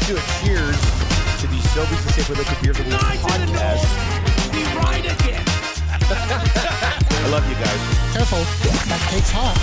let's do a cheers to the Sobeys and Safeway Liquid Beer Release podcast. Be right again. I love you guys. Careful, that cake's hot.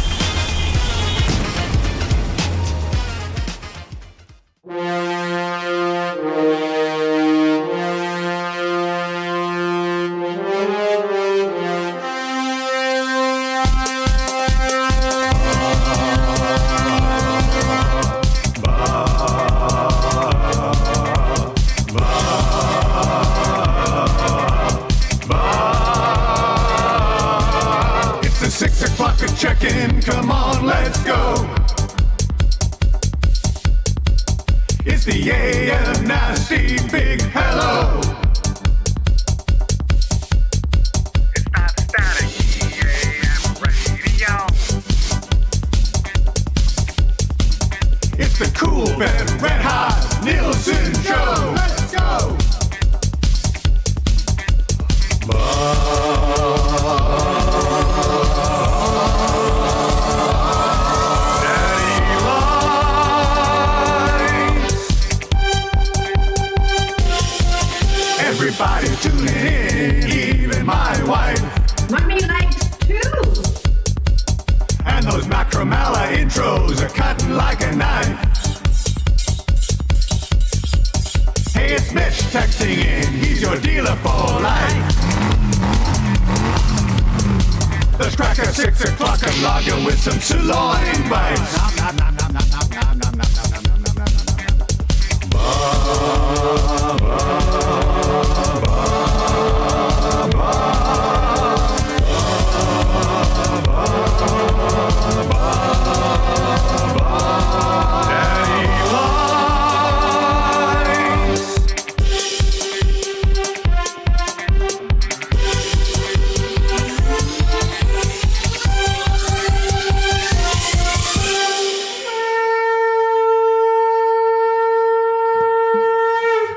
It's the 6 o'clock check-in. Come on, let's go. It's the AM nasty big hello. It's that static AM radio. It's the cool bed red hot Nielson show. Let's go. Everybody tuning in, even my wife. Mommy likes too. And those Macramalla intros are cutting like a knife. Hey, it's Mitch texting in, he's your dealer for life. Let's crack at 6 o'clock and log in with some sirloin bites.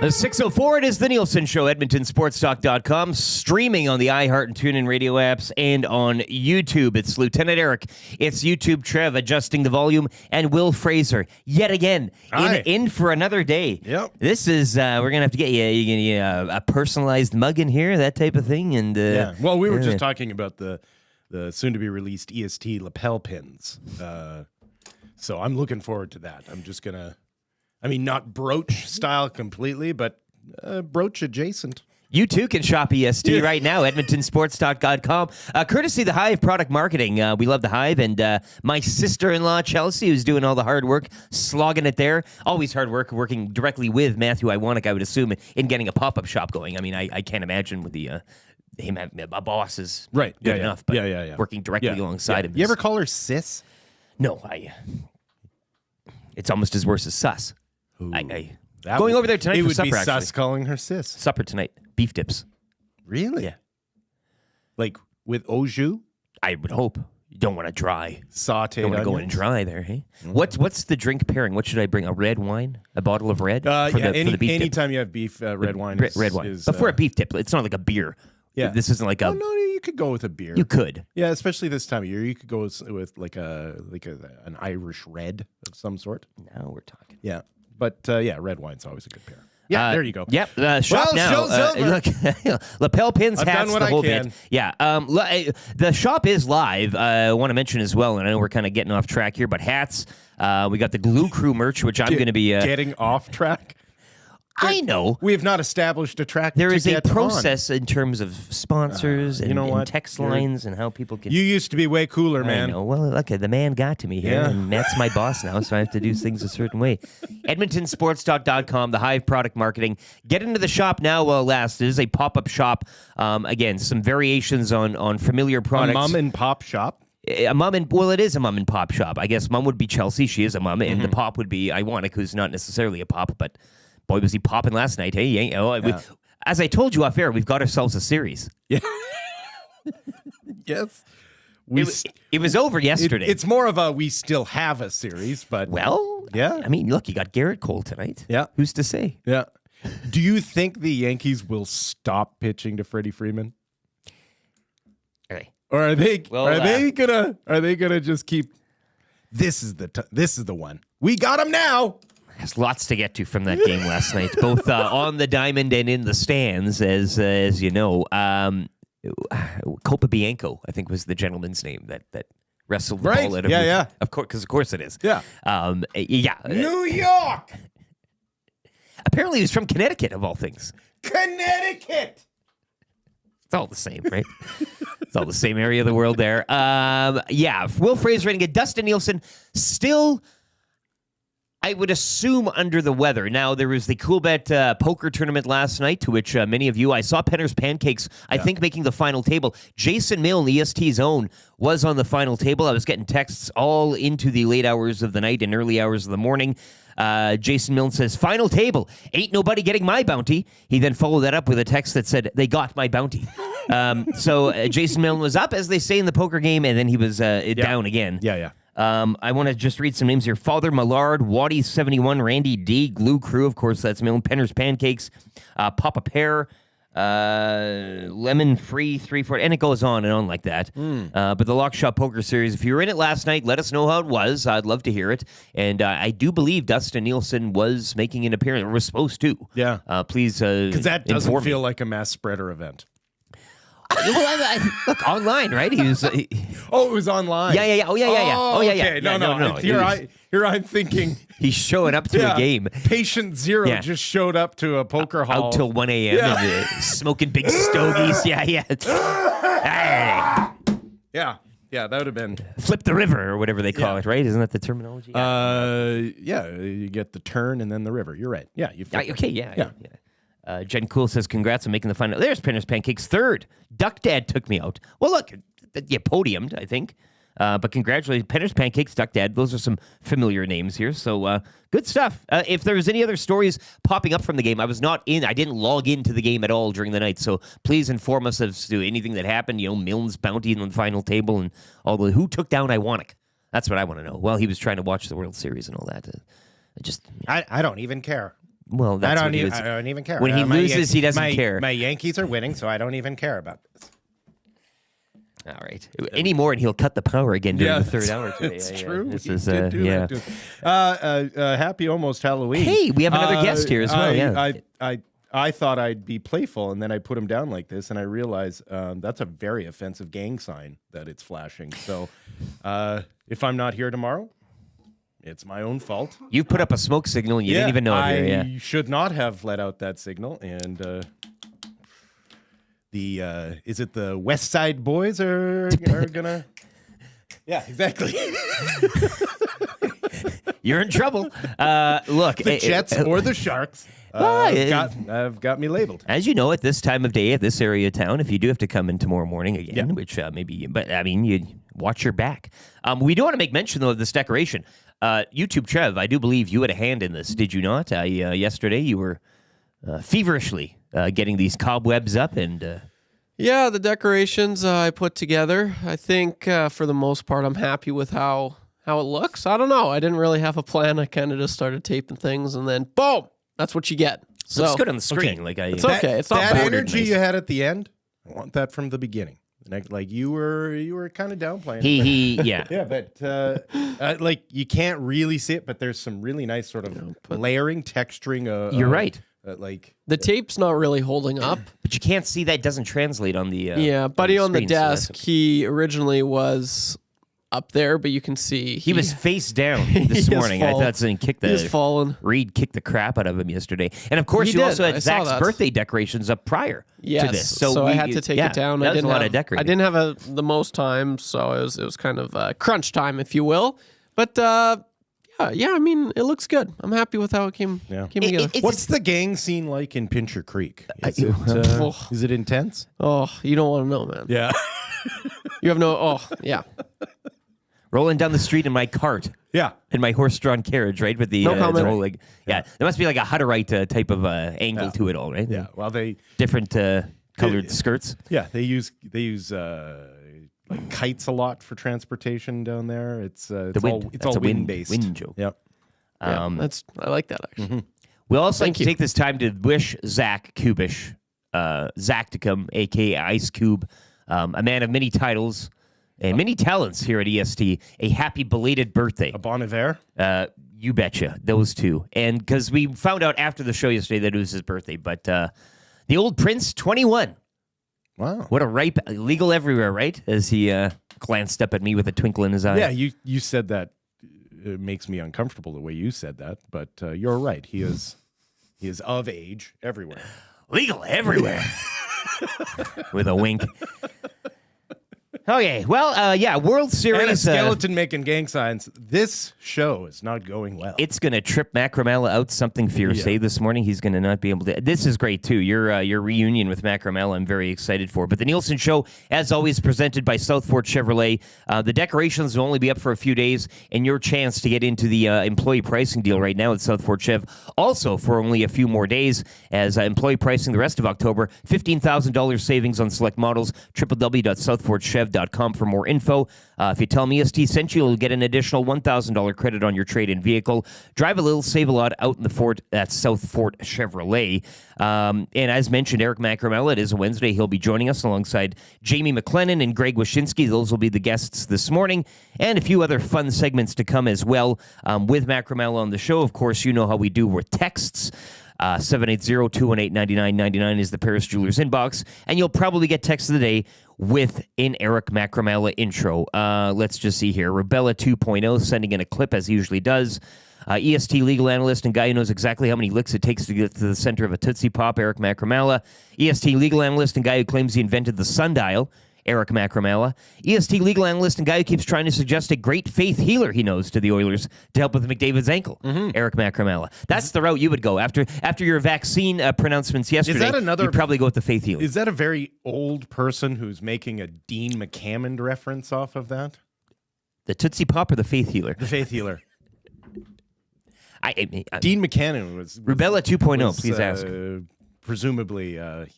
The 6:04, it is the Nielson Show, EdmontonSportsTalk.com, streaming on the iHeart and TuneIn radio apps and on YouTube. It's Lieutenant Eric, it's YouTube Trev adjusting the volume, and Wil Fraser, yet again, in for another day. Yep. This is, we're going to have to get you a personalized mug in here, that type of thing. And Yeah. Well, we were just talking about the soon-to-be-released EST lapel pins. So I'm looking forward to that. I'm just going to... I mean, not brooch style completely, but brooch adjacent. You too can shop EST right now, EdmontonSportsTalk.com. Courtesy the Hive Product Marketing. We love the Hive. And my sister-in-law, Chelsea, who's doing all the hard work, slogging it there. Always hard work, working directly with Matthew Iwanek, I would assume, in getting a pop-up shop going. I mean, I can't imagine with the... him having a boss is Right. good Yeah, enough, but yeah. working directly alongside him. You ever call her sis? No, it's almost as worse as sus. Going over there tonight it for would supper, be actually. sus calling her sis. Supper tonight. Beef dips. Really? Yeah. Like with au jus? I would hope. You don't want to dry. Sauteed Don't want to go in onions? dry there, hey? What's the drink pairing? What should I bring? A red wine? A bottle of red? for the beef dip? Anytime you have beef, red wine Red wine. is, But for a beef dip, it's not like a beer. Yeah. This isn't like a... Oh, no, you could go with a beer. You could. Yeah, especially this time of year. You could go with like an Irish red of some sort. Now we're talking. Yeah. But red wine's always a good pair. Yeah, there you go. Yep. Shop Well, now. show's over. Look, lapel pins, I've hats, done what the I whole can. bit. Yeah. The shop is live. I want to mention as well, and I know we're kind of getting off track here, but hats. We got the Glue Crew merch, which I'm going to be getting off track. I know. We have not established a track. There to is a get on. process in terms of sponsors and, you know and what? text lines and how people can. You used to be way cooler, man. I know. Well, okay, the man got to me here, Yeah. and Matt's my boss now, so I have to do things a certain way. EdmontonSportsTalk.com, the Hive Product Marketing. Get into the shop now while it lasts. It is a pop-up shop. Again, some variations on familiar products. A mom and pop shop. It is a mom and pop shop. I guess mom would be Chelsea. She is a mom, and the pop would be Iwanek, who's not necessarily a pop, but boy, was he popping last night. Hey, as I told you off air, we've got ourselves a series. Yeah. Yes. It was over yesterday. It's more of a we still have a series, but yeah. I mean, look, you got Garrett Cole tonight. Yeah. Who's to say? Yeah. Do you think the Yankees will stop pitching to Freddie Freeman? Okay. Or are they Well, gonna just keep this is the one. We got him now. There's lots to get to from that game last night, both on the diamond and in the stands, as you know. Copa Bianco, I think, was the gentleman's name that wrestled the ball out of him. Yeah. Of course it is. Yeah. Yeah. New York! Apparently he was from Connecticut, of all things. Connecticut! It's all the same, right? It's all the same area of the world there. Yeah, Wil Fraser and get Dustin Nielson still, I would assume, under the weather. Now, there was the Coolbet poker tournament last night, to which many of you, I saw Penner's Pancakes, I think, making the final table. Jason Milne, EST's own, was on the final table. I was getting texts all into the late hours of the night and early hours of the morning. Jason Milne says, final table, ain't nobody getting my bounty. He then followed that up with a text that said, they got my bounty. So Jason Milne was up, as they say in the poker game, and then he was down again. Yeah. I want to just read some names here. Father Millard, Waddy 71, Randy D, Glue Crew, of course, that's Milne, Penner's Pancakes, Papa Pear, Lemon Free 340, and it goes on and on like that. But the Lock Shop Poker Series, if you were in it last night, let us know how it was. I'd love to hear it. And I do believe Dustin Nielson was making an appearance, or was supposed to. Yeah. Please, Because that doesn't inform feel me. like a mass spreader event. Well, look, online, right? He was. Oh, it was online. Yeah. Oh, yeah. Okay. Yeah, No. Here I'm thinking He's showing up to a game. Patient Zero just showed up to a poker hall. Out till 1 a.m. and, smoking big stogies. Yeah. Hey. Yeah, that would have been. Flip the river, or whatever they call it, right? Isn't that the terminology? Yeah, you get the turn and then the river. You're right. Yeah, you flip it. Okay, yeah. Jen Cool says, congrats on making the final. There's Penner's Pancakes, third. Duck Dad took me out. Well, look, you podiumed, I think. But congratulations, Penner's Pancakes, Duck Dad. Those are some familiar names here. So good stuff. If there was any other stories popping up from the game, I didn't log into the game at all during the night. So please inform us as to anything that happened. Milne's bounty on the final table and who took down Iwanek. That's what I want to know. Well, he was trying to watch the World Series and all that. I don't even care. Well, that's I what he was. don't even care. When he loses, he doesn't care. My Yankees are winning, so I don't even care about this. All right. Any more, and he'll cut the power again during the third hour today. It's true. This He is, did do that. Happy almost Halloween. Hey, we have another guest here as well. I thought I'd be playful, and then I put him down like this, and I realized that's a very offensive gang sign that it's flashing. So if I'm not here tomorrow, it's my own fault. You put up a smoke signal, and you didn't even know it. I should not have let out that signal, and is it the West Side Boys are gonna? Yeah, exactly. You're in trouble. Look, The Jets or the Sharks have got me labeled. As you know, at this time of day, at this area of town, if you do have to come in tomorrow morning again, which but I mean, you watch your back. We do want to make mention, though, of this decoration. YouTube Trev, I do believe you had a hand in this, did you not? Yesterday, you were feverishly getting these cobwebs up and... Yeah, the decorations I put together. I think for the most part, I'm happy with how it looks. I don't know. I didn't really have a plan. I kind of just started taping things, and then boom, that's what you get. So it's good on the screen. Okay. It's okay. It's not that bad. energy Nice. you had at the end. I want that from the beginning. Like you were kind of downplaying. Yeah. But like you can't really see it, but there's some really nice sort of layering, texturing. You're right. Like the tape's not really holding up. But you can't see that. It doesn't translate on the Buddy on the screen, so that's desk, he originally was up there, but you can see he was face down this He has morning. I fallen. thought something kicked He has fallen. Reed kicked the crap out of him yesterday. And of course, He you did. also I had saw Zach's that. birthday decorations up prior Yes, to this. so I had to take it down. That was a lot have, of decorating. I didn't have the most time, so it was kind of crunch time, if you will. But I mean, it looks good. I'm happy with how it came together. what's the gang scene like in Pincher Creek? Is it intense? Oh, you don't want to know, man. Yeah. You have no. Oh, yeah. Rolling down the street in my cart. Yeah. In my horse-drawn carriage, right? With the, No comment. the whole, like, there must be like a Hutterite type of angle to it all, right? Yeah. Well, they Different colored skirts. Yeah, they use like kites a lot for transportation down there. It's all wind based. Wind joke. Yep. I like that actually. We also like Thank to you. take this time to wish Zach Kubish, Zacticum, a.k.a. Ice Cube, a man of many titles and many talents here at EST, a happy belated birthday. A Bon Iver. You betcha. Those two. And because we found out after the show yesterday that it was his birthday, but the old Prince, 21. Wow. What a ripe, legal everywhere, right? As he glanced up at me with a twinkle in his eye. Yeah, you said that. It makes me uncomfortable the way you said that, but you're right. He is of age everywhere. Legal everywhere. With a wink. Okay, well, World Series. And a skeleton making gang signs. This show is not going well. It's going to trip Macramalla out something fierce this morning. He's going to not be able to. This is great, too. Your reunion with Macramalla, I'm very excited for. But the Nielson Show, as always, presented by Southfort Chevrolet. The decorations will only be up for a few days, and your chance to get into the employee pricing deal right now at Southfort Chev. Also, for only a few more days, as employee pricing the rest of October, $15,000 savings on select models, www.southfortchev.com for more info. If you tell me EST sent you, you'll get an additional $1,000 credit on your trade-in vehicle. Drive a little, save a lot out in the fort at Southfort Chevrolet. And as mentioned, Eric Macramalla, it is a Wednesday. He'll be joining us alongside Jamie McLennan and Greg Wyshynski. Those will be the guests this morning, and a few other fun segments to come as well with Macramalla on the show. Of course, you know how we do with texts. 780-218-9999 is the Paris Jewelers inbox, and you'll probably get text of the day with an Eric Macramalla intro. Let's just see here. Rebella 2.0 sending in a clip as he usually does. EST legal analyst and guy who knows exactly how many licks it takes to get to the center of a Tootsie Pop, Eric Macramalla. EST legal analyst and guy who claims he invented the sundial, Eric Macramalla. EST legal analyst and guy who keeps trying to suggest a great faith healer he knows to the Oilers to help with McDavid's ankle, Eric Macramalla. That's the route you would go. After your vaccine pronouncements yesterday, you'd probably go with the faith healer. Is that a very old person who's making a Dean McCammond reference off of that? The Tootsie Pop or the faith healer? The faith healer. Dean McCannon was Rubella 2.0, please ask. Presumably,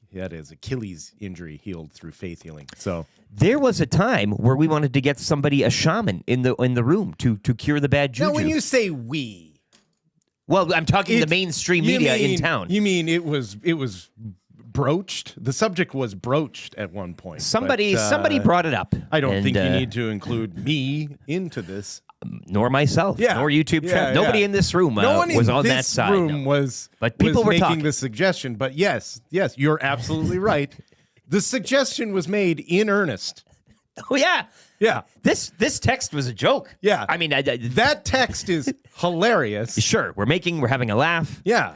he had his Achilles injury healed through faith healing. So there was a time where we wanted to get somebody, a shaman, in the room to cure the bad juju. Now, when you say we, well, I'm talking the mainstream media in town. You mean it was broached? The subject was broached at one point. Somebody brought it up. I don't think you need to include me into this. Nor myself, nor YouTube chat. Nobody in this room was on that side. Room was, but people were making talking the suggestion. But yes, you're absolutely right. The suggestion was made in earnest. Oh yeah. This text was a joke. Yeah, I mean that text is hilarious. Sure, we're having a laugh. Yeah,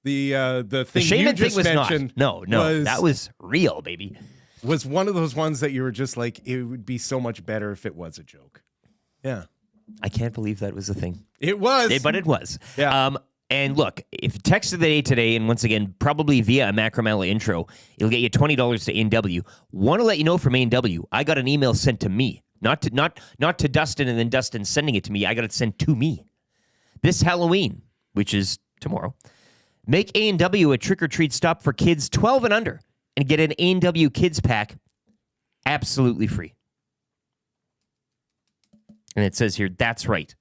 the thing Shaman you just thing was mentioned. No, that was real, baby. Was one of those ones that you were just like, it would be so much better if it was a joke. Yeah. I can't believe that was a thing. It was. But it was. Yeah. And look, if text of the day today, and once again, probably via a Macramalla intro, it'll get you $20 to A&W. Want to let you know from A&W, I got an email sent to me. Not to Dustin and then Dustin sending it to me. I got it sent to me. This Halloween, which is tomorrow, make A&W a trick-or-treat stop for kids 12 and under and get an A&W Kids Pack absolutely free. And it says here, that's right.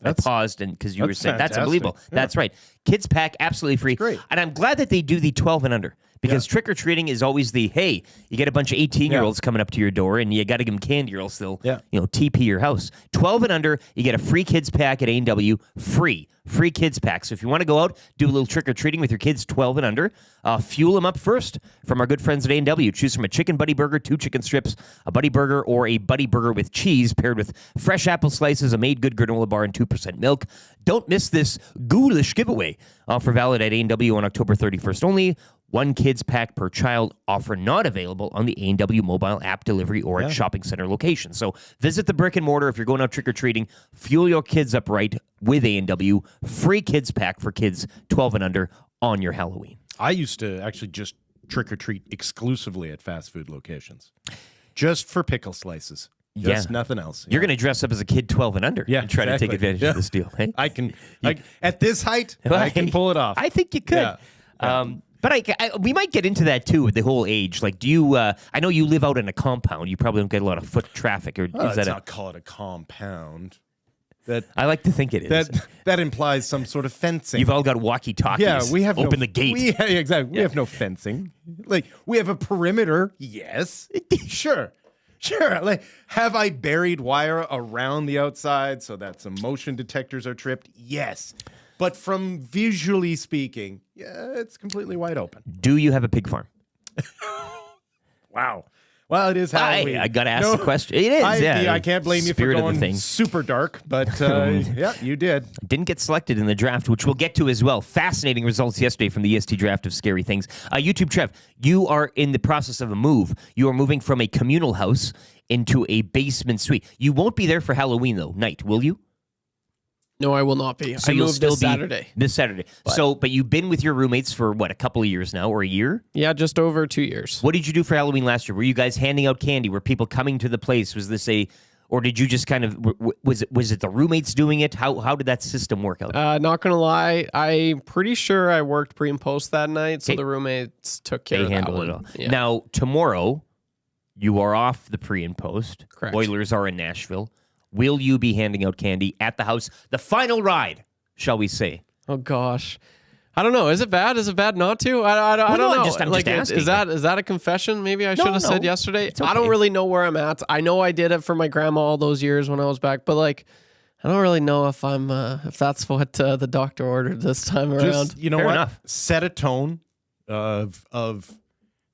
I paused and because you were saying that's unbelievable. Yeah. That's right. Kids Pack absolutely free. Great. And I'm glad that they do the 12 and under because trick or treating is always the hey, you get a bunch of 18-year-olds coming up to your door and you got to give them candy or else they'll TP your house. 12 and under, you get a free Kids Pack at A&W, free Kids Pack. So if you want to go out, do a little trick or treating with your kids 12 and under, fuel them up first from our good friends at A&W. Choose from a chicken buddy burger, 2 chicken strips, a buddy burger, or a buddy burger with cheese paired with fresh apple slices, a made good granola bar, and 2% milk. Don't miss this ghoulish giveaway. Offer valid at A&W on October 31st only. 1 Kids Pack per child. Offer not available on the A&W mobile app delivery or at shopping center locations. So visit the brick and mortar if you're going out trick-or-treating. Fuel your kids up right with A&W. Free Kids Pack for kids 12 and under on your Halloween. I used to actually just trick-or-treat exclusively at fast food locations. Just for pickle slices. Just nothing else. You're going to dress up as a kid 12 and under and try to take advantage of this deal. Hey? I can. At this height, I can pull it off. I think you could. Yeah. But we might get into that too with the whole age. Like, do you? I know you live out in a compound. You probably don't get a lot of foot traffic, or is that? Let's not call it a compound. That I like to think it is. That implies some sort of fencing. You've all got walkie-talkies. Yeah, we have open the gate. Exactly. We have no fencing. Like we have a perimeter. Yes, sure. Sure. Like, have I buried wire around the outside so that some motion detectors are tripped? Yes. But from visually speaking, yeah, it's completely wide open. Do you have a pig farm? Wow. Well, it is Halloween. I got to ask the question. It is, I can't blame you for Spirit of the going thing. super dark, but yeah, you did. Didn't get selected in the draft, which we'll get to as well. Fascinating results yesterday from the EST draft of scary things. YouTube, Trev, you are in the process of a move. You are moving from a communal house into a basement suite. You won't be there for Halloween, though, night, will you? No, I will not be. So I you'll moved still this be Saturday. This Saturday. But you've been with your roommates for, what, a couple of years now, or a year? Yeah, just over 2 years. What did you do for Halloween last year? Were you guys handing out candy? Were people coming to the place? Was this or did you just kind of, was it the roommates doing it? How did that system work out? Not gonna lie, I'm pretty sure I worked pre and post that night, so Okay. the roommates took care They of that handle one. it all. Yeah. Now, tomorrow, you are off the pre and post. Correct. Oilers are in Nashville. Will you be handing out candy at the house? The final ride, shall we say? Oh gosh, I don't know. Is it bad? Is it bad not to? I don't no, know. I'm just asking. Is that a confession? Maybe I should have said no. yesterday. It's I don't okay. really know where I'm at. I know I did it for my grandma all those years when I was back, but like, I don't really know if I'm if that's what the doctor ordered this time around. Just, you know Fair what? enough. Set a tone of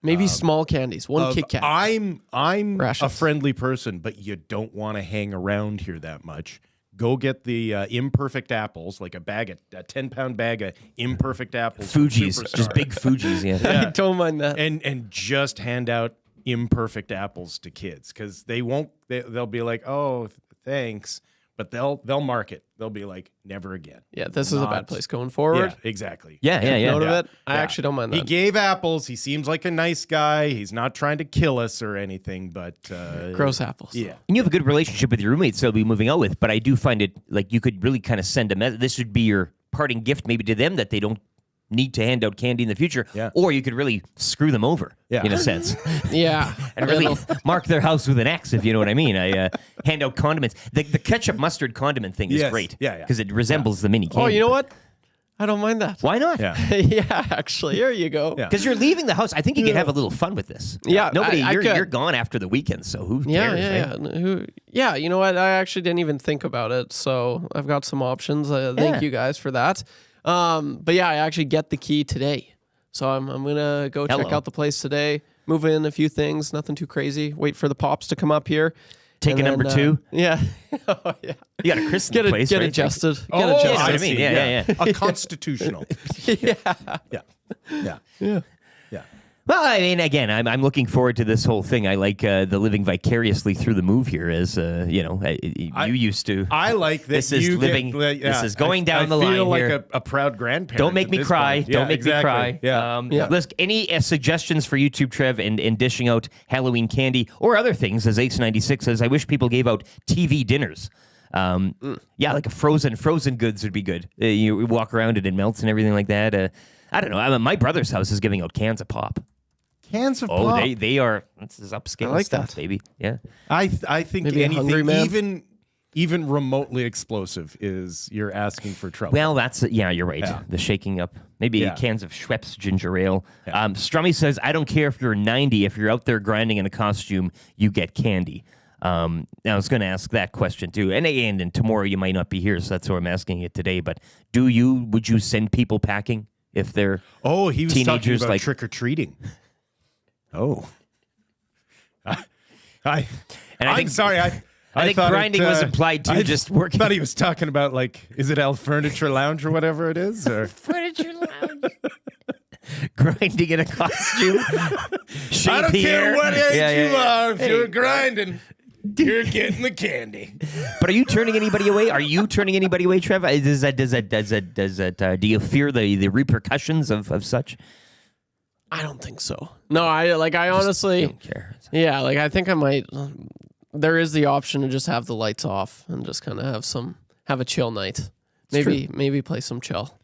Maybe small candies, one of Kit Kat. I'm a Rations. friendly person, but you don't want to hang around here that much. Go get the imperfect apples, like a 10-pound bag of imperfect apples. from Fuji's, Superstar. just big Fuji's, yeah. I don't mind that. and just hand out imperfect apples to kids because they'll be like, oh, thanks, but they'll mark it. They'll be like, never again. Yeah, this is a Not- bad place going forward. Yeah, exactly. Yeah. Note Yeah. of it. I Yeah. actually don't mind that. He gave apples. He seems like a nice guy. He's not trying to kill us or anything, but Gross apples. Yeah. And you have a good relationship with your roommates they'll be moving out with, but I do find it like you could really kind of send a message. This would be your parting gift maybe to them that they don't need to hand out candy in the future. Yeah. Or you could really screw them over in a sense. Yeah. And really mark their house with an X, if you know what I mean. I hand out condiments. The ketchup mustard condiment thing is Yes. great. Yeah. Because it resembles the mini candy. Oh, you know what? I don't mind that. Why not? Yeah. Yeah, actually, here you go. Yeah. Because you're leaving the house. I think you could have a little fun with this. Yeah, Nobody, I could. you're gone after the weekend, so who cares? right? Yeah, you know what? I actually didn't even think about it, so I've got some options. Thank you guys for that. But yeah, I actually get the key today, so I'm gonna go check Hello. out the place today. Move in a few things, nothing too crazy. Wait for the pops to come up here. Take And a then, number two. Yeah. Oh, yeah. You got to christen Get the place, right? adjusted. Get Oh, adjusted. what I I mean. see. Yeah. A constitutional. Yeah. Yeah. Well, I mean, again, I'm looking forward to this whole thing. I like the living vicariously through the move here, as you used to. I like that. This is you living. This is going down the I line feel like here. a proud grandparent. Don't make at me this cry. point. Don't Yeah, make me exactly. cry. Yeah. Listen, any suggestions for YouTube, Trev, and dishing out Halloween candy or other things, as Ace96 says, I wish people gave out TV dinners. Yeah, like a frozen goods would be good. You walk around it and melts and everything like that. I don't know. My brother's house is giving out cans of pop. Cans of Oh, pop. they are. This is upscale I like stuff, that. baby. Yeah. I think Maybe a Hungry anything Man? even remotely explosive is you're asking for trouble. Well, that's you're right. Yeah. The shaking up. Maybe Yeah. cans of Schweppes ginger ale. Strummy says, I don't care if you're 90. If you're out there grinding in a costume, you get candy. Now, I was going to ask that question too. And tomorrow you might not be here, so that's why I'm asking it today. But would you send people packing if they're he was talking teenagers about like trick or treating. Oh, I I'm think- sorry. I think thought grinding was implied too, I just working. thought he was talking about is it El Furniture Lounge or whatever it is? Or furniture lounge. Grinding in a costume. I don't care what age you are. If you're grinding, you're getting the candy. But are you turning anybody away? Are you turning anybody away, Trev? Does that? Do you fear the repercussions of such? I don't think so. No, I honestly Don't care. Yeah, I think I might. There is the option to just have the lights off and just kind of have a chill night. Maybe play some chill.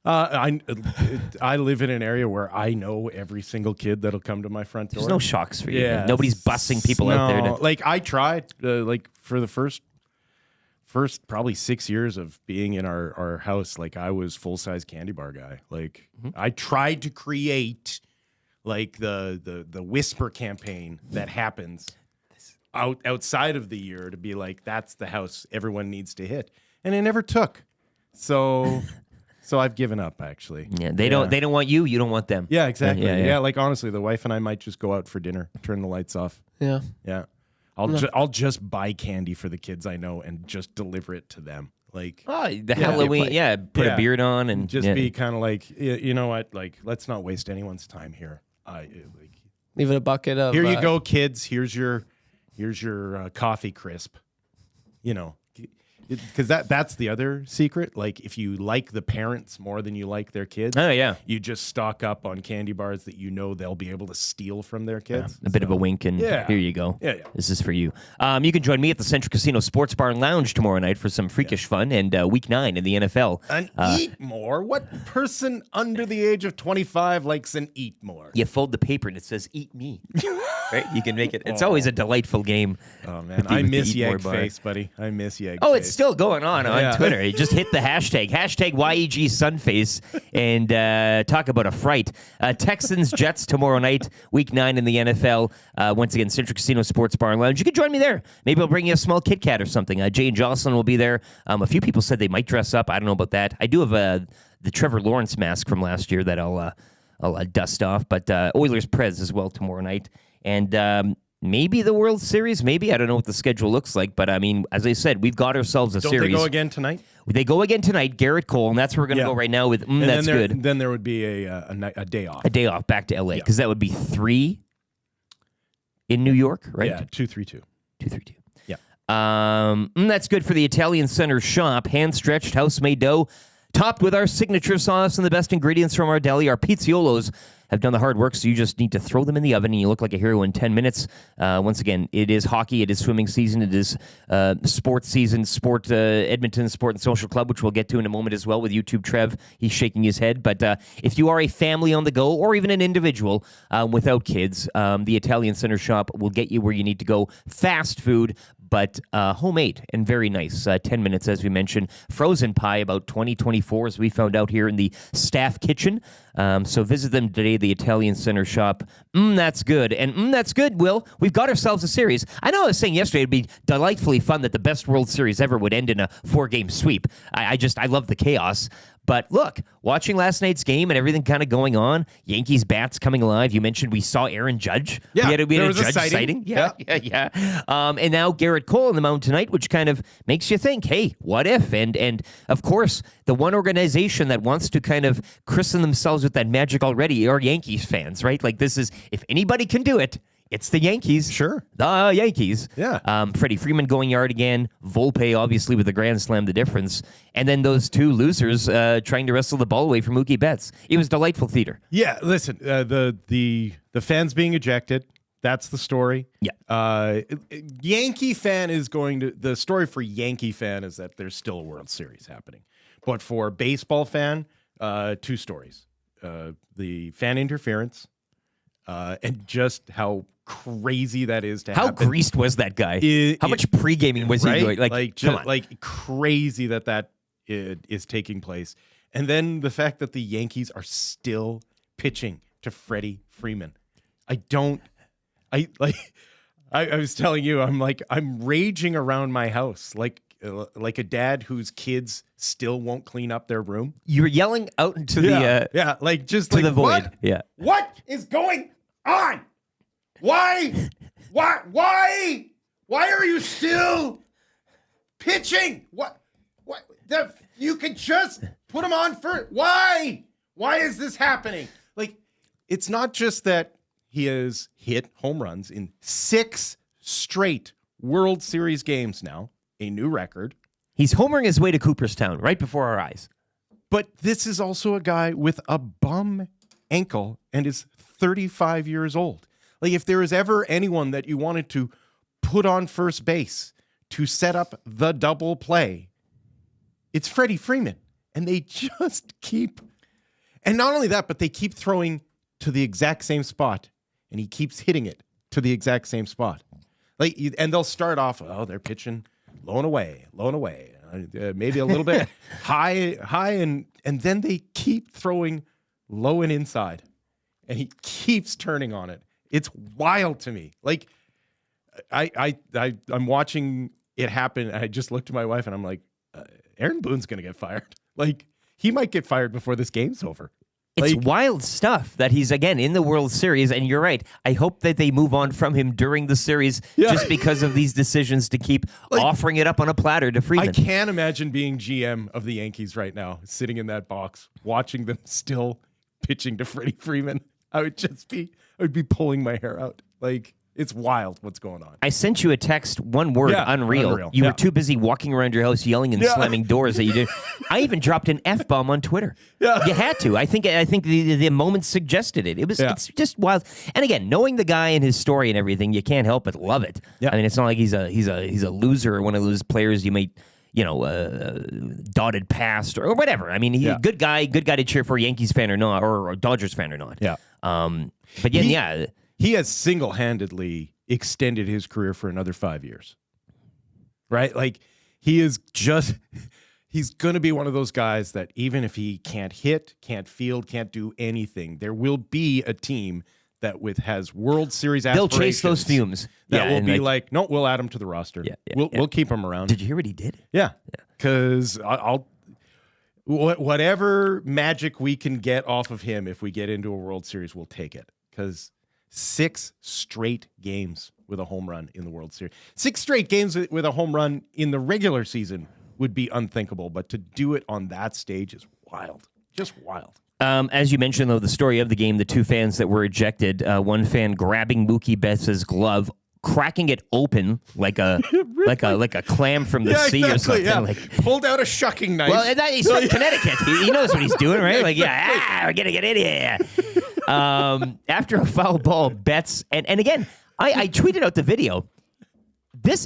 I live in an area where I know every single kid that'll come to my front door. There's no shocks for you. Yeah, Nobody's busing people out there. No, I tried for the first probably 6 years of being in our house. I was full size candy bar guy. I tried to create the whisper campaign that happens outside of the year to be like, that's the house everyone needs to hit. And it never took. So I've given up, actually. Yeah, they don't want you. You don't want them. Yeah, exactly. Yeah, yeah. Yeah, like honestly, the wife and I might just go out for dinner, turn the lights off. Yeah. Yeah. I'll just buy candy for the kids I know and just deliver it to them. Like, Oh, the Halloween. Yeah, put a beard on and just be kind of like, you know what? Like, let's not waste anyone's time here. Leave it a bucket of. Here you go, kids. Here's your coffee crisp. You know, because that's the other secret. Like, if you like the parents more than you like their kids, Oh, yeah. you just stock up on candy bars that you know they'll be able to steal from their kids. A bit of a wink, and Yeah. here you go. Yeah, yeah. This is for you. You can join me at the Central Casino Sports Bar and Lounge tomorrow night for some freakish fun and Week 9 in the NFL. And eat more? What person under the age of 25 likes an eat more? You fold the paper and it says "Eat me." Right? You can make it. It's always a delightful game. Oh, man. with the- I with the miss eat more Yeg bar. Face, buddy. I miss Yeg Oh, Face. it's still going on Yeah. Twitter. You just hit the hashtag YEG Sunface and talk about a fright. Texans Jets tomorrow night, Week 9 in the NFL. Once again, Central Casino Sports Bar and Lounge. You can join me there. Maybe I'll bring you a small Kit Kat or something. Jay and Jocelyn will be there. A few people said they might dress up. I don't know about that. I do have the Trevor Lawrence mask from last year that I'll dust off. But Oilers Prez as well tomorrow night. And maybe the World Series. Maybe. I don't know what the schedule looks like. But, I mean, as I said, we've got ourselves a Don't series. they go again tonight? They go again tonight, Garrett Cole, and that's where we're going to Yeah. go right now with And that's then good. Then there would be a day off. A day off back to LA, because that would be 3 in New York, right? Yeah, 2-3-2. 2-3-2. Yeah. That's good for the Italian Center shop. Hand-stretched, house-made dough, topped with our signature sauce and the best ingredients from our deli. Our pizziolos have done the hard work, so you just need to throw them in the oven and you look like a hero in 10 minutes. Once again, it is hockey, it is swimming season, it is sports season, Edmonton Sport and Social Club, which we'll get to in a moment as well with YouTube Trev. He's shaking his head. But if you are a family on the go or even an individual without kids, the Italian Center shop will get you where you need to go. Fast food, but homemade and very nice. 10 minutes, as we mentioned. Frozen pie, about 2024, as we found out here in the staff kitchen. So visit them today, the Italian Center shop. That's good. And that's good, Will. We've got ourselves a series. I know I was saying yesterday it'd be delightfully fun that the best World Series ever would end in a 4-game sweep. I love the chaos. But look, watching last night's game and everything kind of going on, Yankees bats coming alive. You mentioned we saw Aaron Judge. Yeah, we had a there was a Judge sighting. Yeah. And now Garrett Cole on the mound tonight, which kind of makes you think, hey, what if? And of course, the one organization that wants to kind of christen themselves with that magic already are Yankees fans, right? Like this is, if anybody can do it, it's the Yankees. Sure. The Yankees. Yeah. Freddie Freeman going yard again. Volpe, obviously, with the grand slam, the difference. And then those two losers trying to wrestle the ball away from Mookie Betts. It was delightful theater. Yeah, listen, the fans being ejected, that's the story. Yeah. Yankee fan is going to, the story for Yankee fan is that there's still a World Series happening. But for baseball fan, 2 stories. The fan interference and just how crazy that is to How happen. greased was that guy? How much pre-gaming was Right? he doing? Come just, on. like crazy that is taking place. And then the fact that the Yankees are still pitching to Freddie Freeman. I was telling you, I'm raging around my house like a dad whose kids still won't clean up their room. You were yelling out into the the void. What? Yeah. What is going on? Why are you still pitching? What? You could just put him on for. Why is this happening? Like, it's not just that he has hit home runs in 6 straight World Series games now, a new record. He's homering his way to Cooperstown right before our eyes. But this is also a guy with a bum ankle and is 35 years old. Like, if there is ever anyone that you wanted to put on first base to set up the double play, it's Freddie Freeman. And they just keep... And not only that, but they keep throwing to the exact same spot. And he keeps hitting it to the exact same spot. And they'll start off, they're pitching low and away, maybe a little bit high, and then they keep throwing low and inside, and he keeps turning on it. It's wild to me. Like, I'm watching it happen. And I just looked at my wife and I'm like, Aaron Boone's going to get fired. Like, he might get fired before this game's over. It's Like, wild stuff that he's, again, in the World Series, and you're right. I hope that they move on from him during the series just because of these decisions to keep offering it up on a platter to Freeman. I can't imagine being GM of the Yankees right now, sitting in that box, watching them still pitching to Freddie Freeman. I would be pulling my hair out. Like, it's wild what's going on. I sent you a text, one word, Yeah, unreal. unreal. You Yeah. were too busy walking around your house yelling and slamming doors that you did. I even dropped an F-bomb on Twitter. Yeah. You had to. I think the moment suggested it. It's just wild. And again, knowing the guy and his story and everything, you can't help but love it. Yeah. I mean, it's not like he's a loser or one of those players you might, dotted past or whatever. I mean, he's a good guy to cheer for, Yankees fan or not, or Dodgers fan or not. Yeah. But yeah. He has single-handedly extended his career for another 5 years. Right? Like, he's going to be one of those guys that even if he can't hit, can't field, can't do anything, there will be a team that has World Series They'll aspirations. chase those fumes. That will be like, no, we'll add him to the roster. We'll keep him around. Did you hear what he did? Yeah. Because whatever magic we can get off of him if we get into a World Series, we'll take it. Because 6 straight games with a home run in the World Series. 6 straight games with a home run in the regular season would be unthinkable, but to do it on that stage is wild. Just wild. As you mentioned, though, the story of the game, the 2 fans that were ejected, one fan grabbing Mookie Betts' glove, cracking it open like a clam from the sea or something. Yeah. Like, Pulled out a shucking knife. well, he's from Connecticut. He knows what he's doing, right? Like, we're gonna get in here. After a foul ball, Betts, and again, I tweeted out the video.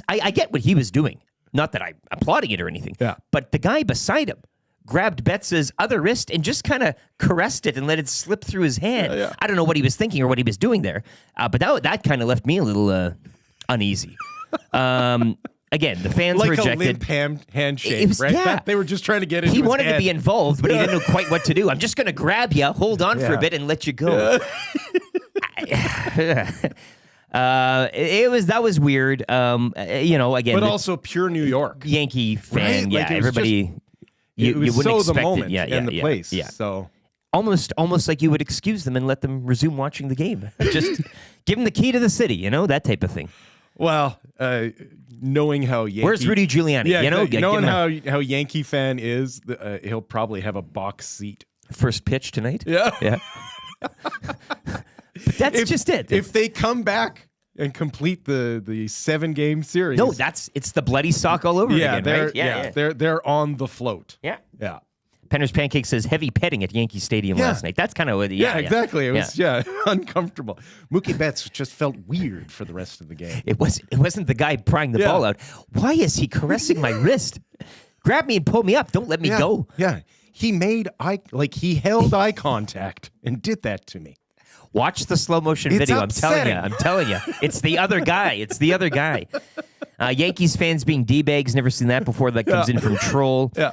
I get what he was doing. Not that I'm applauding it or anything. Yeah. But the guy beside him grabbed Betts' other wrist and just kind of caressed it and let it slip through his hand. Yeah. I don't know what he was thinking or what he was doing there. But that kind of left me a little uneasy. Again, the fans like were a ejected. limp handshake, It was- right? yeah. They were just trying to get into He his wanted to head. be involved, but he didn't know quite what to do. I'm just going to grab you, hold on for a Yeah. bit, and let you go. That was weird. Again, But the also pure New York. Yankee fan, Right? yeah, Like, it was everybody. It You was wouldn't so expect the moment it. and the place. Yeah. So Almost like you would excuse them and let them resume watching the game. Just give them the key to the city, that type of thing. well, knowing how Yankee, Where's Rudy Giuliani? Yeah, Give knowing him how Yankee fan is, he'll probably have a box seat. a first pitch tonight. Yeah. Yeah. But that's just it. If they come back and complete the 7-game series, no, it's the bloody sock all over again, right? they're on the float. Yeah. Yeah. Penner's Pancake says heavy petting at Yankee Stadium last night. That's kind of what. Yeah, exactly. It was uncomfortable. Mookie Betts just felt weird for the rest of the game. It wasn't the guy prying the ball out. Why is he caressing my wrist? Grab me and pull me up. Don't let me go. Yeah. He he held eye contact and did that to me. Watch the slow motion It's video. upsetting. I'm telling you. It's the other guy. Yankees fans being D-bags. Never seen that before. That comes in from Troll. Yeah.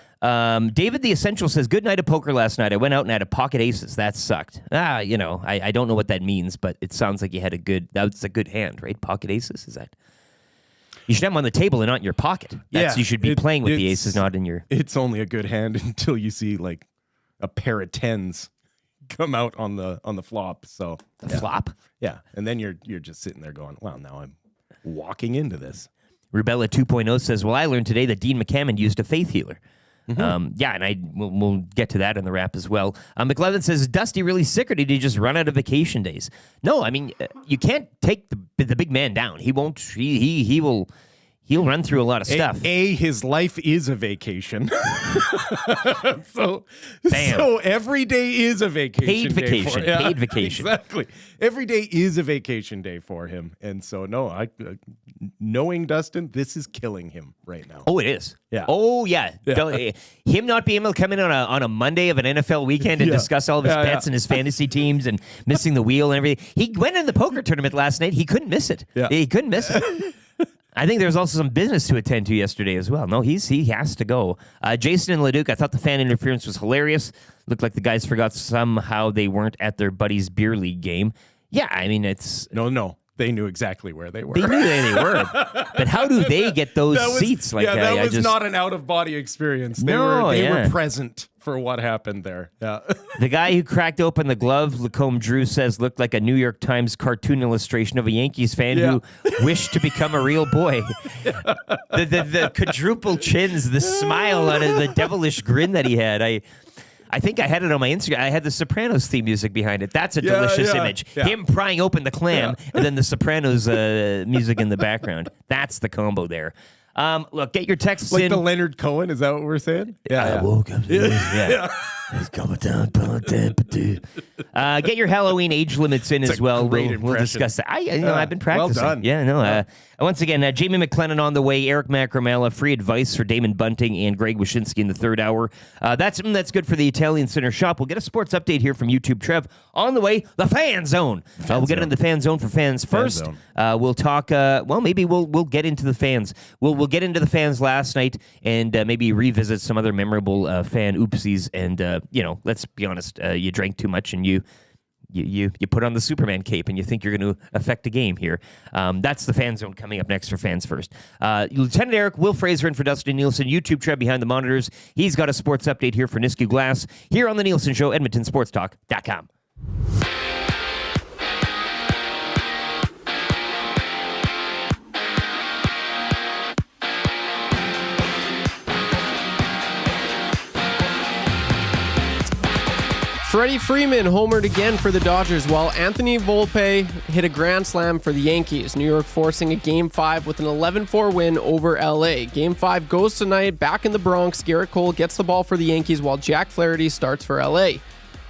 David the Essential says, good night of poker last night. I went out and had a pocket aces. That sucked. I don't know what that means, but it sounds like you had that's a good hand, right? Pocket aces, is that? You should have them on the table and not in your pocket. You should be playing with the aces, not in your... It's only a good hand until you see like a pair of 10s come out on the flop. So The flop? Yeah. And then you're just sitting there going, well, now I'm walking into this. Rubella 2.0 says, well, I learned today that Dean McCammon used a faith healer. And we'll get to that in the wrap as well. McLennan says, is Dusty really sick or did he just run out of vacation days? No, I mean, you can't take the big man down. He won't. He'll run through a lot of stuff. His life is a vacation. so Bam. every day is a vacation. Paid day vacation. for him. Paid vacation. Exactly. Every day is a vacation day for him. And so, knowing Dustin, this is killing him right now. Oh, it is. Yeah. Oh, yeah. Him not being able to come in on a Monday of an NFL weekend and discuss all of his bets and his fantasy teams and missing the wheel and everything. He went in the poker tournament last night. He couldn't miss it. Yeah. He couldn't miss it. I think there was also some business to attend to yesterday as well. No, he has to go. Jason and Leduc, I thought the fan interference was hilarious. Looked like the guys forgot somehow they weren't at their buddy's beer league game. Yeah, I mean, it's... No. they knew exactly where they were. They knew where they were, but how do they get those seats? Like that I was just, not an out of body experience. They No, were present for what happened there. Yeah. The guy who cracked open the glove, Lacombe Drew says, looked like a New York Times cartoon illustration of a Yankees fan who wished to become a real boy. The quadruple chins, the smile on it, the devilish grin that he had. I think I had it on my Instagram. I had the Sopranos theme music behind it. That's a delicious image. Yeah. Him prying open the clam and then the Sopranos music in the background. That's the combo there. Look, get your texts Like in. the Leonard Cohen, is that what we're saying? I woke up. It's coming down. Get your Halloween age limits in as a well. great We'll impression. discuss that. I've been practicing. Well done. Yeah, no. Once again, Jamie McLennan on the way. Eric Macramalla, free advice for Damon Bunting and Greg Wyshynski in the third hour. That's good for the Italian Center shop. We'll get a sports update here from YouTube. Trev on the way. The Fan Zone. We'll get into the Fan Zone for fans first. We'll talk. Maybe we'll get into the fans. We'll get into the fans last night and maybe revisit some other memorable fan oopsies. And let's be honest. You drank too much and you put on the Superman cape and you think you're going to affect a game here. That's the Fan Zone coming up next for fans first. Lieutenant Eric, Wil Fraser in for Dustin Nielsen, YouTube Trev behind the monitors. He's got a sports update here for Nisku Glass here on the Nielsen Show, EdmontonSportsTalk.com. Freddie Freeman homered again for the Dodgers, while Anthony Volpe hit a grand slam for the Yankees. New York forcing a Game 5 with an 11-4 win over LA. Game 5 goes tonight, back in the Bronx. Garrett Cole gets the ball for the Yankees, while Jack Flaherty starts for LA.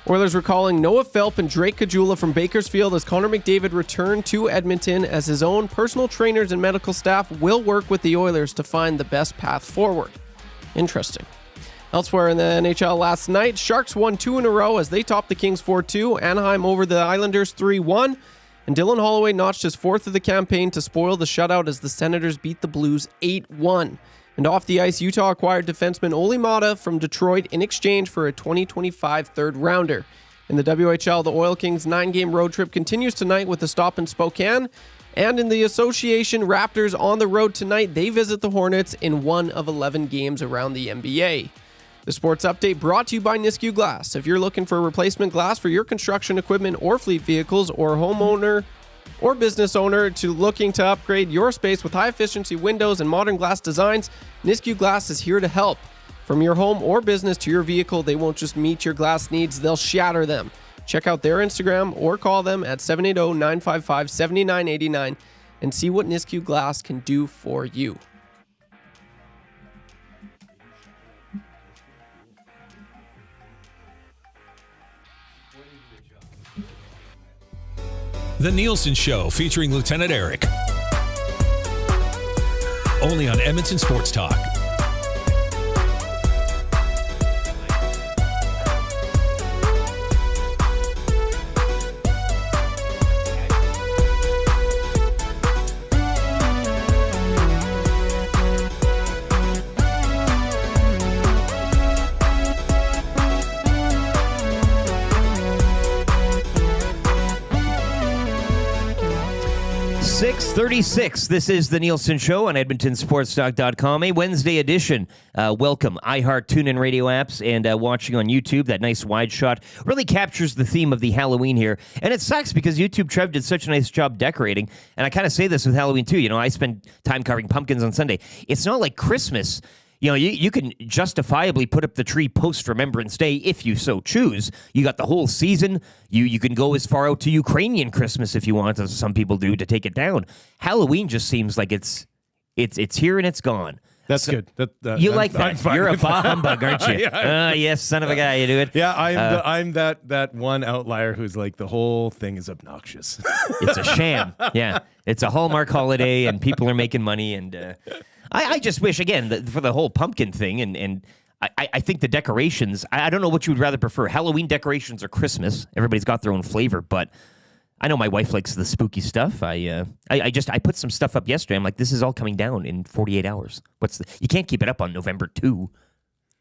Oilers recalling Noah Philp and Drake Caggiula from Bakersfield as Connor McDavid returned to Edmonton, as his own personal trainers and medical staff will work with the Oilers to find the best path forward. Interesting. Elsewhere in the NHL last night, Sharks won 2 in a row as they topped the Kings 4-2, Anaheim over the Islanders 3-1, and Dylan Holloway notched his 4th of the campaign to spoil the shutout as the Senators beat the Blues 8-1. And off the ice, Utah acquired defenseman Oli Mata from Detroit in exchange for a 2025 third-rounder. In the WHL, the Oil Kings' 9-game road trip continues tonight with a stop in Spokane. And in the Association, Raptors on the road tonight. They visit the Hornets in one of 11 games around the NBA. The sports update brought to you by Nisku Glass. If you're looking for replacement glass for your construction equipment or fleet vehicles, or homeowner or business owner looking to upgrade your space with high-efficiency windows and modern glass designs, Nisku Glass is here to help. From your home or business to your vehicle, they won't just meet your glass needs, they'll shatter them. Check out their Instagram or call them at 780-955-7989 and see what Nisku Glass can do for you. The Nielsen Show featuring Lieutenant Eric. Only on Edmonton Sports Talk. .36. This is the Nielsen Show on EdmontonSportsTalk.com, a Wednesday edition. Welcome, iHeart, TuneIn radio apps, and watching on YouTube. That nice wide shot really captures the theme of the Halloween here. And it sucks because YouTube Trev did such a nice job decorating. And I kind of say this with Halloween too. You know, I spend time carving pumpkins on Sunday. It's not like Christmas. You know, you can justifiably put up the tree post-Remembrance Day if you so choose. You got the whole season. You can go as far out to Ukrainian Christmas if you want, as some people do, to take it down. Halloween just seems like it's here and it's gone. That's good. You like that? You're a bah humbug, aren't you? Yes, son of a guy, you do it. Yeah, I'm that one outlier who's like the whole thing is obnoxious. It's a sham. Yeah, it's a Hallmark holiday, and people are making money. And I just wish, again, for the whole pumpkin thing, and I think the decorations. I don't know what you would rather prefer: Halloween decorations or Christmas. Everybody's got their own flavor, but I know my wife likes the spooky stuff. I put some stuff up yesterday. I'm like, this is all coming down in 48 hours. You can't keep it up on November 2.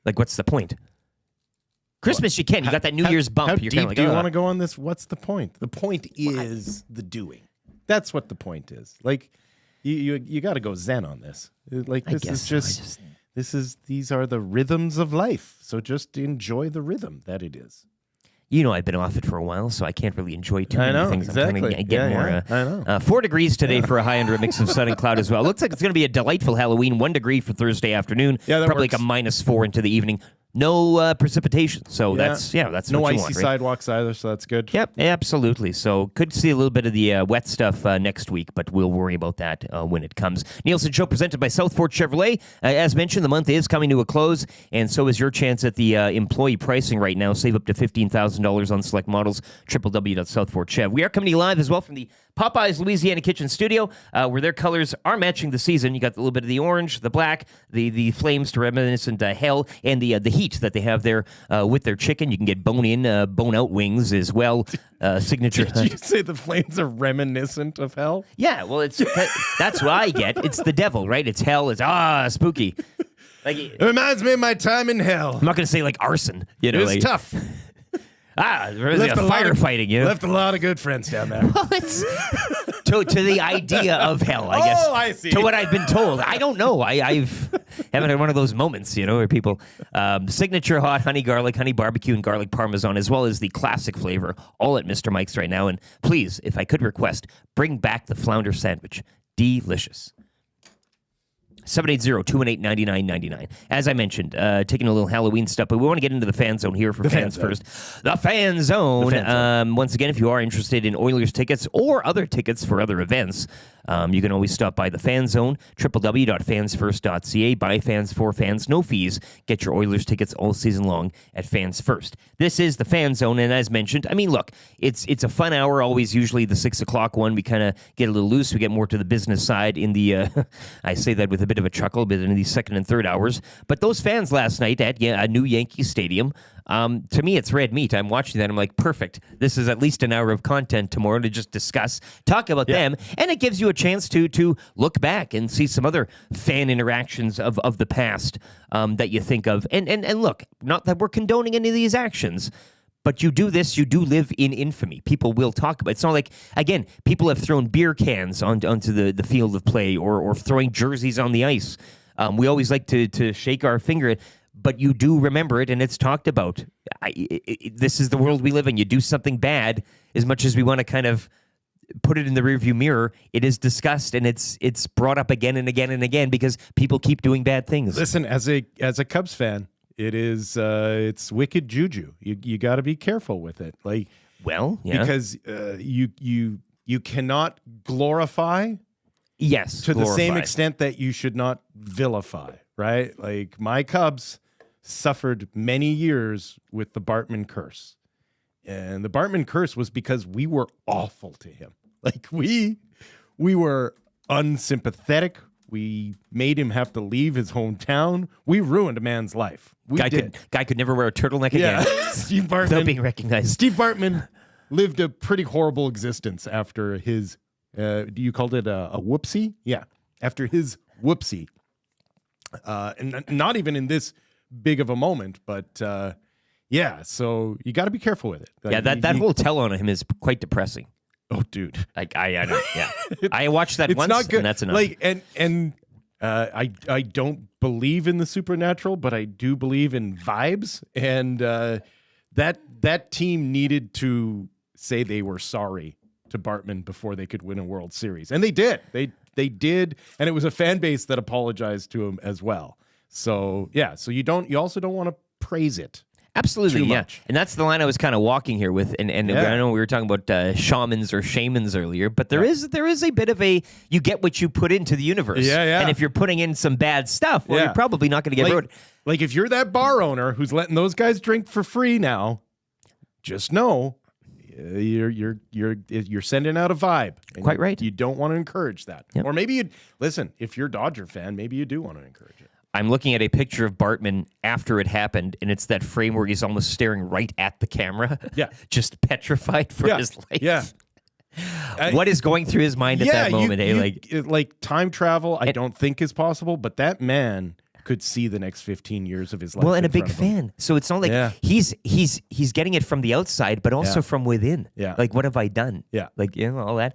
Like, what's the point? Christmas, you can. You got that New Year's bump. How You're deep like, do you want to go on this? What's the point? The point is the doing. That's what the point is. Like, you got to go zen on this. Like, this is just these are the rhythms of life. So just enjoy the rhythm that it is. You know, I've been off it for a while, so I can't really enjoy too many things. Exactly. I'm trying to get more. I know. 4 degrees today for a high under a mix of sun and cloud as well. Looks like it's going to be a delightful Halloween. 1 degree for Thursday afternoon. Yeah, that probably works. like a -4 into the evening. No precipitation, so that's no what you icy want, right? sidewalks either, so that's good. Yep, absolutely. So could see a little bit of the wet stuff next week, but we'll worry about that when it comes. Nielson Show presented by Southport Chevrolet. As mentioned, the month is coming to a close, and so is your chance at the employee pricing right now. Save up to $15,000 on select models. www.southportchev. We are coming to you live as well from the Popeyes Louisiana Kitchen Studio, where their colors are matching the season. You got a little bit of the orange, the black, the flames to reminiscent hell, and the heat that they have there with their chicken. You can get bone-in, bone-out wings as well. Signature. Did you say the flames are reminiscent of hell? Yeah, well, that's what I get. It's the devil, right? It's hell. It's spooky. Like, It reminds me of my time in hell. I'm not going to say like arson. You know, It was like, tough. there's a firefighting. You know, Left a lot of good friends down there. well, it's to the idea of hell, I guess. Oh, I see. To what I've been told. I don't know. I've haven't had one of those moments, you know, where people signature hot honey garlic, honey barbecue, and garlic parmesan, as well as the classic flavor, all at Mr. Mike's right now. And please, if I could request, bring back the flounder sandwich. Delicious. 780-218-9999. As I mentioned, taking a little Halloween stuff, but we want to get into the fan zone here for fans first. The fan zone. Once again, if you are interested in Oilers tickets or other tickets for other events, you can always stop by the fan zone, www.fansfirst.ca. Buy fans for fans, no fees. Get your Oilers tickets all season long at Fans First. This is the fan zone, and as mentioned, I mean, look, it's a fun hour, always usually the 6 o'clock one. We kind of get a little loose. We get more to the business side in the, I say that with a bit of a chuckle, but in the second and third hours. But those fans last night at a new Yankees Stadium, to me, it's red meat. I'm watching that. I'm like, perfect. This is at least an hour of content tomorrow to just discuss, talk about them, and it gives you a chance to look back and see some other fan interactions of the past that you think of. And look, not that we're condoning any of these actions, but you do this, you do live in infamy. People will talk about it. It's not like, again, people have thrown beer cans onto the field of play or throwing jerseys on the ice. We always like to shake our finger at, but you do remember it, and it's talked about. This is the world we live in. You do something bad, as much as we want to kind of put it in the rearview mirror, it is discussed, and it's brought up again and again and again because people keep doing bad things. Listen, as a Cubs fan, it is it's wicked juju. You got to be careful with it, like because you cannot glorify. Yes, to the same extent that you should not vilify, right? Like my Cubs suffered many years with the Bartman curse. And the Bartman curse was because we were awful to him. Like we were unsympathetic. We made him have to leave his hometown. We ruined a man's life. Guy could never wear a turtleneck again. Steve Bartman, without being recognized. Steve Bartman lived a pretty horrible existence after his you called it a whoopsie? Yeah. After his whoopsie. And not even in this big of a moment, but yeah, so you got to be careful with it. Like, that whole tell on him is quite depressing. Oh, dude. Like I know, yeah. I watched that It's once, not good. and that's enough. Like I don't believe in the supernatural, but I do believe in vibes, and that team needed to say they were sorry to Bartman before they could win a World Series, and they did. They did, and it was a fan base that apologized to him as well. So yeah, so you also don't want to praise it. Absolutely, too yeah. much. And that's the line I was kind of walking here with. And I know we were talking about shamans or shamans earlier, but there is a bit of a, you get what you put into the universe. Yeah. And if you're putting in some bad stuff, well, you're probably not going to get rewarded. Like if you're that bar owner who's letting those guys drink for free now, just know you're sending out a vibe. Quite right. You don't want to encourage that. Yep. Or maybe listen, if you're a Dodger fan, maybe you do want to encourage it. I'm looking at a picture of Bartman after it happened, and it's that frame where he's almost staring right at the camera. Yeah. Just petrified for his life. Yeah. What is going through his mind at that moment? Like time travel, I don't think is possible, but that man could see the next 15 years of his life. Well, and a in big front of him. fan. So it's not like he's getting it from the outside, but also from within. Yeah. Like, what have I done? Yeah. Like, all that.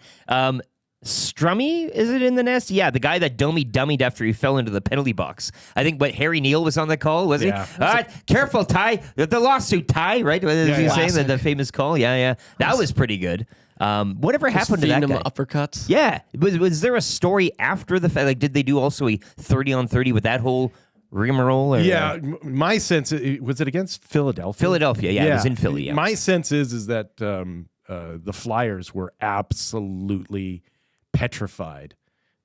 Strummy, is it in the nest? Yeah, the guy that dummied after he fell into the penalty box. I think Harry Neal was on the call, was he? Yeah. All right, careful, Ty. The lawsuit, Ty, right? Was he saying Classic. the famous call? Yeah. That was pretty good. Whatever happened to that feeding guy? him uppercuts. Yeah. Was there a story after the fact? Like, did they do also a 30-on-30 with that whole rigmarole? Or, Yeah, my sense was it against Philadelphia? Philadelphia, yeah, it was in Philly. Yeah. My sense is that the Flyers were absolutely petrified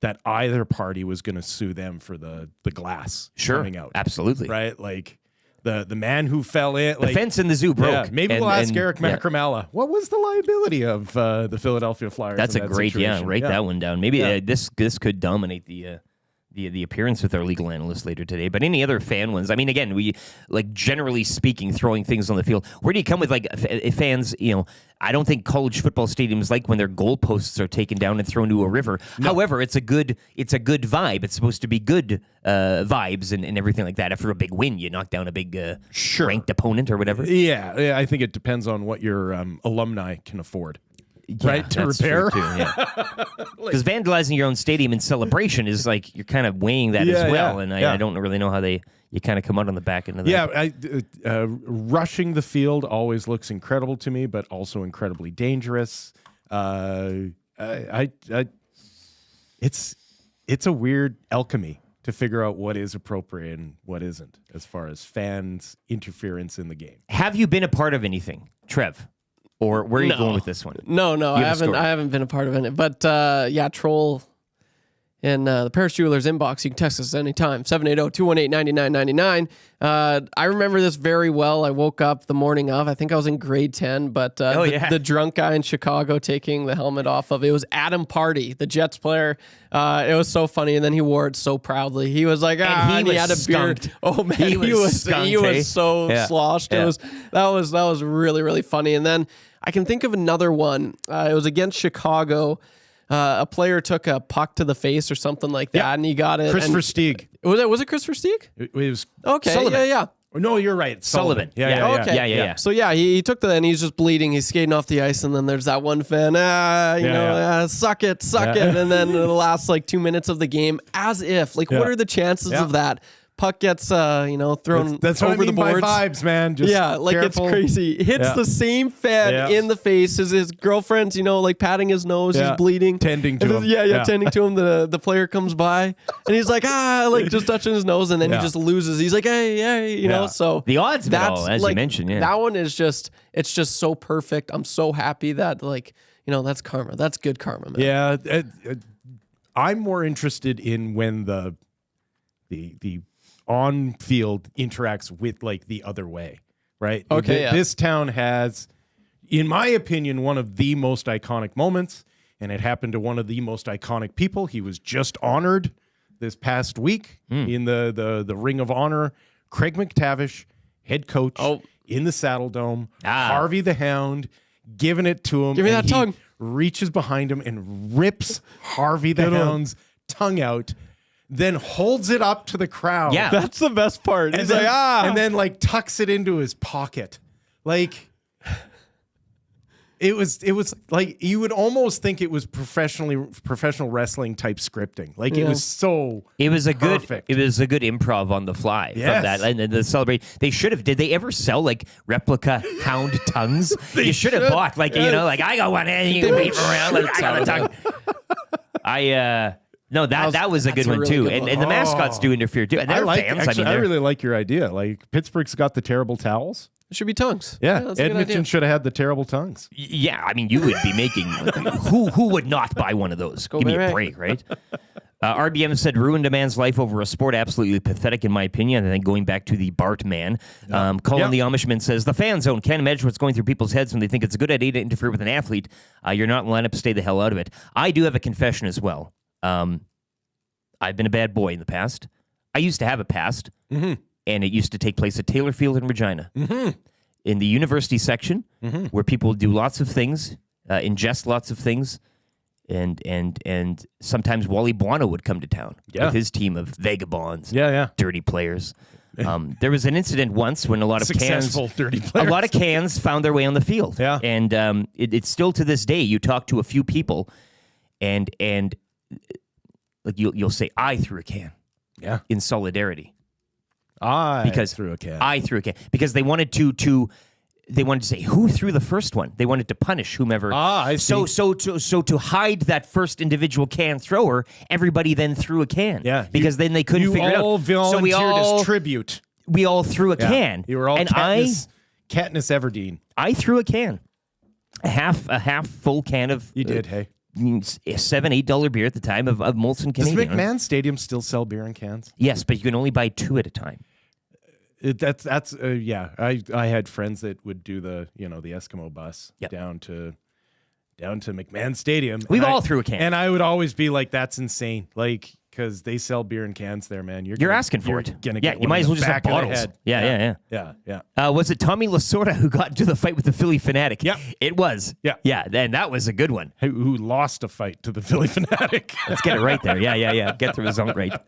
that either party was going to sue them for the glass coming out. Absolutely. Right, like the man who fell in, The fence in the zoo broke. Yeah, maybe we'll ask Eric yeah. Macramalla. What was the liability of the Philadelphia Flyers? That's in a that great, situation? write that one down. Maybe Yeah. this could dominate the appearance with our legal analyst later today. But any other fan ones? I mean, again, we like generally speaking, throwing things on the field. Where do you come with like fans? I don't think college football stadiums like when their goalposts are taken down and thrown to a river. No. However, it's a good vibe. It's supposed to be good vibes and everything like that. After a big win, you knock down a big ranked opponent or whatever. Yeah, I think it depends on what your alumni can afford. Right, to that's repair. true, too, because vandalizing your own stadium in celebration is like you're kind of weighing that as well, and I don't really know how you kind of come out on the back end of that. Yeah, rushing the field always looks incredible to me, but also incredibly dangerous. It's a weird alchemy to figure out what is appropriate and what isn't, as far as fans' interference in the game. Have you been a part of anything, Trev? Or where are you going with this one? No, I have a story. haven't been a part of it. But troll in the Paris Jewelers inbox. You can text us anytime, 780-218-9999. I remember this very well. I woke up the morning of, I think I was in grade 10, but the drunk guy in Chicago taking the helmet off of, it was Adam Party, the Jets player. It was so funny, and then he wore it so proudly. He was like, and he had a skunked. beard. Oh man, He was skunked, he was so sloshed. Yeah. That was really, really funny. And then I can think of another one. It was against Chicago. A player took a puck to the face or something like that, and he got it. Christopher Stieg. Was it Christopher Stieg? It was Okay, Sullivan. yeah. No, you're right. Sullivan. Yeah. Okay. Yeah. So he took and he's just bleeding. He's skating off the ice, and then there's that one fan. Suck it, and then the last 2 minutes of the game, as if what are the chances of that? Puck gets thrown That's what over I mean the boards. by vibes, man. Just It's careful. crazy. Hits the same fan in the face as his girlfriend's, patting his nose, he's bleeding. Tending to And him. then, tending to him. The player comes by and he's like, just touching his nose, and then he just loses. He's like, hey, so The odds of it that's all, as you mentioned, that one is it's just so perfect. I'm so happy that that's karma. That's good karma, man. Yeah, I'm more interested in when the on field interacts with the other way, right? Okay, This town has, in my opinion, one of the most iconic moments, and it happened to one of the most iconic people. He was just honored this past week in the Ring of Honor. Craig McTavish, head coach in the Saddle Dome. Harvey the Hound giving it to him. Give me and that tongue. Reaches behind him and rips Harvey the Hound's tongue out. Then holds it up to the crowd. Yeah. That's the best part. And He's then, like, and then tucks it into his pocket. It was like you would almost think it was professional wrestling type scripting. It was so It was a perfect. good improv on the fly from Yes. that, and then the celebrate. They should have. Did they ever sell replica hound tongues? You should have bought I got one, and you wave around I got a tongue. No, that was a good that's a one really too, good one. and the mascots do interfere too, and they're fans. I really like your idea. Pittsburgh's got the terrible towels. it should be tongues. Yeah, that's a good Edmonton idea. should have had the terrible tongues. Yeah, I mean, you would be making who would not buy one of those? Give me a back. break, right? RBM said, ruined a man's life over a sport. Absolutely pathetic, in my opinion. And then going back to the Bart man. Colin the Amishman says, the fan zone. Can't imagine what's going through people's heads when they think it's a good idea to interfere with an athlete. You're not in lineup, stay the hell out of it. I do have a confession as well. I've been a bad boy in the past. I used to have a past, and it used to take place at Taylor Field in Regina. In the university section, where people do lots of things, ingest lots of things, and sometimes Wally Buono would come to town with his team of vagabonds, dirty players. There was an incident once when a lot of Successful dirty players. A lot of cans found their way on the field. Yeah. And it's still to this day, you talk to a few people, and like you'll say, I threw a can. Yeah. In solidarity. Because threw a can. I threw a can. Because they wanted to say who threw the first one. They wanted to punish whomever. I see. So to hide that first individual can thrower, everybody then threw a can. Yeah. Because then they couldn't figure it out. You all volunteered as tribute. We all threw a can. You were all Katniss Everdeen. I threw a can. A half full can of You did, hey. $7-8 beer at the time of Molson Does Canadian. McMahon Stadium still sell beer in cans? Yes, but you can only buy 2 at a time. Yeah. I had friends that would do the Eskimo bus down to McMahon Stadium. We've all threw a can, and I would always be like, "That's insane!" Like because they sell beer in cans there, man. You're asking for it. Gonna yeah, get you might as well just have bottles. Yeah. Was it Tommy Lasorda who got into the fight with the Philly Fanatic? Yeah, it was. Yeah, and that was a good one. Who lost a fight to the Philly Fanatic? Let's get it right there. Yeah. Get the result right.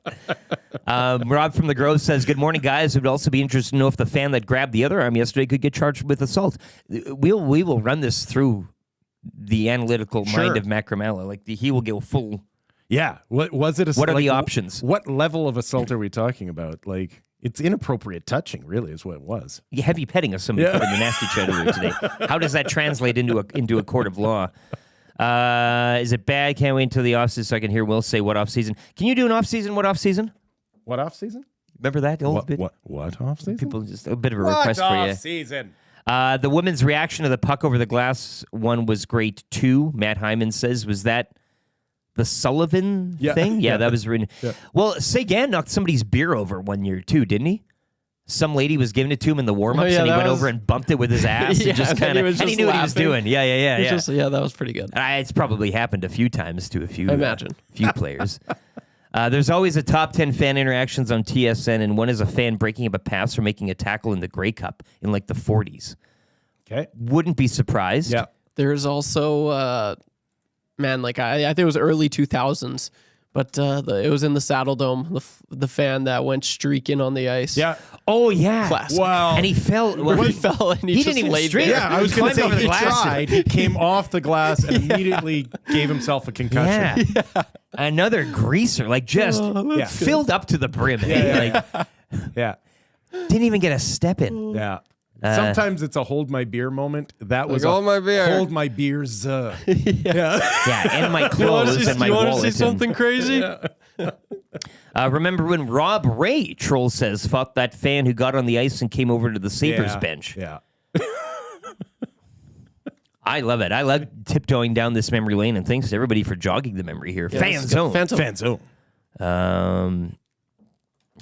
Rob from the Grove says, "Good morning, guys. It would also be interesting to know if the fan that grabbed the other arm yesterday could get charged with assault. We will run this through the analytical mind of Macramalla. Like he will go full." Yeah. What was it? What are the options? What level of assault are we talking about? Like, it's inappropriate touching, really, is what it was. Heavy petting of somebody put in the nasty chat earlier today. How does that translate into a court of law? Is it bad? Can't wait until the offseason so I can hear Will say what offseason. Can you do an offseason? What offseason? What offseason? Remember that old bit? What offseason? People just a bit of a request for you. What offseason? The women's reaction to the puck over the glass one was great too. Matt Hyman says, was that the Sullivan thing? Yeah, that was written. Yeah. Well, Sagan knocked somebody's beer over one year too, didn't he? Some lady was giving it to him in the warm-ups, and he went over and bumped it with his ass. And just kind of, and he knew what he was doing. Yeah. That was pretty good. It's probably happened a few times to a few. I imagine. Few players. There's always a top 10 fan interactions on TSN, and one is a fan breaking up a pass or making a tackle in the Grey Cup in like the 40s. Okay. Wouldn't be surprised. Yeah. There's also, I think it was early 2000s, but it was in the Saddle Dome, the fan that went streaking on the ice. Yeah. Oh, yeah. Classic. Wow. And he fell. Well, he fell and he just didn't even laid streak. there. Yeah, I was going to climbed over say the he glass. tried. He came off the glass and immediately gave himself a concussion. Yeah. Another greaser, like just filled up to the brim. Yeah. Didn't even get a step in. Yeah. Sometimes it's a hold my beer moment. That was hold my beer. Hold my beers. Yeah, and my clothes and my you wallet. Want to see something crazy? Remember when Rob Ray, Troll says, fought that fan who got on the ice and came over to the Sabres bench? Yeah. I love it. I love tiptoeing down this memory lane, and thanks to everybody for jogging the memory here. Fan zone. Fan zone.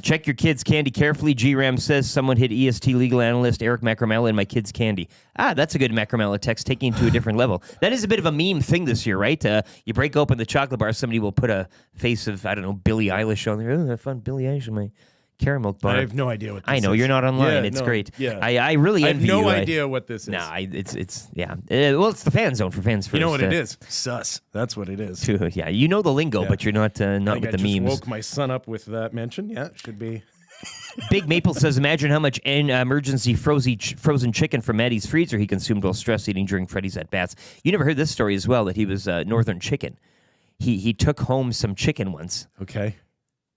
Check your kids' candy carefully. G-Ram says someone hit EST legal analyst Eric Macramalla in my kids' candy. That's a good Macramalla text, taking it to a different level. That is a bit of a meme thing this year, right? You break open the chocolate bar, somebody will put a face of, I don't know, Billie Eilish on there. Oh, I found Billie Eilish in my caramel bar. I have no idea what this I know, is. you're not online. Yeah, it's no, great. Yeah. I really envy you. I have no idea what this is. Nah, it's yeah. Well, it's the fan zone for fans first. You know what it is? Sus. That's what it is. Yeah, you know the lingo, but you're not with the just memes. Woke my son up with that mention. Yeah, it should be. Big Maple says, imagine how much emergency frozen chicken from Maddie's freezer he consumed while stress eating during Freddy's at bats. You never heard this story as well, that he was Northern Chicken. He took home some chicken once. Okay.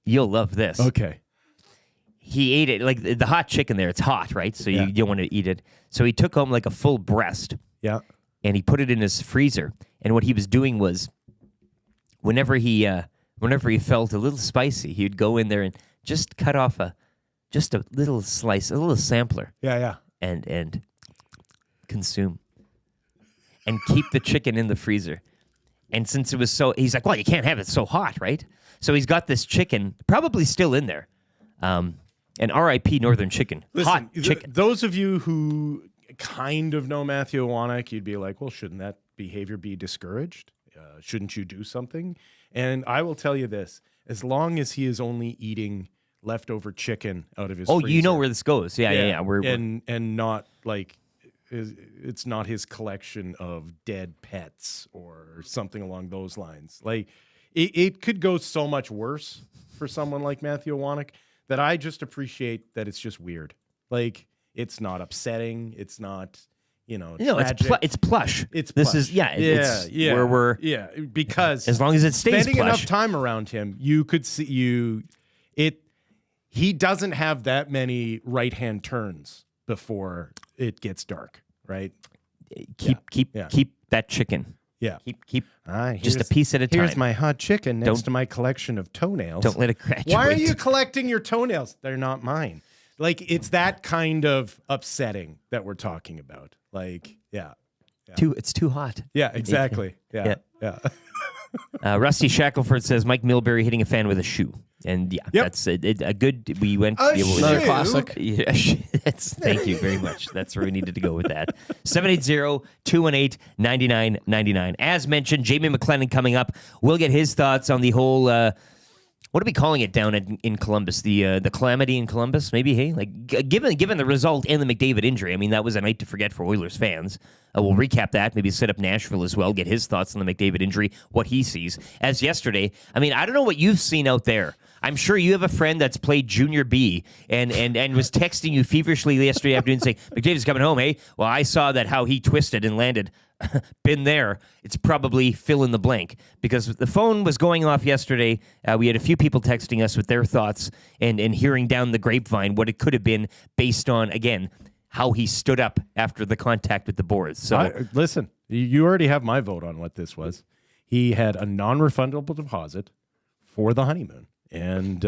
You'll love this. Okay. He ate it, like the hot chicken there, it's hot, right? So you don't want to eat it. So he took home like a full breast. Yeah. And he put it in his freezer. And what he was doing was, whenever he felt a little spicy, he would go in there and just cut off just a little slice, a little sampler. Yeah. And consume. And keep the chicken in the freezer. And since it was he's like, well, you can't have it so hot, right? So he's got this chicken, probably still in there. And R.I.P. Northern Chicken. Listen, hot chicken. Those of you who kind of know Matthew Iwanek, you'd be like, well, shouldn't that behavior be discouraged? Shouldn't you do something? And I will tell you this, as long as he is only eating leftover chicken out of his freezer. You know where this goes. Yeah. And not like, it's not his collection of dead pets or something along those lines. Like, it could go so much worse for someone like Matthew Iwanek that I just appreciate that it's just weird. Like, it's not upsetting. It's not, No, tragic. it's plush. It's this plush. is where we're because as long as it stays spending plush. enough time around him, you could see he doesn't have that many right-hand turns before it gets dark, right? Keep that chicken. Yeah. Keep just a piece at a time. Here's my hot chicken next to my collection of toenails. Don't let it graduate. Why are you collecting your toenails? They're not mine. Like, it's that kind of upsetting that we're talking about. Like, It's too hot. Yeah, exactly. Yeah. Rusty Shackelford says Mike Milbury hitting a fan with a shoe. And that's a good. We went Another classic. Yeah, thank you very much. That's where we needed to go with that. 780-218-9999. As mentioned, Jamie McLennan coming up. We'll get his thoughts on the whole. What are we calling it down in Columbus? The calamity in Columbus, maybe. Hey, like given the result and the McDavid injury, I mean that was a night to forget for Oilers fans. We'll recap that. Maybe set up Nashville as well. Get his thoughts on the McDavid injury, what he sees. As yesterday, I mean, I don't know what you've seen out there. I'm sure you have a friend that's played Junior B and was texting you feverishly yesterday afternoon saying, McDavid's coming home, hey? Well, I saw that how he twisted and landed. Been there. It's probably fill in the blank because the phone was going off yesterday. We had a few people texting us with their thoughts and hearing down the grapevine what it could have been based on, again, how he stood up after the contact with the boards. So listen, you already have my vote on what this was. He had a non-refundable deposit for the honeymoon. And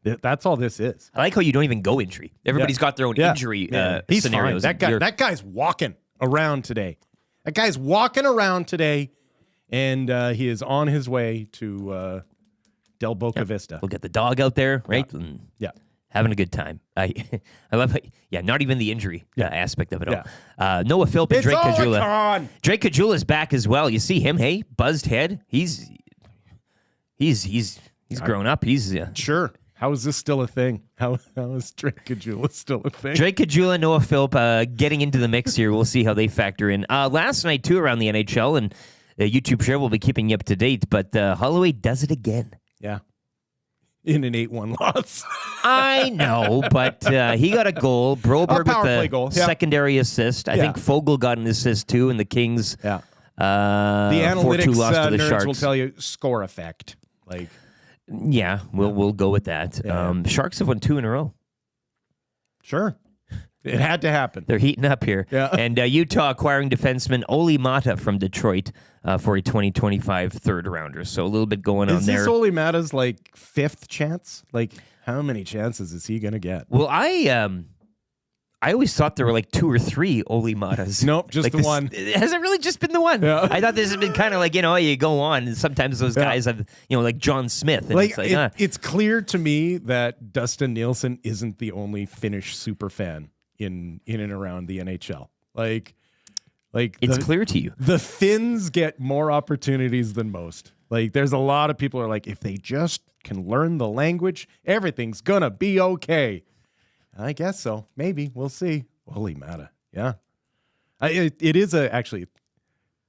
that's all this is. I like how you don't even go injury. Everybody's got their own injury He's scenarios. Fine. That guy's walking around today. And he is on his way to Del Boca Vista. We'll get the dog out there, right? Yeah. Having a good time. I love it. Yeah, not even the injury aspect of it all. Noah Philp and Drake Caggiula. Drake Caggiula is back as well. You see him, hey? Buzzed head. He's grown up. He's sure. How is this still a thing? How is Drake Caggiula still a thing? Drake Caggiula, Noah Philp getting into the mix here. We'll see how they factor in. Last night, too, around the NHL, and YouTube share will be keeping you up to date, but Holloway does it again. Yeah. In an 8-1 loss. I know, but he got a goal. Broberg with the goal. Secondary assist. I think Fogle got an assist, too, and the Kings the analytics lost to the nerds Sharks. will tell you score effect. Like, yeah, we'll go with that. Sharks have won 2 in a row. Sure. It had to happen. They're heating up here. Yeah. And Utah acquiring defenseman Oli Mata from Detroit for a 2025 third rounder. So a little bit going on there. Is this Oli Mata's like 5th chance? Like, how many chances is he going to get? Well, I always thought there were like 2 or 3 Oli Matas. Nope, just like the one. Has it really just been the one? Yeah. I thought this has been kind of like, you go on, and sometimes those guys have, like John Smith. And Like, it's like, it's clear to me that Dustin Nielson isn't the only Finnish super fan in and around the NHL. Like it's clear to you. The Finns get more opportunities than most. Like, there's a lot of people who are like, if they just can learn the language, everything's gonna be okay. I guess so. Maybe. We'll see. Holy Mata. Yeah. It is actually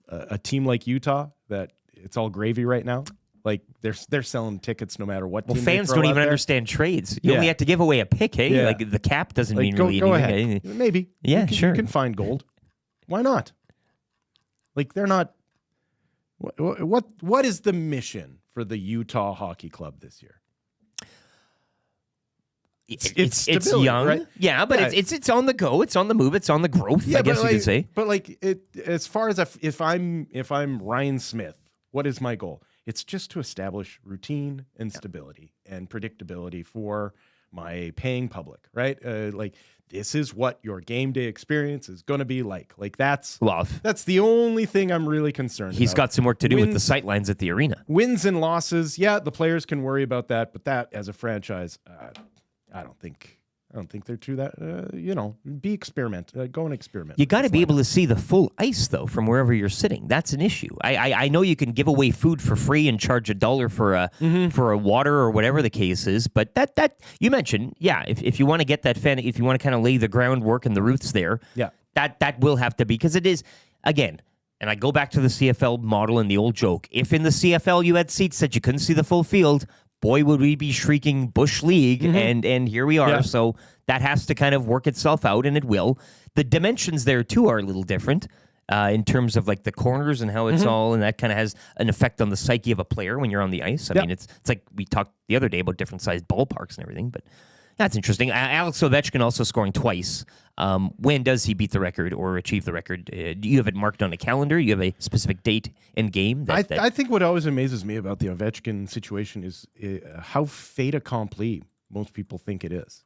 a team like Utah that it's all gravy right now. Like, they're selling tickets no matter what. Well, team fans they throw don't out even there. understand trades. You only have to give away a pick, hey? Yeah. Like, the cap doesn't Like, mean go really anything. ahead. Maybe. Yeah, sure. You can find gold. Why not? Like, they're not. What is the mission for the Utah Hockey Club this year? It's stability, young, right? Yeah, but it's on the go, it's on the move, it's on the growth. I guess you could say. But like as far as if I'm Ryan Smith, what is my goal? It's just to establish routine and stability and predictability for my paying public, right? Like, this is what your game day experience is going to be like. Like, that's the only thing I'm really concerned about. He's got some work to do with the sightlines at the arena. Wins and losses, the players can worry about that, but that as a franchise, I don't think they're too that. Go and experiment. You got to be able to see the full ice though from wherever you're sitting. That's an issue. I know you can give away food for free and charge $1 for a water or whatever the case is, but that you mentioned, if you want to get that fan, if you want to kind of lay the groundwork and the roots there, that will have to be, because it is, again. And I go back to the CFL model and the old joke. If in the CFL you had seats that you couldn't see the full field, boy, would we be shrieking Bush League, and here we are. Yeah. So that has to kind of work itself out, and it will. The dimensions there, too, are a little different in terms of like the corners and how it's all, and that kind of has an effect on the psyche of a player when you're on the ice. I mean, it's like we talked the other day about different sized ballparks and everything, but that's interesting. Alex Ovechkin also scoring twice. When does he beat the record or achieve the record? Do you have it marked on a calendar? You have a specific date and game? I think what always amazes me about the Ovechkin situation is how fait accompli most people think it is.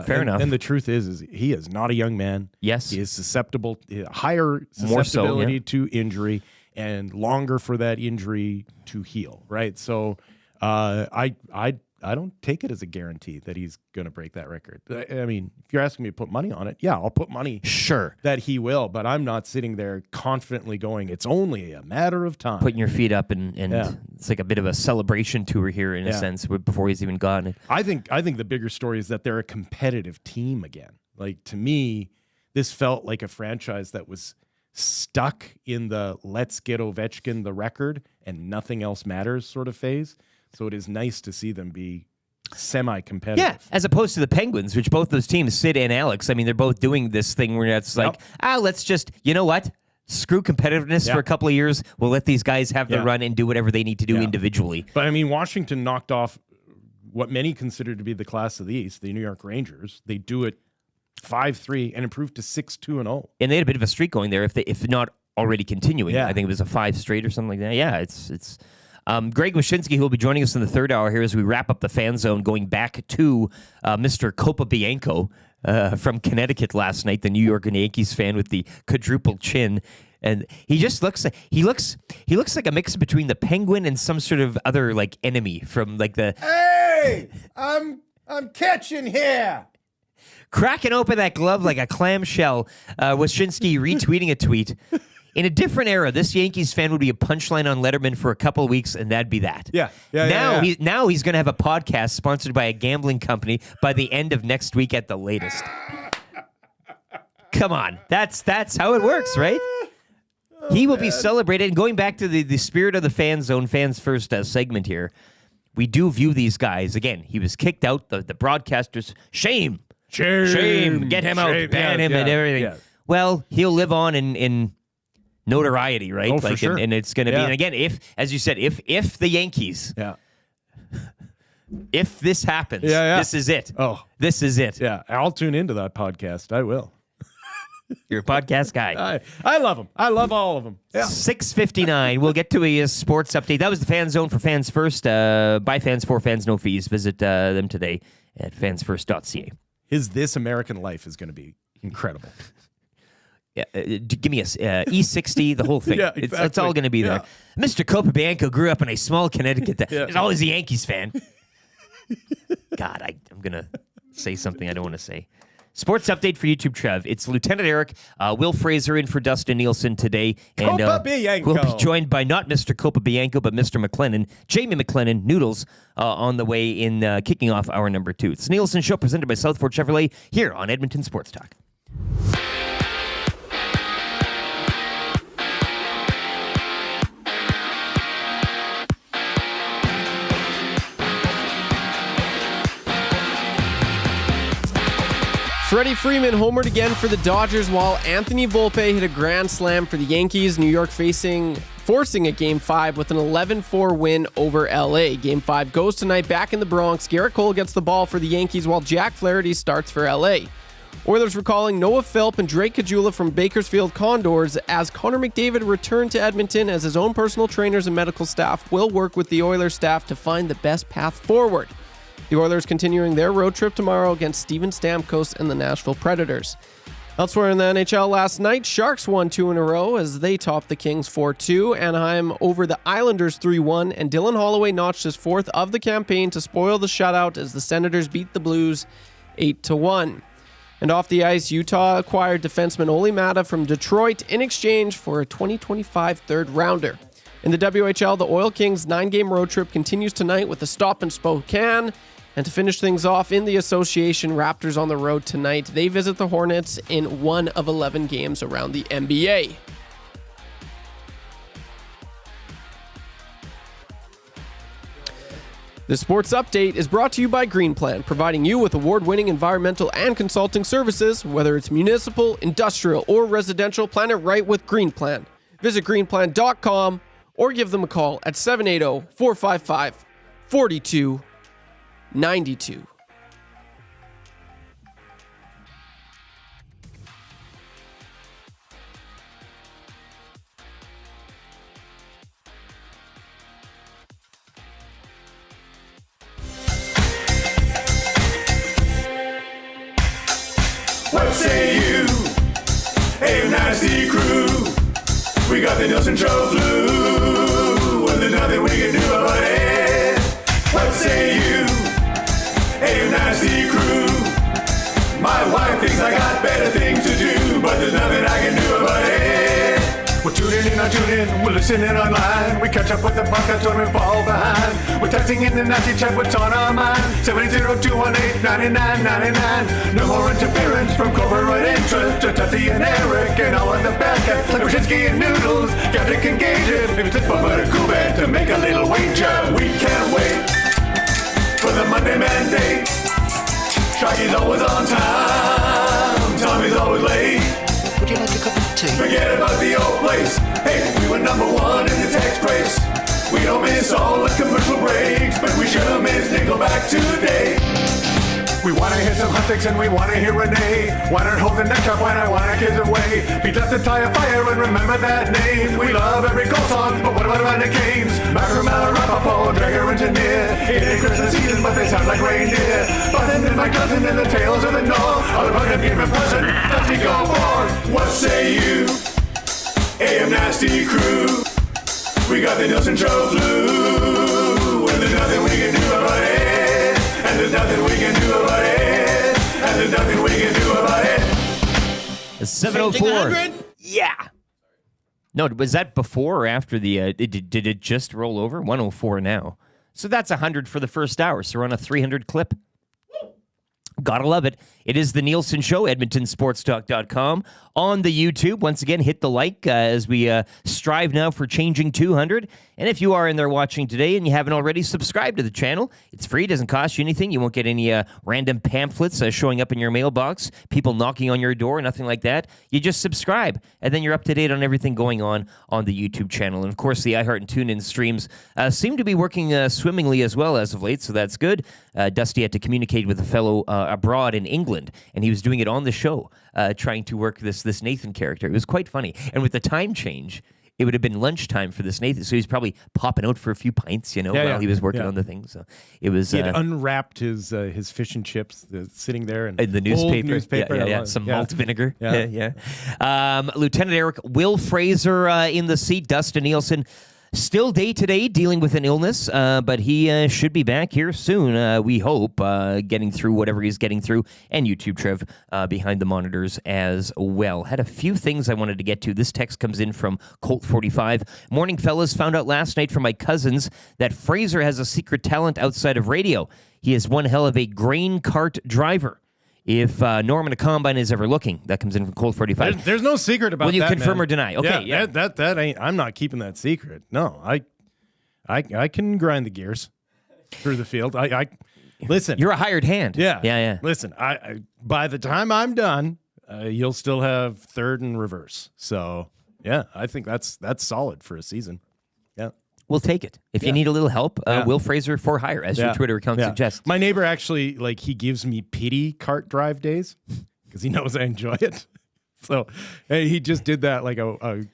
Fair enough. And the truth is he is not a young man. Yes. He is susceptible, higher susceptibility to injury and longer for that injury to heal, right? So I don't take it as a guarantee that he's going to break that record. I mean, if you're asking me to put money on it, yeah, I'll put money that he will, but I'm not sitting there confidently going, it's only a matter of time. Putting your feet up and it's like a bit of a celebration tour here in a sense before he's even gone. I think the bigger story is that they're a competitive team again. Like, to me, this felt like a franchise that was stuck in the let's get Ovechkin the record and nothing else matters sort of phase. So it is nice to see them be semi-competitive. Yeah, as opposed to the Penguins, which both those teams, Sid and Alex, I mean, they're both doing this thing where it's like, let's just, you know what? Screw competitiveness for a couple of years. We'll let these guys have their run and do whatever they need to do individually. But, I mean, Washington knocked off what many consider to be the class of the East, the New York Rangers. They do it 5-3 and improved to 6-2-0. And they had a bit of a streak going there, if not already continuing. I think it was a 5 straight or something like that. Yeah, it's Greg Wyshynski, who will be joining us in the third hour here as we wrap up the Fan Zone, going back to Mr. Copabianco from Connecticut last night, the New York Yankees fan with the quadruple chin. And he just looks like a mix between the Penguin and some sort of other like enemy from like the Hey, I'm catching here. Cracking open that glove like a clamshell. Wyshynski retweeting a tweet. In a different era, this Yankees fan would be a punchline on Letterman for a couple of weeks, and that'd be that. Now he's going to have a podcast sponsored by a gambling company by the end of next week at the latest. Come on, that's how it works, right? He will be celebrated. And going back to the spirit of the Fan Zone, Fans First segment here, we do view these guys again. He was kicked out. The broadcasters, shame, get him out, ban him, and everything. Yeah. Well, he'll live on in notoriety, right? Oh, for sure. And it's going to be, and again, if, as you said, if the Yankees, if this happens, this is it. Oh, this is it. Yeah, I'll tune into that podcast. I will. You're a podcast guy. I love them. I love all of them. Yeah. 6:59. We'll get to a sports update. That was the Fan Zone for Fans First. By fans, for fans, no fees. Visit them today at fansfirst.ca. His This American Life is going to be incredible. Yeah, give me a E60, the whole thing. Yeah, exactly. It's all going to be there. Mr. Copabianco grew up in a small Connecticut. He's always a Yankees fan. God, I'm going to say something I don't want to say. Sports update for YouTube Trev. It's Lieutenant Eric, Wil Fraser in for Dustin Nielsen today. And we'll be joined by not Mr. Copabianco, but Mr. McLennan, Jamie McLennan, Noodles, on the way in kicking off hour number 2. It's the Nielsen Show presented by Southport Chevrolet here on Edmonton Sports Talk. Freddie Freeman homered again for the Dodgers, while Anthony Volpe hit a grand slam for the Yankees. New York forcing a Game 5 with an 11-4 win over LA. Game 5 goes tonight back in the Bronx. Garrett Cole gets the ball for the Yankees, while Jack Flaherty starts for LA. Oilers recalling Noah Philp and Drake Caggiula from Bakersfield Condors as Connor McDavid returned to Edmonton, as his own personal trainers and medical staff will work with the Oilers staff to find the best path forward. The Oilers continuing their road trip tomorrow against Steven Stamkos and the Nashville Predators. Elsewhere in the NHL last night, Sharks won 2 in a row as they topped the Kings 4-2. Anaheim over the Islanders 3-1, and Dylan Holloway notched his 4th of the campaign to spoil the shutout as the Senators beat the Blues 8-1. And off the ice, Utah acquired defenseman Oli Mata from Detroit in exchange for a 2025 third-rounder. In the WHL, the Oil Kings' 9-game road trip continues tonight with a stop in Spokane. And to finish things off in the association, Raptors on the road tonight. They visit the Hornets in 1 of 11 games around the NBA. The Sports Update is brought to you by Green Plan, providing you with award-winning environmental and consulting services, whether it's municipal, industrial, or residential. Plan it right with Green Plan. Visit greenplan.com or give them a call at 780-455-4292. What say you? Hey, nasty crew. We got the Nielson show flu, and there's nothing we can do about it. What say you? Hey, nasty crew. My wife thinks I got better things to do, but there's nothing I can do about it. We're tuning in, we're listening online. We catch up with the podcast when we fall behind. We're texting in the nasty chat, what's on our mind. 780-218-9999. No more interference from corporate interest. Just Dusty and Eric and all of the bad cats like Wyshynski and Noodles. Captain can gauge it. Maybe it's fun but a cool band to make a little wager. We can't wait for the Monday mandate. Shaggy's always on time. Tommy's always late. Would you like a cup of tea? Forget about the old place. Hey, we were number one in the text race. We don't miss all the commercial breaks, but we sure miss Nickelback today. We wanna hear some hot takes and we wanna hear Renee. Wanna hold the neck up when I wanna kiss away. Beat up the tire fire and remember that name. We love every goal song, but what about the games? Macramalla, Rapaport, Dragger, Engineer. It ain't Christmas season, but they sound like reindeer. Button and my cousin and the tales of the North. All about the game in person, Dusty go forth. What say you? AM Nasty crew. We got the Nielson show flu, and there's nothing we can do about it. And there's nothing we can do about it. And there's nothing we can do about it. 704. Yeah. No, was that before or after the, did it just roll over? 104 now. So that's 100 for the first hour. So we're on a 300 clip. Gotta love it. It is the Nielson Show, EdmontonSportsTalk.com. On the YouTube, once again, hit the like as we strive now for changing 200. And if you are in there watching today and you haven't already, subscribe to the channel. It's free. It doesn't cost you anything. You won't get any random pamphlets showing up in your mailbox, people knocking on your door, nothing like that. You just subscribe, and then you're up to date on everything going on the YouTube channel. And, of course, the iHeart and TuneIn streams seem to be working swimmingly as well as of late, so that's good. Dusty had to communicate with a fellow abroad in England, and he was doing it on the show, trying to work this Nathan character. It was quite funny. And with the time change, it would have been lunchtime for this Nathan, so he's probably popping out for a few pints, while he was working on the thing. So it was. He had unwrapped his fish and chips sitting there and the newspaper. Some malt vinegar. Lieutenant Eric, Wil Fraser in the seat. Dustin Nielson. Still day-to-day dealing with an illness, but he should be back here soon, we hope, getting through whatever he's getting through, and YouTube Trev behind the monitors as well. Had a few things I wanted to get to. This text comes in from Colt45. Morning, fellas. Found out last night from my cousins that Fraser has a secret talent outside of radio. He is one hell of a grain cart driver. If Norman a Combine is ever looking, that comes in from Colt45. There's no secret about that. Will you confirm man. or deny? Okay, yeah. That ain't. I'm not keeping that secret. No, I can grind the gears through the field. I listen. You're a hired hand. Yeah. Listen, I by the time I'm done, you'll still have third and reverse. So yeah, I think that's solid for a season. Yeah. We'll take it. If you need a little help, Wil Fraser for hire, as your Twitter account suggests. My neighbor actually, he gives me pity cart drive days because he knows I enjoy it. So he just did that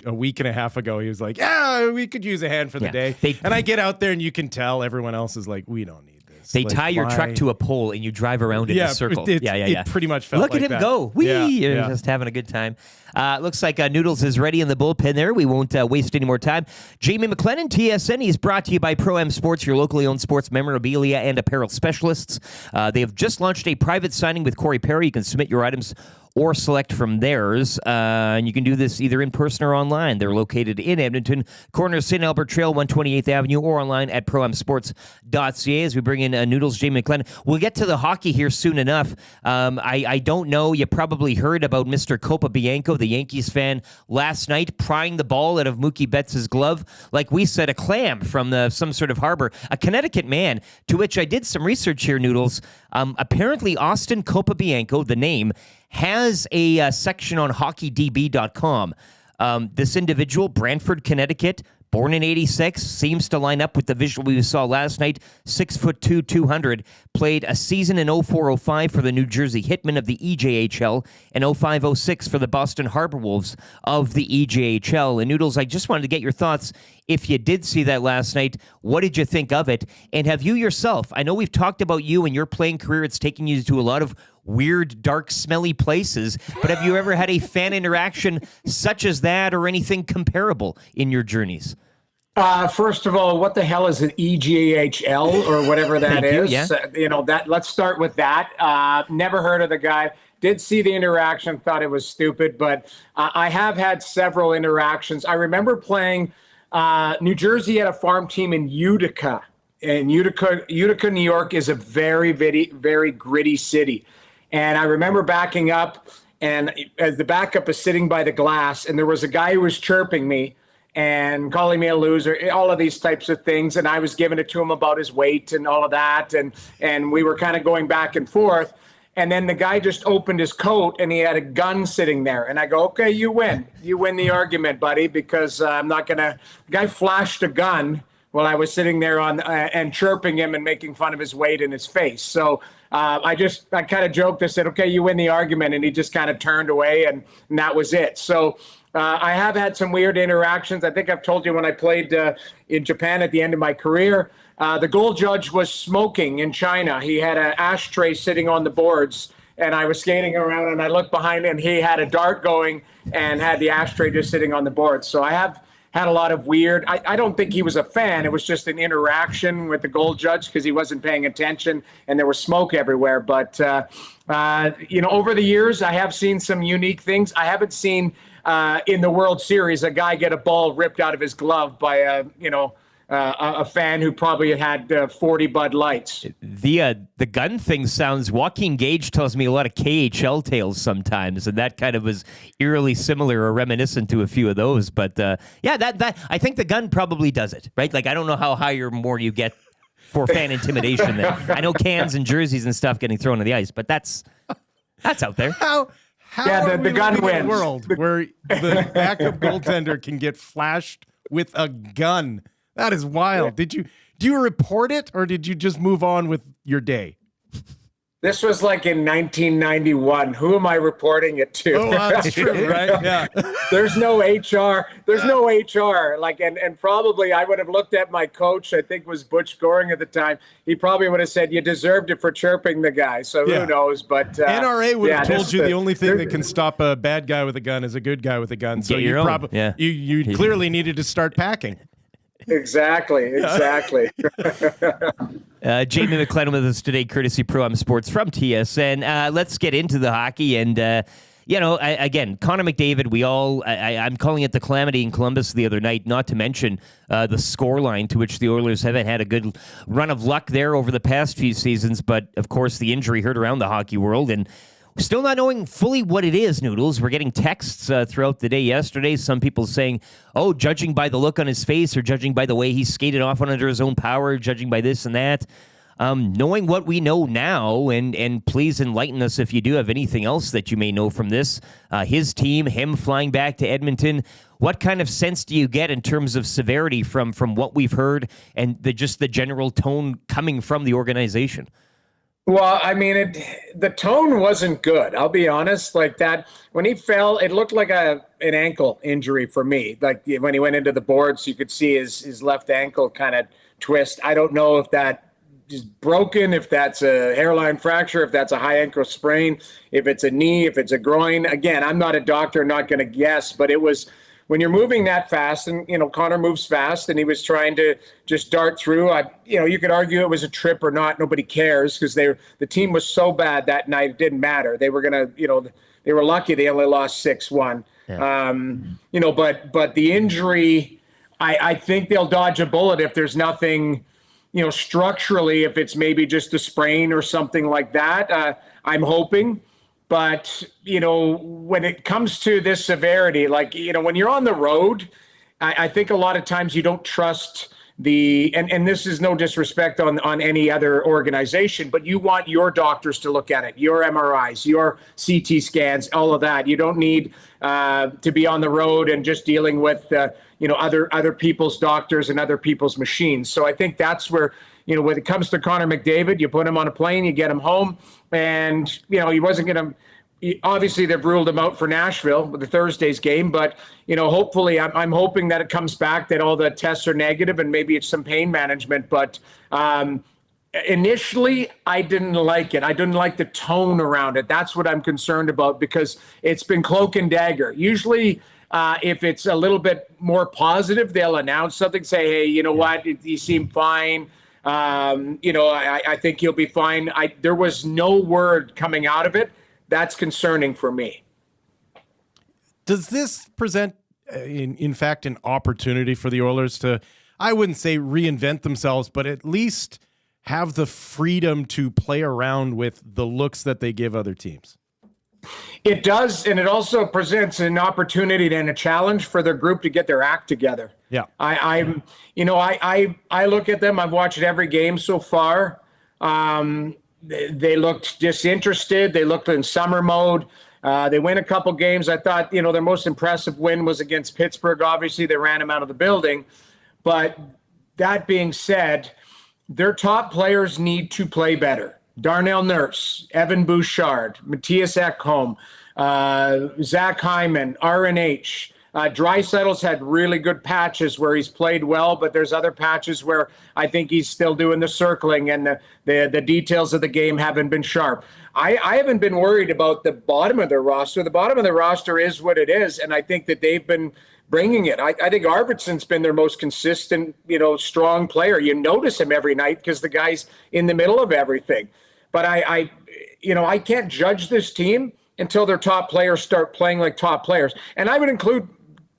a week and a half ago. He was like, yeah, we could use a hand for the day. And I get out there and you can tell everyone else is like, we don't need this. They tie your truck to a pole and you drive around in a circle. It pretty much felt Look like at him that. go. You're just having a good time. Looks like Noodles is ready in the bullpen there. We won't waste any more time. Jamie McLennan, TSN. He's brought to you by Pro-Am Sports, your locally owned sports memorabilia and apparel specialists. They have just launched a private signing with Corey Perry. You can submit your items or select from theirs. And you can do this either in person or online. They're located in Edmonton, corner of St. Albert Trail, 128th Avenue, or online at proamsports.ca. As we bring in Noodles, Jamie McLennan. We'll get to the hockey here soon enough. I don't know. You probably heard about Mr. Copabianco, the Yankees fan, last night, prying the ball out of Mookie Betts' glove. Like we said, a clam from some sort of harbor. A Connecticut man, to which I did some research here, Noodles. Apparently, Austin Copabianco, the name, has a section on hockeydb.com. This individual, Brantford, Connecticut, born in 86, seems to line up with the visual we saw last night. 6'2", 200, played a season in 04-05 for the New Jersey Hitmen of the EJHL and 05-06 for the Boston Harbor Wolves of the EJHL. And Noodles, I just wanted to get your thoughts. If you did see that last night, what did you think of it? And have you yourself, I know we've talked about you and your playing career, it's taken you to a lot of weird, dark, smelly places, but have you ever had a fan interaction such as that or anything comparable in your journeys? First of all, what the hell is an EGHL or whatever that is? Yeah. Let's start with that. Never heard of the guy. Did see the interaction, thought it was stupid, but I have had several interactions. I remember playing New Jersey had a farm team in Utica. And Utica, New York is a very, very, very gritty city. And I remember backing up, and as the backup is sitting by the glass, and there was a guy who was chirping me and calling me a loser, all of these types of things. And I was giving it to him about his weight and all of that. And we were kind of going back and forth. And then the guy just opened his coat and he had a gun sitting there. And I go, okay, you win. You win the argument, buddy, because I'm not going to. The guy flashed a gun while I was sitting there and chirping him and making fun of his weight and his face. So I kind of joked. I said, okay, you win the argument. And he just kind of turned away and that was it. So I have had some weird interactions. I think I've told you when I played in Japan at the end of my career, the goal judge was smoking in China. He had an ashtray sitting on the boards, and I was skating around, and I looked behind him. He had a dart going and had the ashtray just sitting on the boards. So I have had a lot of weird. I don't think he was a fan. It was just an interaction with the goal judge because he wasn't paying attention, and there was smoke everywhere. But over the years, I have seen some unique things. I haven't seen in the World Series a guy get a ball ripped out of his glove by a fan who probably had 40 Bud Lights. The gun thing sounds. Joaquin Gage tells me a lot of KHL tales sometimes, and that kind of was eerily similar or reminiscent to a few of those. But that I think the gun probably does it, right? Like I don't know how high or more you get for fan intimidation. Then I know cans and jerseys and stuff getting thrown on the ice, but that's out there. How Yeah, are the we gun living in wins. a world where the backup goaltender can get flashed with a gun? That is wild. Do you report it or did you just move on with your day? This was like in 1991. Who am I reporting it to? Oh, that's true, right? Yeah. There's no HR. There's no HR. And probably I would have looked at my coach, I think was Butch Goring at the time. He probably would have said, you deserved it for chirping the guy. So Yeah. who knows? But NRA would have told this- you the only thing that can stop a bad guy with a gun is a good guy with a gun. So Get your own. Yeah. you clearly needed to start packing. Exactly. Jamie McLennan with us today, courtesy Pro Am Sports from TSN. Let's get into the hockey. And, again, Connor McDavid, I'm calling it the calamity in Columbus the other night, not to mention the scoreline to which the Oilers haven't had a good run of luck there over the past few seasons. But, of course, the injury hurt around the hockey world. And still not knowing fully what it is, Noodles. We're getting texts throughout the day yesterday. Some people saying, judging by the look on his face or judging by the way he skated off under his own power, judging by this and that. Knowing what we know now, and please enlighten us if you do have anything else that you may know from this. His team, him flying back to Edmonton. What kind of sense do you get in terms of severity from what we've heard and the general tone coming from the organization? Well, I mean, the tone wasn't good. I'll be honest. Like that, when he fell, it looked like an ankle injury for me. Like when he went into the boards, you could see his left ankle kind of twist. I don't know if that is broken, if that's a hairline fracture, if that's a high ankle sprain, if it's a knee, if it's a groin. Again, I'm not a doctor, not going to guess, but it was. When you're moving that fast, and Connor moves fast, and he was trying to just dart through. You could argue it was a trip or not. Nobody cares because the team was so bad that night. It didn't matter. They were gonna, They were lucky they only lost 6-1. But the injury, I think they'll dodge a bullet if there's nothing, structurally, if it's maybe just a sprain or something like that. I'm hoping. But, when it comes to this severity, when you're on the road, I think a lot of times you don't trust and this is no disrespect on any other organization, but you want your doctors to look at it, your MRIs, your CT scans, all of that. You don't need to be on the road and just dealing with, other people's doctors and other people's machines. So I think that's where, when it comes to Connor McDavid, you put him on a plane, you get him home, and, he wasn't going to. Obviously, they've ruled him out for Nashville with the Thursday's game, but hopefully, I'm hoping that it comes back, that all the tests are negative, and maybe it's some pain management. But initially, I didn't like it. I didn't like the tone around it. That's what I'm concerned about, because it's been cloak and dagger. Usually, if it's a little bit more positive, they'll announce something, say, "Hey, you know what? You seem fine. I think you'll be fine." There was no word coming out of it. That's concerning for me. Does this present, in fact, an opportunity for the Oilers to, I wouldn't say reinvent themselves, but at least have the freedom to play around with the looks that they give other teams? It does, and it also presents an opportunity and a challenge for their group to get their act together. Yeah, I look at them. I've watched every game so far. They looked disinterested. They looked in summer mode. They win a couple games. I thought, their most impressive win was against Pittsburgh. Obviously, they ran him out of the building. But that being said, their top players need to play better. Darnell Nurse, Evan Bouchard, Matthias Ekholm, Zach Hyman, RNH. Draisaitl's had really good patches where he's played well, but there's other patches where I think he's still doing the circling, and the details of the game haven't been sharp. I haven't been worried about the bottom of their roster. The bottom of the roster is what it is, and I think that they've been bringing it. I think Arvidsson's been their most consistent, strong player. You notice him every night because the guy's in the middle of everything. But I can't judge this team until their top players start playing like top players. And I would include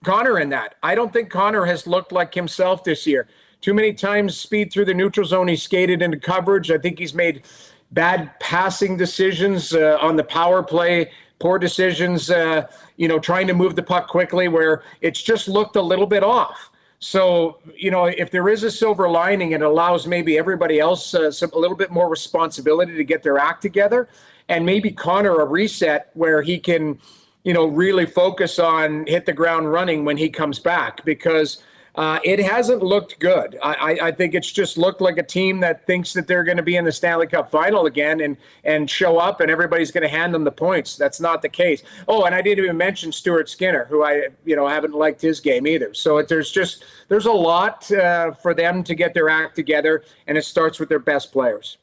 Connor in that. I don't think Connor has looked like himself this year. Too many times speed through the neutral zone, he skated into coverage. I think he's made bad passing decisions on the power play, poor decisions, trying to move the puck quickly where it's just looked a little bit off. So, if there is a silver lining, it allows maybe everybody else a little bit more responsibility to get their act together, and maybe Connor a reset where he can really focus on hit the ground running when he comes back, because it hasn't looked good. I think it's just looked like a team that thinks that they're going to be in the Stanley Cup final again and show up and everybody's going to hand them the points. That's not the case. Oh, and I didn't even mention Stuart Skinner, who I haven't liked his game either. So there's a lot for them to get their act together, and it starts with their best players.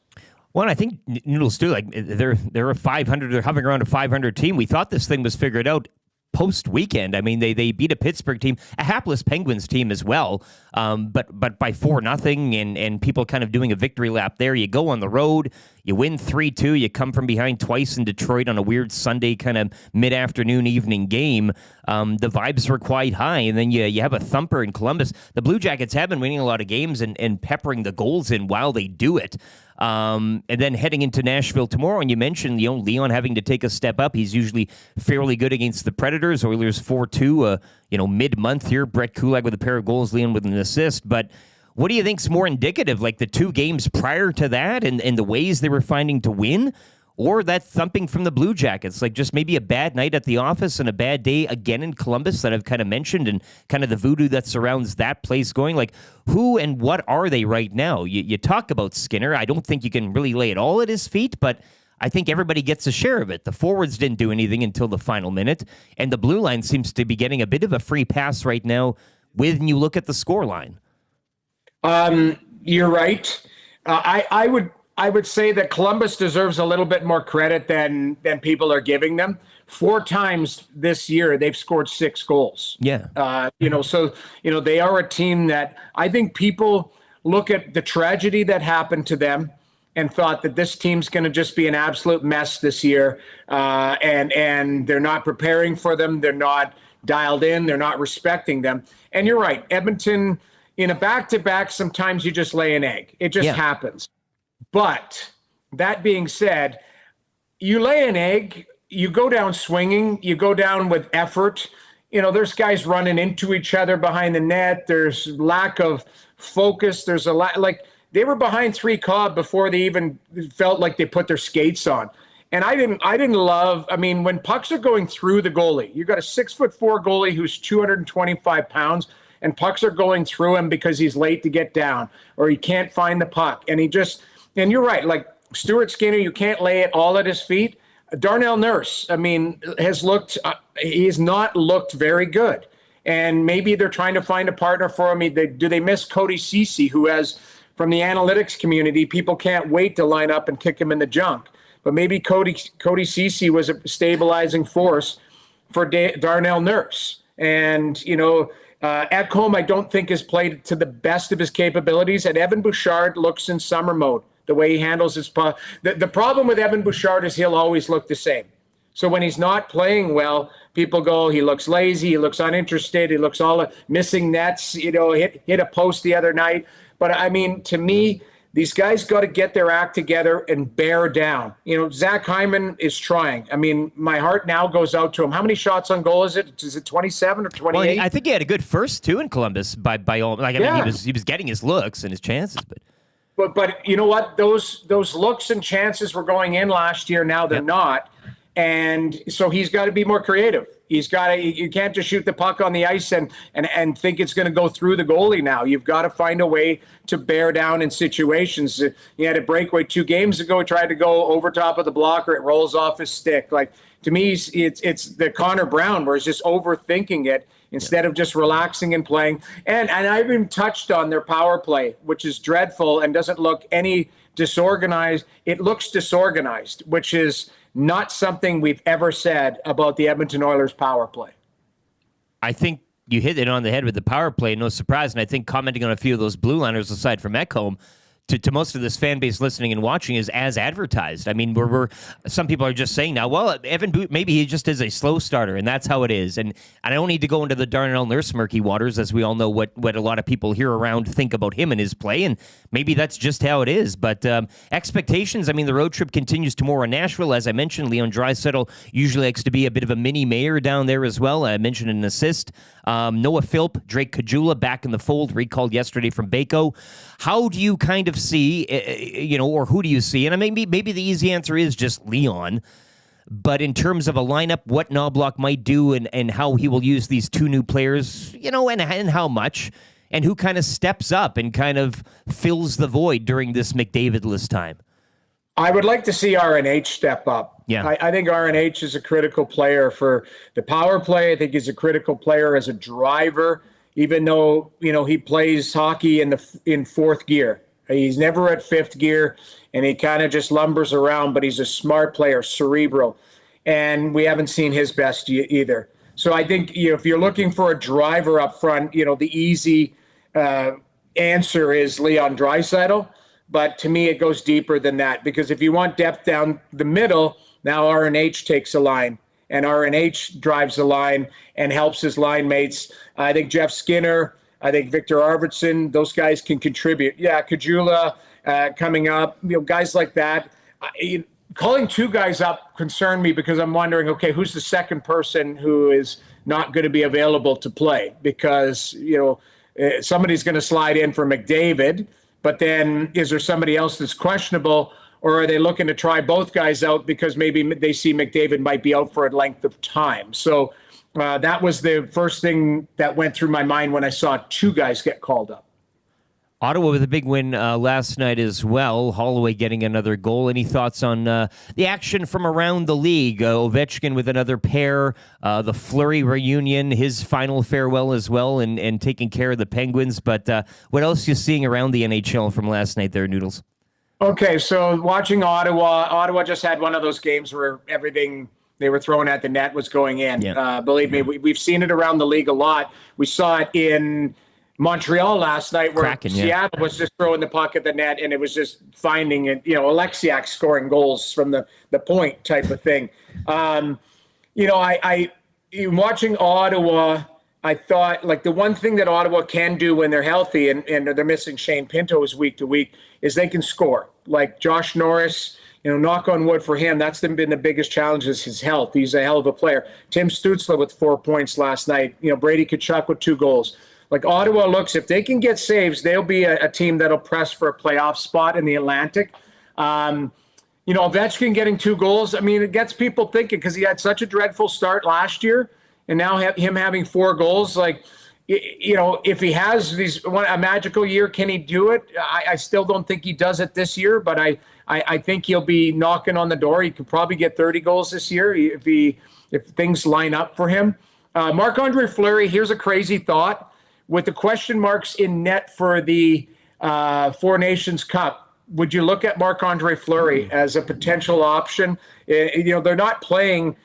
Well, I think Noodles too. Like they're a 500. They're hovering around a 500 team. We thought this thing was figured out post weekend. I mean, they beat a Pittsburgh team, a hapless Penguins team as well, but by 4-0, and people kind of doing a victory lap there. You go on the road, you win 3-2. You come from behind twice in Detroit on a weird Sunday kind of mid-afternoon evening game. The vibes were quite high, and then you have a thumper in Columbus. The Blue Jackets have been winning a lot of games and peppering the goals in while they do it. And then heading into Nashville tomorrow, and you mentioned Leon having to take a step up. He's usually fairly good against the Predators. Oilers 4-2, mid-month here. Brett Kulak with a pair of goals, Leon with an assist. But what do you think's more indicative, like the two games prior to that and the ways they were finding to win, or that thumping from the Blue Jackets? Like just maybe a bad night at the office and a bad day again in Columbus that I've kind of mentioned, and kind of the voodoo that surrounds that place going. Like who and what are they right now? You talk about Skinner. I don't think you can really lay it all at his feet, but I think everybody gets a share of it. The forwards didn't do anything until the final minute, and the blue line seems to be getting a bit of a free pass right now when you look at the score line. You're right. I would say that Columbus deserves a little bit more credit than people are giving them. 4 times this year, they've scored 6 goals. Yeah. They are a team that I think people look at the tragedy that happened to them, and thought that this team's going to just be an absolute mess this year, and they're not preparing for them. They're not dialed in. They're not respecting them. And you're right, Edmonton, in a back-to-back, sometimes you just lay an egg. It just happens. But that being said, you lay an egg, you go down swinging, you go down with effort. You know, there's guys running into each other behind the net. There's lack of focus. There's a lot, like, they were behind 3 Cobb before they even felt like they put their skates on. And I didn't love, I mean, when pucks are going through the goalie, you've got a 6'4" goalie who's 225 pounds, and pucks are going through him because he's late to get down or he can't find the puck. And and you're right, like Stuart Skinner, you can't lay it all at his feet. Darnell Nurse, I mean, he's not looked very good. And maybe they're trying to find a partner for him. Do they miss Cody Ceci, who has, from the analytics community, people can't wait to line up and kick him in the junk. But maybe Cody Ceci was a stabilizing force for Darnell Nurse. And, you know, Ekholm, I don't think has played to the best of his capabilities. And Evan Bouchard looks in summer mode, the way he handles his puck. The problem with Evan Bouchard is he'll always look the same. So when he's not playing well, people go, he looks lazy, he looks uninterested, he looks all missing nets, you know, hit a post the other night. But I mean, to me, these guys got to get their act together and bear down. You know, Zach Hyman is trying. I mean, my heart now goes out to him. How many shots on goal is it? Is it 27 or 28? Well, I think he had a good first too in Columbus. By all, like, I mean, he was getting his looks and his chances, But you know what? Those looks and chances were going in last year. Now they're not. And so he's got to be more creative. You can't just shoot the puck on the ice and think it's going to go through the goalie now. You've got to find a way to bear down in situations. He had a breakaway 2 games ago. He tried to go over top of the blocker. It rolls off his stick. Like, to me, it's the Connor Brown where he's just overthinking it instead of just relaxing and playing. And I even touched on their power play, which is dreadful and doesn't look any disorganized. It looks disorganized, which is not something we've ever said about the Edmonton Oilers power play. I think you hit it on the head with the power play. No surprise. And I think commenting on a few of those blue liners aside from Ekholm, to most of this fan base listening and watching is as advertised. I mean, some people are just saying now, well, Evan Boot, maybe he just is a slow starter, and that's how it is. And I don't need to go into the Darnell Nurse murky waters, as we all know what a lot of people here around think about him and his play, and maybe that's just how it is. But expectations, I mean, the road trip continues tomorrow in Nashville. As I mentioned, Leon Draisaitl usually likes to be a bit of a mini mayor down there as well. I mentioned an assist. Noah Philp, Drake Caggiula back in the fold, recalled yesterday from Baco. How do you kind of see, or who do you see? And maybe the easy answer is just Leon. But in terms of a lineup, what Knobloch might do and how he will use these 2 new players, and how much, and who kind of steps up and kind of fills the void during this McDavidless time. I would like to see RNH step up. Yeah. I think RNH is a critical player for the power play. I think he's a critical player as a driver, even though, he plays hockey in 4th gear. He's never at 5th gear, and he kind of just lumbers around, but he's a smart player, cerebral. And we haven't seen his best either. So I think, if you're looking for a driver up front, the easy answer is Leon Draisaitl. But to me, it goes deeper than that, because if you want depth down the middle, now RNH takes a line, and RNH drives the line and helps his line mates. I think Jeff Skinner, I think Victor Arvidsson, those guys can contribute. Yeah, Caggiula coming up, guys like that. Calling 2 guys up concerned me, because I'm wondering, okay, who's the second person who is not going to be available to play? Because, somebody's going to slide in for McDavid. But then is there somebody else that's questionable, or are they looking to try both guys out because maybe they see McDavid might be out for a length of time? So that was the first thing that went through my mind when I saw 2 guys get called up. Ottawa with a big win last night as well. Holloway getting another goal. Any thoughts on the action from around the league? Ovechkin with another pair. The Fleury reunion, his final farewell as well, and taking care of the Penguins. But what else are you seeing around the NHL from last night there, Noodles? Okay, so watching Ottawa just had one of those games where everything they were throwing at the net was going in. Yeah. Believe me, we've seen it around the league a lot. We saw it in Montreal last night, where Kraken, yeah. Seattle was just throwing the puck at the net, and it was just finding it. Alexiak scoring goals from the point type of thing. I watching Ottawa. I thought, like, the one thing that Ottawa can do when they're healthy and they're missing Shane Pinto is week to week is they can score. Like Josh Norris, knock on wood for him. That's been the biggest challenge is his health. He's a hell of a player. Tim Stützle with 4 points last night. Brady Tkachuk with 2 goals. Like Ottawa looks, if they can get saves, they'll be a team that'll press for a playoff spot in the Atlantic. Ovechkin getting 2 goals. I mean, it gets people thinking because he had such a dreadful start last year. And now him having 4 goals, like, if he has a magical year, can he do it? I still don't think he does it this year, but I think he'll be knocking on the door. He could probably get 30 goals this year if things line up for him. Marc-Andre Fleury, here's a crazy thought. With the question marks in net for the Four Nations Cup, would you look at Marc-Andre Fleury as a potential option? They're not playing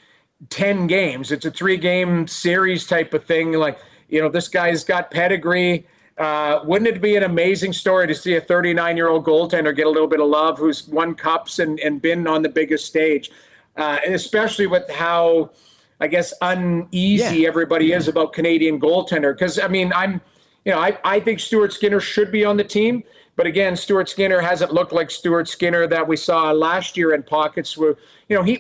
10 games. It's a 3-game series type of thing. Like, this guy's got pedigree. Wouldn't it be an amazing story to see a 39-year-old goaltender get a little bit of love who's won cups and been on the biggest stage, especially with how, I guess, uneasy everybody is about Canadian goaltender. Because, I mean, I think Stuart Skinner should be on the team. But again, Stuart Skinner hasn't looked like Stuart Skinner that we saw last year in pockets where,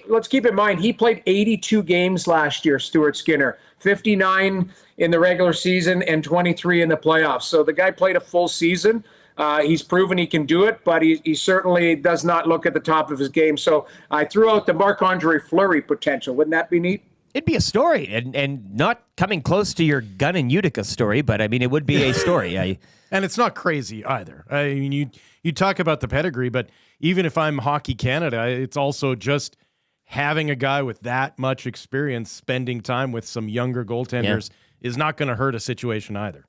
let's keep in mind, he played 82 games last year, Stuart Skinner, 59 in the regular season and 23 in the playoffs. So the guy played a full season. He's proven he can do it, but he certainly does not look at the top of his game. So I threw out the Marc-Andre Fleury potential. Wouldn't that be neat? It'd be a story, and not coming close to your Gun and Utica story, but I mean, it would be a story. And it's not crazy either. I mean, you talk about the pedigree, but even if I'm Hockey Canada, it's also just having a guy with that much experience spending time with some younger goaltenders is not going to hurt a situation either.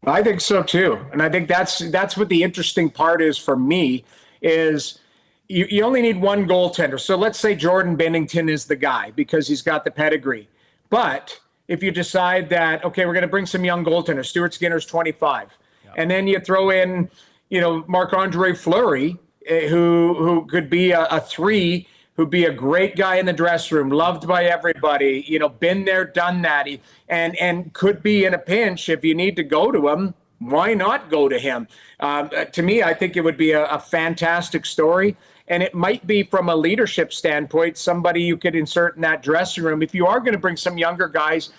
I think so too. And I think that's what the interesting part is for me is you only need one goaltender. So let's say Jordan Bennington is the guy because he's got the pedigree. But if you decide that, okay, we're going to bring some young goaltenders, Stuart Skinner's 25, and then you throw in, Marc-Andre Fleury, who could be a 3, who'd be a great guy in the dressing room, loved by everybody, been there, done that, and could be in a pinch if you need to go to him. Why not go to him? To me, I think it would be a fantastic story. And it might be, from a leadership standpoint, somebody you could insert in that dressing room. If you are going to bring some younger guys,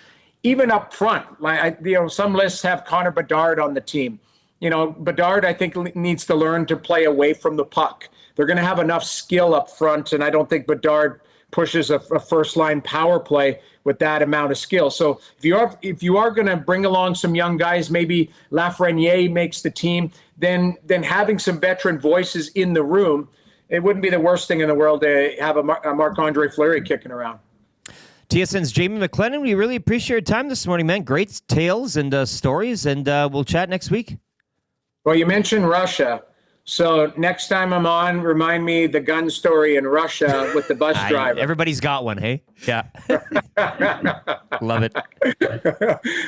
even up front, like some lists have Connor Bedard on the team. Bedard, I think, needs to learn to play away from the puck. They're going to have enough skill up front, and I don't think Bedard pushes a first-line power play with that amount of skill. So if you are going to bring along some young guys, maybe Lafreniere makes the team, then having some veteran voices in the room, it wouldn't be the worst thing in the world to have a Marc-Andre Fleury kicking around. TSN's Jamie McLennan, we really appreciate your time this morning, man. Great tales and stories, and we'll chat next week. Well, you mentioned Russia. So next time I'm on, remind me the gun story in Russia with the bus driver. Everybody's got one, hey? Yeah. Love it.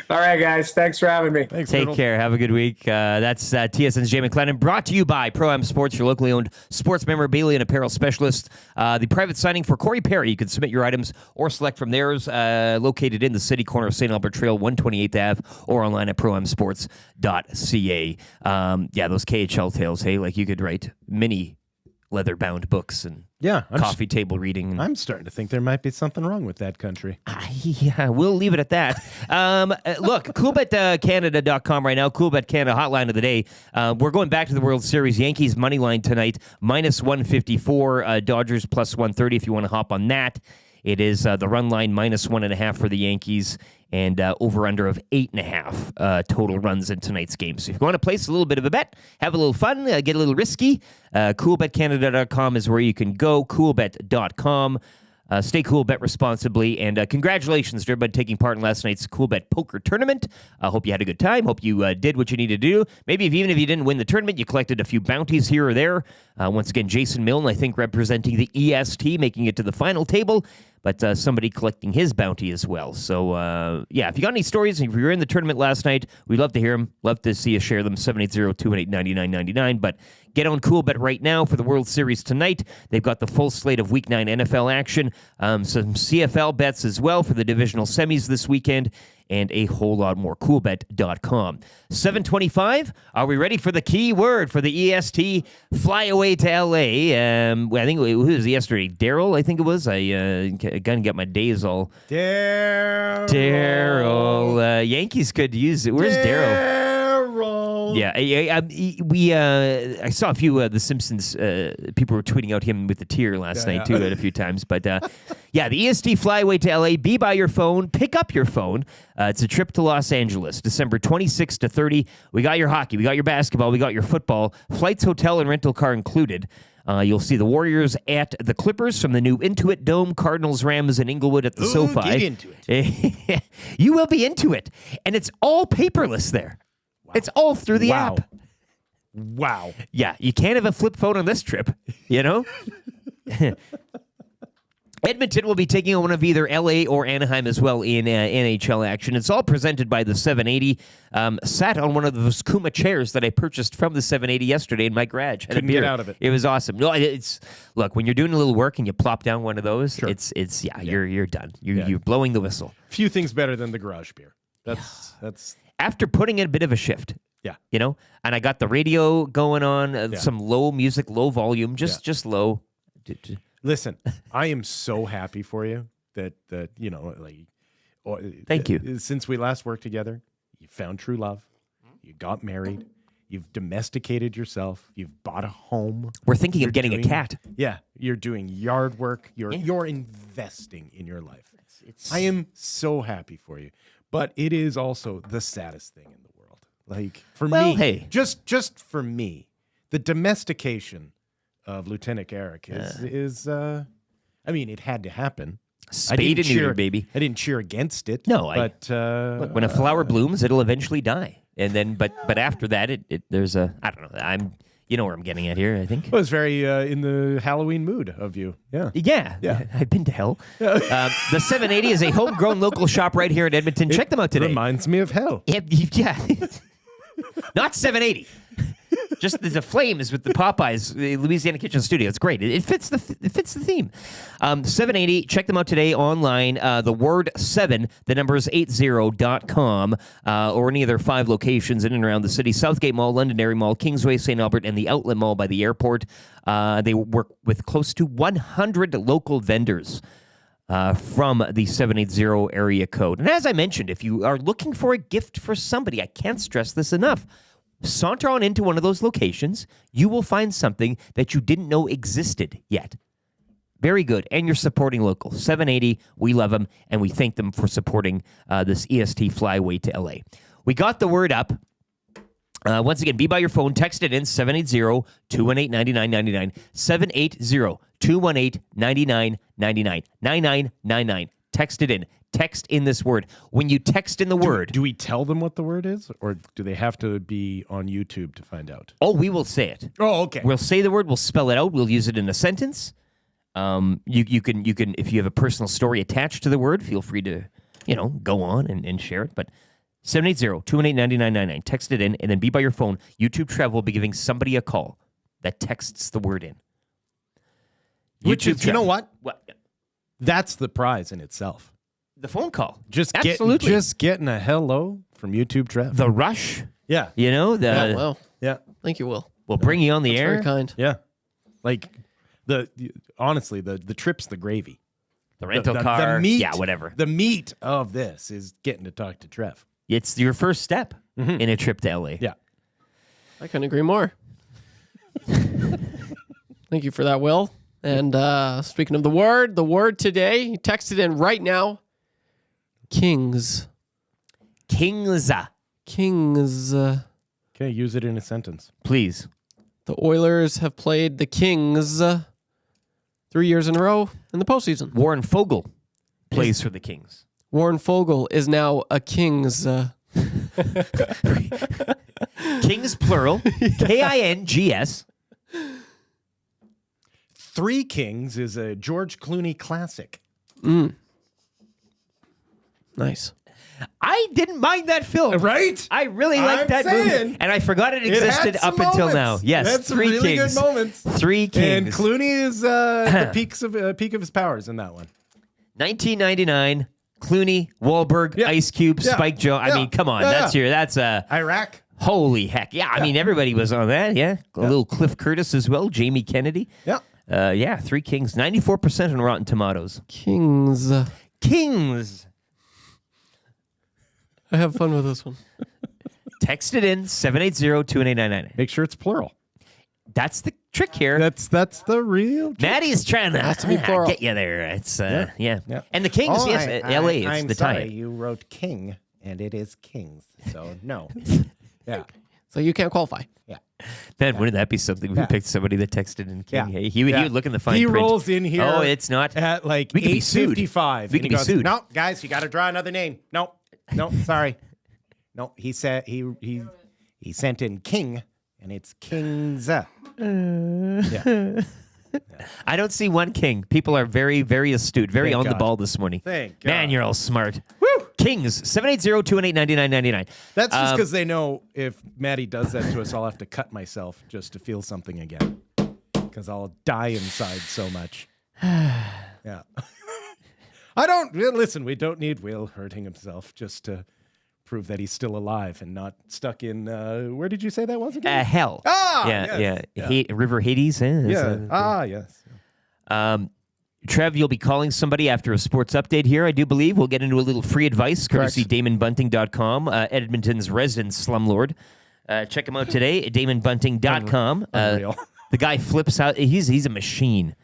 All right, guys. Thanks for having me. Thanks, Take Riddle. care. Have a good week. That's TSN's Jay McLennan, brought to you by Pro-Am Sports, your locally owned sports memorabilia and apparel specialist. The private signing for Corey Perry. You can submit your items or select from theirs, located in the city corner of St. Albert Trail, 128th Ave, or online at proamsports.ca. Those KHL tales, hey, like you could write mini leather-bound books and coffee table reading. I'm starting to think there might be something wrong with that country. Yeah, we'll leave it at that. Look, coolbetcanada.com right now. Coolbet Canada hotline of the day. We're going back to the World Series. Yankees money line tonight, minus 154. Dodgers plus 130 if you want to hop on that. It is the run line minus 1.5 for the Yankees, and over-under of 8.5 total runs in tonight's game. So if you want to place a little bit of a bet, have a little fun, get a little risky, coolbetcanada.com is where you can go, coolbet.com. Stay cool, bet responsibly, and congratulations to everybody taking part in last night's Cool Bet Poker Tournament. I hope you had a good time. Hope you did what you needed to do. Maybe even if you didn't win the tournament, you collected a few bounties here or there. Once again, Jason Milne, I think, representing the EST, making it to the final table. but somebody collecting his bounty as well. So, yeah, if you got any stories, if you were in the tournament last night, we'd love to hear them. Love to see you share them, 780-218-9999. But get on CoolBet right now for the World Series tonight. They've got the full slate of Week 9 NFL action, some CFL bets as well for the divisional semis this weekend, and a whole lot more. CoolBet.com. 7:25. Are we ready for the key word for the EST flyaway to LA? I think who was it yesterday? Daryl, I think it was. I gonna get my days all. Daryl. Yankees could use it. Where's Daryl? Yeah, I saw a few of the Simpsons people were tweeting out him with the tear last night too at a few times. But yeah, the EST flyaway to LA. Be by your phone. Pick up your phone. It's a trip to Los Angeles, December 26 to 30. We got your hockey. We got your basketball. We got your football. Flights, hotel, and rental car included. You'll see the Warriors at the Clippers from the new Intuit Dome, Cardinals, Rams, and Inglewood at the SoFi. Get into it. You will be into it. And it's all paperless there. Wow. It's all through the app. Wow. Yeah, you can't have a flip phone on this trip, you know? Edmonton will be taking on one of either LA or Anaheim as well in NHL action. It's all presented by the 780. Sat on one of those Kuma chairs that I purchased from the 780 yesterday in my garage. Had Couldn't a beer. get out of it. It was awesome. No, look, when you're doing a little work and you plop down one of those, Sure. you're done. You're blowing the whistle. Few things better than the garage beer. That's After putting in a bit of a shift. Yeah. You know, and I got the radio going on, some low music, low volume, just low. Listen, I am so happy for you that you know, like, thank you. Since we last worked together, you found true love, you got married, you've domesticated yourself, you've bought a home. We're thinking of getting a cat. Yeah, you're doing yard work. You're investing in your life. I am so happy for you, but it is also the saddest thing in the world. Like for me, hey, just for me, the domestication of Lieutenant Eric is I mean, it had to happen. Spade and neuter, baby. I didn't cheer against it. No, but look, when a flower blooms, it'll eventually die, and then but after that, there's a I don't know. You know where I'm getting at here, I think. It was very in the Halloween mood of you. Yeah. Yeah. I've been to hell. The 780 is a homegrown local shop right here in Edmonton. Check them out today. Reminds me of hell. Yeah. Not 780. Just the flames with the Popeyes Louisiana Kitchen Studio. It's great. It fits the theme. 780. Check them out today online. The word 7, the number is 80.com, or any of their 5 locations in and around the city: Southgate Mall, Londonderry Mall, Kingsway, St. Albert, and the Outlet Mall by the airport. They work with close to 100 local vendors from the 780 area code. And as I mentioned, if you are looking for a gift for somebody, I can't stress this enough. Saunter on into one of those locations. You will find something that you didn't know existed yet. Very good. And you're supporting local. 780, we love them, and we thank them for supporting this EST Flyway to LA. We got the word up. Once again, be by your phone. Text it in, 780-218-9999. 780-218-9999. 9999. Text it in. Text in this word. When you text in the word... Do we tell them what the word is? Or do they have to be on YouTube to find out? Oh, we will say it. Oh, okay. We'll say the word. We'll spell it out. We'll use it in a sentence. You can, if you have a personal story attached to the word, feel free to, go on and share it. But 780-218-9999. Text it in, and then be by your phone. YouTube Trev will be giving somebody a call that texts the word in. Which is, you know what? What? That's the prize in itself. The phone call. Absolutely. Just getting a hello from YouTube Trev. The rush. Yeah. Well, yeah. Thank you, Will. We'll bring you on the That's air. very kind. Yeah. Like honestly, the trip's the gravy. The rental car. The meat, yeah, whatever. The meat of this is getting to talk to Trev. It's your first step in a trip to LA. Yeah. I couldn't agree more. Thank you for that, Will. And speaking of the word today, text it in right now. Kings. Kings. Kings. Okay, use it in a sentence. Please. The Oilers have played the Kings 3 years in a row in the postseason. Warren Fogle plays for the Kings. Warren Fogle is now a Kings. Kings plural. Kings. Three Kings is a George Clooney classic. Nice. I didn't mind that film. Right? I really liked I'm that saying. movie. And I forgot it It existed had some up until now. moments. Yes, It had some Three really Kings. good moments. Three Kings. And Clooney is at the peak of his powers in that one. 1999, Clooney, Wahlberg, Yeah. Ice Cube, Yeah. Spike Joe. I Yeah. mean, come on. Yeah, That's Iraq. holy heck. Yeah, I mean, everybody was on that. Yeah. A little Cliff Curtis as well, Jamie Kennedy. Yeah. Yeah, Three Kings, 94% on Rotten Tomatoes. Kings. Kings. I have fun with this one. Text it in, 780-218-999. Make sure it's plural. That's the trick here. That's the real. Maddie is trying to, Has to be plural. get you there. It's, yeah. Yeah. And the Kings, yes, LA, it's the tie. You wrote king, and it is kings. So, no. Yeah. So you can't qualify. Yeah. Man, wouldn't that be something? We Yeah. picked somebody that texted in King. Yeah. Hey, he would look in the fine He print. rolls in here. Oh, it's not. At like We could be sued. 8:55. We and could he be sued. No, guys, you got to draw another name. No, sorry. No, he said he sent in king, and it's kings. Yeah. I don't see one king. People are very, very astute, very Thank on the God. ball this morning. Thank Man, God. you're all smart. Woo! Kings, 780-218-9999. That's just because they know if Maddie does that to us, I'll have to cut myself just to feel something again. Because I'll die inside so much. Yeah. Listen, we don't need Will hurting himself just to prove that he's still alive and not stuck in, where did you say that was again? Hell. yes. Yeah. River Hades. Yes. Trev, you'll be calling somebody after a sports update here, I do believe. We'll get into a little free advice, courtesy DamonBunting.com, Edmonton's resident slumlord. Check him out today, DamonBunting.com. Unreal. The guy flips out. He's a machine.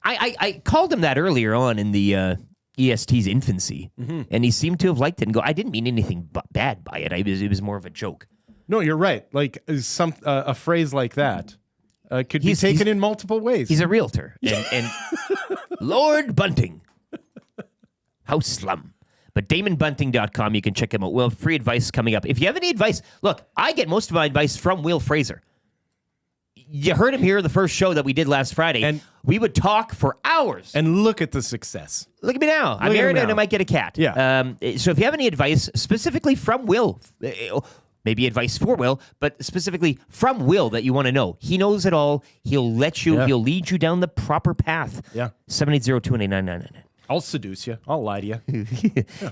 I called him that earlier on in the EST's infancy, and he seemed to have liked it and go, I didn't mean anything bad by it. It was more of a joke. No, you're right. Like a phrase like that could be taken in multiple ways. He's a realtor. And Lord Bunting. House slum. But DamonBunting.com, you can check him out. We'll have free advice coming up. If you have any advice, look, I get most of my advice from Wil Fraser. You heard him here the first show that we did last Friday. And we would talk for hours. And look at the success. Look at me now. I'm Look at married him and I now. might get a cat. Yeah. So if you have any advice specifically from Will, maybe advice for Will, but specifically from Will that you want to know, he knows it all. He'll let you, he'll lead you down the proper path. Yeah. 780-218-999. I'll seduce you. I'll lie to you.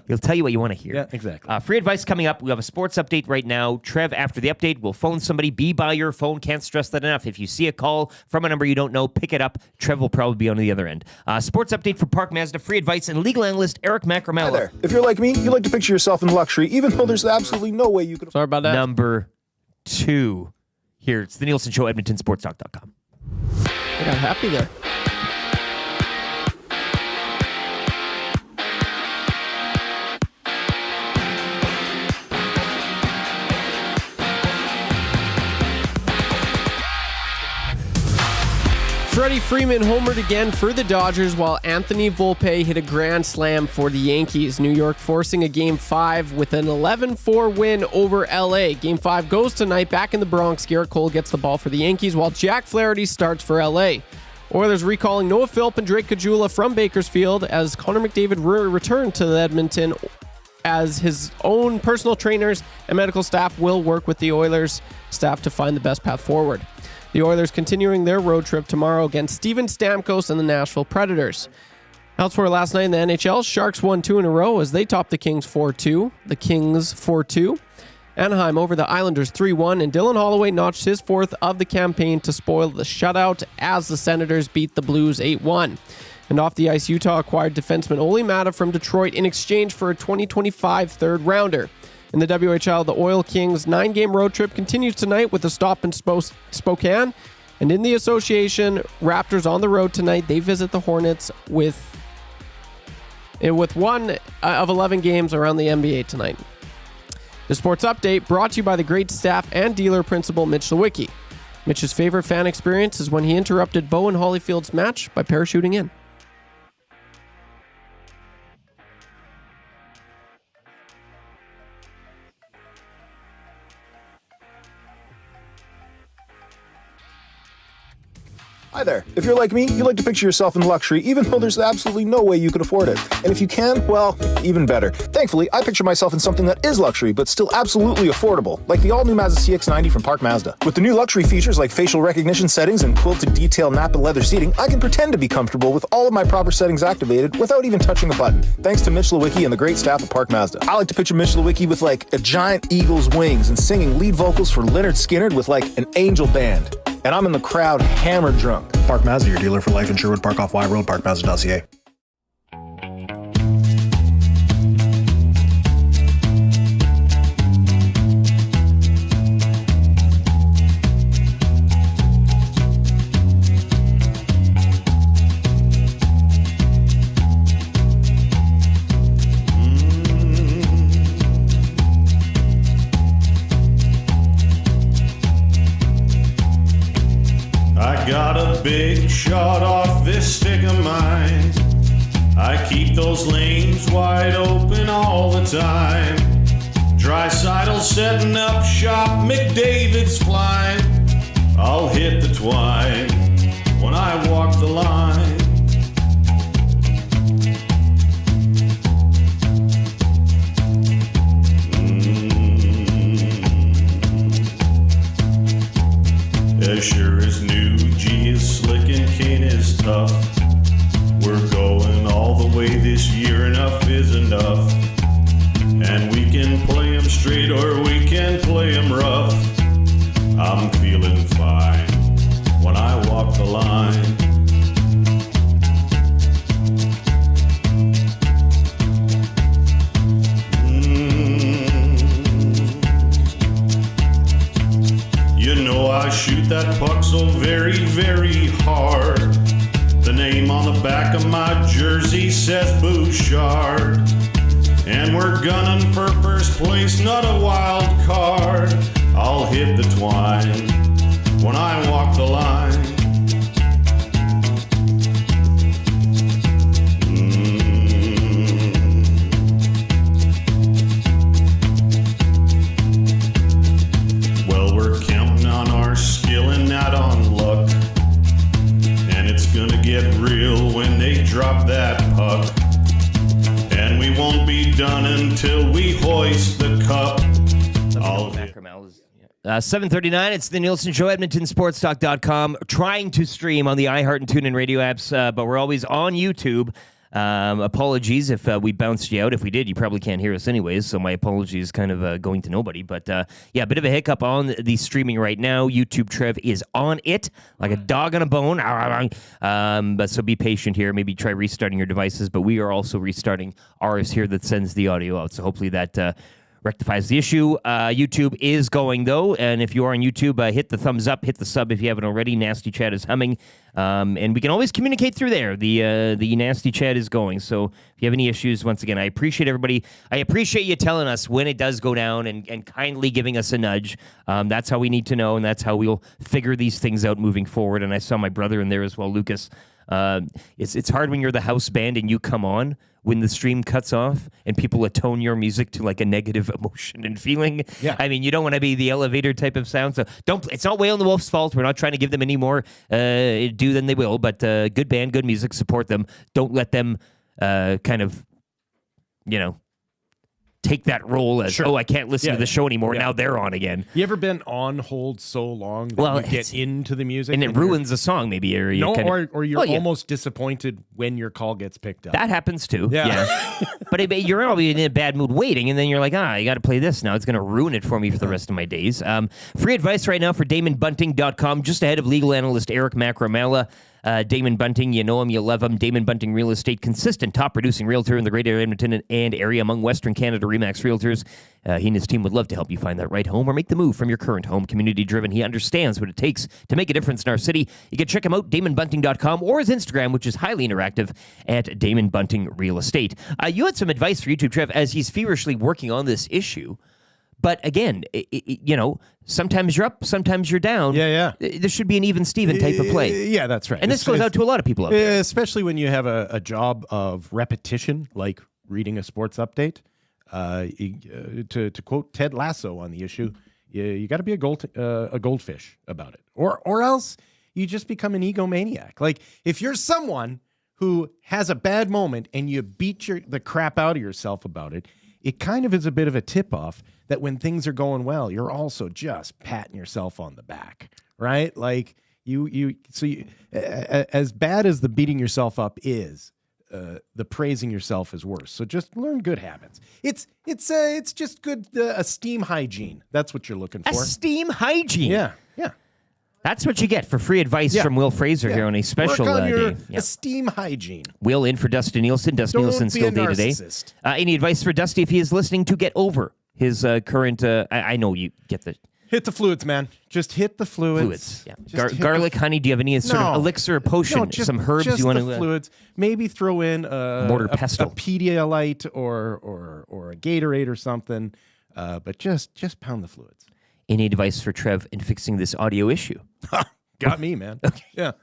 He'll tell you what you want to hear. Yeah, exactly. Free advice coming up. We have a sports update right now. Trev, after the update, we'll phone somebody. Be by your phone. Can't stress that enough. If you see a call from a number you don't know, pick it up. Trev will probably be on the other end. Sports update for Park Mazda. Free advice and legal analyst Eric Macramalla. Hi there. If you're like me, you like to picture yourself in luxury, even though there's absolutely no way you could. Sorry about that. Number 2. Here, it's the Nielsen Show, EdmontonSportsTalk.com. I got happy there. Freddie Freeman homered again for the Dodgers while Anthony Volpe hit a grand slam for the Yankees. New York forcing a Game 5 with an 11-4 win over LA. Game 5 goes tonight back in the Bronx. Garrett Cole gets the ball for the Yankees while Jack Flaherty starts for LA. Oilers recalling Noah Philp and Drake Caggiula from Bakersfield as Connor McDavid returned to Edmonton as his own personal trainers and medical staff will work with the Oilers staff to find the best path forward. The Oilers continuing their road trip tomorrow against Steven Stamkos and the Nashville Predators. Elsewhere last night in the NHL, Sharks won 2 in a row as they topped the Kings 4-2. The Kings 4-2. Anaheim over the Islanders 3-1, and Dylan Holloway notched his 4th of the campaign to spoil the shutout as the Senators beat the Blues 8-1. And off the ice, Utah acquired defenseman Oli Mata from Detroit in exchange for a 2025 third-rounder. In the WHL, the Oil Kings' 9-game road trip continues tonight with a stop in Spokane. And in the association, Raptors on the road tonight. They visit the Hornets with one of 11 games around the NBA tonight. The sports update brought to you by the great staff and dealer principal Mitch Lewicki. Mitch's favorite fan experience is when he interrupted Bo and Holyfield's match by parachuting in. Hi there. If you're like me, you like to picture yourself in luxury, even though there's absolutely no way you could afford it. And if you can, well, even better. Thankfully, I picture myself in something that is luxury, but still absolutely affordable, like the all-new Mazda CX-90 from Park Mazda. With the new luxury features like facial recognition settings and quilted detail Napa leather seating, I can pretend to be comfortable with all of my proper settings activated without even touching a button, thanks to Mitch Lewicki and the great staff at Park Mazda. I like to picture Mitch Lewicki with like a giant eagle's wings and singing lead vocals for Leonard Skinner with like an angel band. And I'm in the crowd hammered drunk. Park Mazda, your dealer for life in Sherwood Park off Y Road, parkmazda.ca. I got a big shot off this stick of mine. I keep those lanes wide open all the time. Drysidle setting up shop, McDavidless flying. I'll hit the twine when I walk the line. As sure as new G is slick and Kane is tough. We're going all the way this year, enough is enough. And we can play 'em straight or we can play 'em rough. I'm feeling fine when I walk the line. You know I shoot that puck so very, very hard. The name on the back of my jersey says Bouchard. And we're gunning for first place, not a wild card. I'll hit the twine when I walk the line. Well, we're counting on our skill and not on luck. And it's gonna get real when they drop that puck. And we won't be done until we hoist the cup. I'll Macramalla's. 7:39. It's the Nielson Show. EdmontonSportsTalk.com. Trying to stream on the iHeart and TuneIn radio apps, but we're always on YouTube. Apologies if we bounced you out. If we did, you probably can't hear us anyways, so my apologies kind of going to nobody. But yeah, a bit of a hiccup on the streaming right now. YouTube Trev is on it like a dog on a bone. But so be patient here. Maybe try restarting your devices, but we are also restarting ours here that sends the audio out. So hopefully that rectifies the issue. YouTube is going, though, and if you are on YouTube, hit the thumbs up, hit the sub if you haven't already. Nasty Chat is humming, and we can always communicate through there. The Nasty Chat is going, so if you have any issues, once again, I appreciate everybody. I appreciate you telling us when it does go down and kindly giving us a nudge. That's how we need to know, and that's how we'll figure these things out moving forward. And I saw my brother in there as well, Lucas. It's hard when you're the house band and you come on when the stream cuts off and people atone your music to like a negative emotion and feeling. Yeah. I mean, you don't want to be the elevator type of sound. So it's not Whale and the Wolf's fault. We're not trying to give them any more do than they will, but good band, good music, support them. Don't let them kind of, take that role as, Sure. oh, I can't listen to the show anymore. Yeah. Now they're on again. You ever been on hold so long that Well, you get into the music? And it ruins a song maybe. Or, or you're almost disappointed when your call gets picked up. That happens too. Yeah. But you're always in a bad mood waiting, and then you're like, you got to play this now. It's going to ruin it for me for the rest of my days. Free advice right now for DamonBunting.com, just ahead of legal analyst Eric Macramalla. Damon Bunting, you know him, you love him. Damon Bunting Real Estate, consistent top-producing realtor in the greater Edmonton and area among Western Canada RE/MAX realtors. He and his team would love to help you find that right home or make the move from your current home. Community-driven, he understands what it takes to make a difference in our city. You can check him out, DamonBunting.com, or his Instagram, which is highly interactive, at Damon Bunting Real Estate. You had some advice for YouTube, Trev, as he's feverishly working on this issue. But again, sometimes you're up, sometimes you're down. Yeah. There should be an even Steven type of play. Yeah, that's right. And this goes out to a lot of people out there. Especially when you have a job of repetition, like reading a sports update. To quote Ted Lasso on the issue, you got to be a goldfish about it, or else you just become an egomaniac. Like if you're someone who has a bad moment and you beat the crap out of yourself about it, it kind of is a bit of a tip-off that when things are going well, you're also just patting yourself on the back, right? Like as bad as the beating yourself up is, the praising yourself is worse. So just learn good habits. It's just good esteem hygiene. That's what you're looking for. Esteem hygiene. Yeah. That's what you get for free advice from Wil Fraser here on a special Work on your day. esteem hygiene. Will in for Dusty Nielson. Dusty Don't Nielson be still a day to day. narcissist. Any advice for Dusty if he is listening to get over his current? I know you get the hit the fluids, man. Just hit the fluids. Yeah. Garlic, honey. Do you have any sort of elixir or potion? Some herbs you want to? Fluids. Maybe throw in mortar pestle, a Pedialyte or a Gatorade or something. But just pound the fluids. Any advice for Trev in fixing this audio issue? Got me, man. Yeah.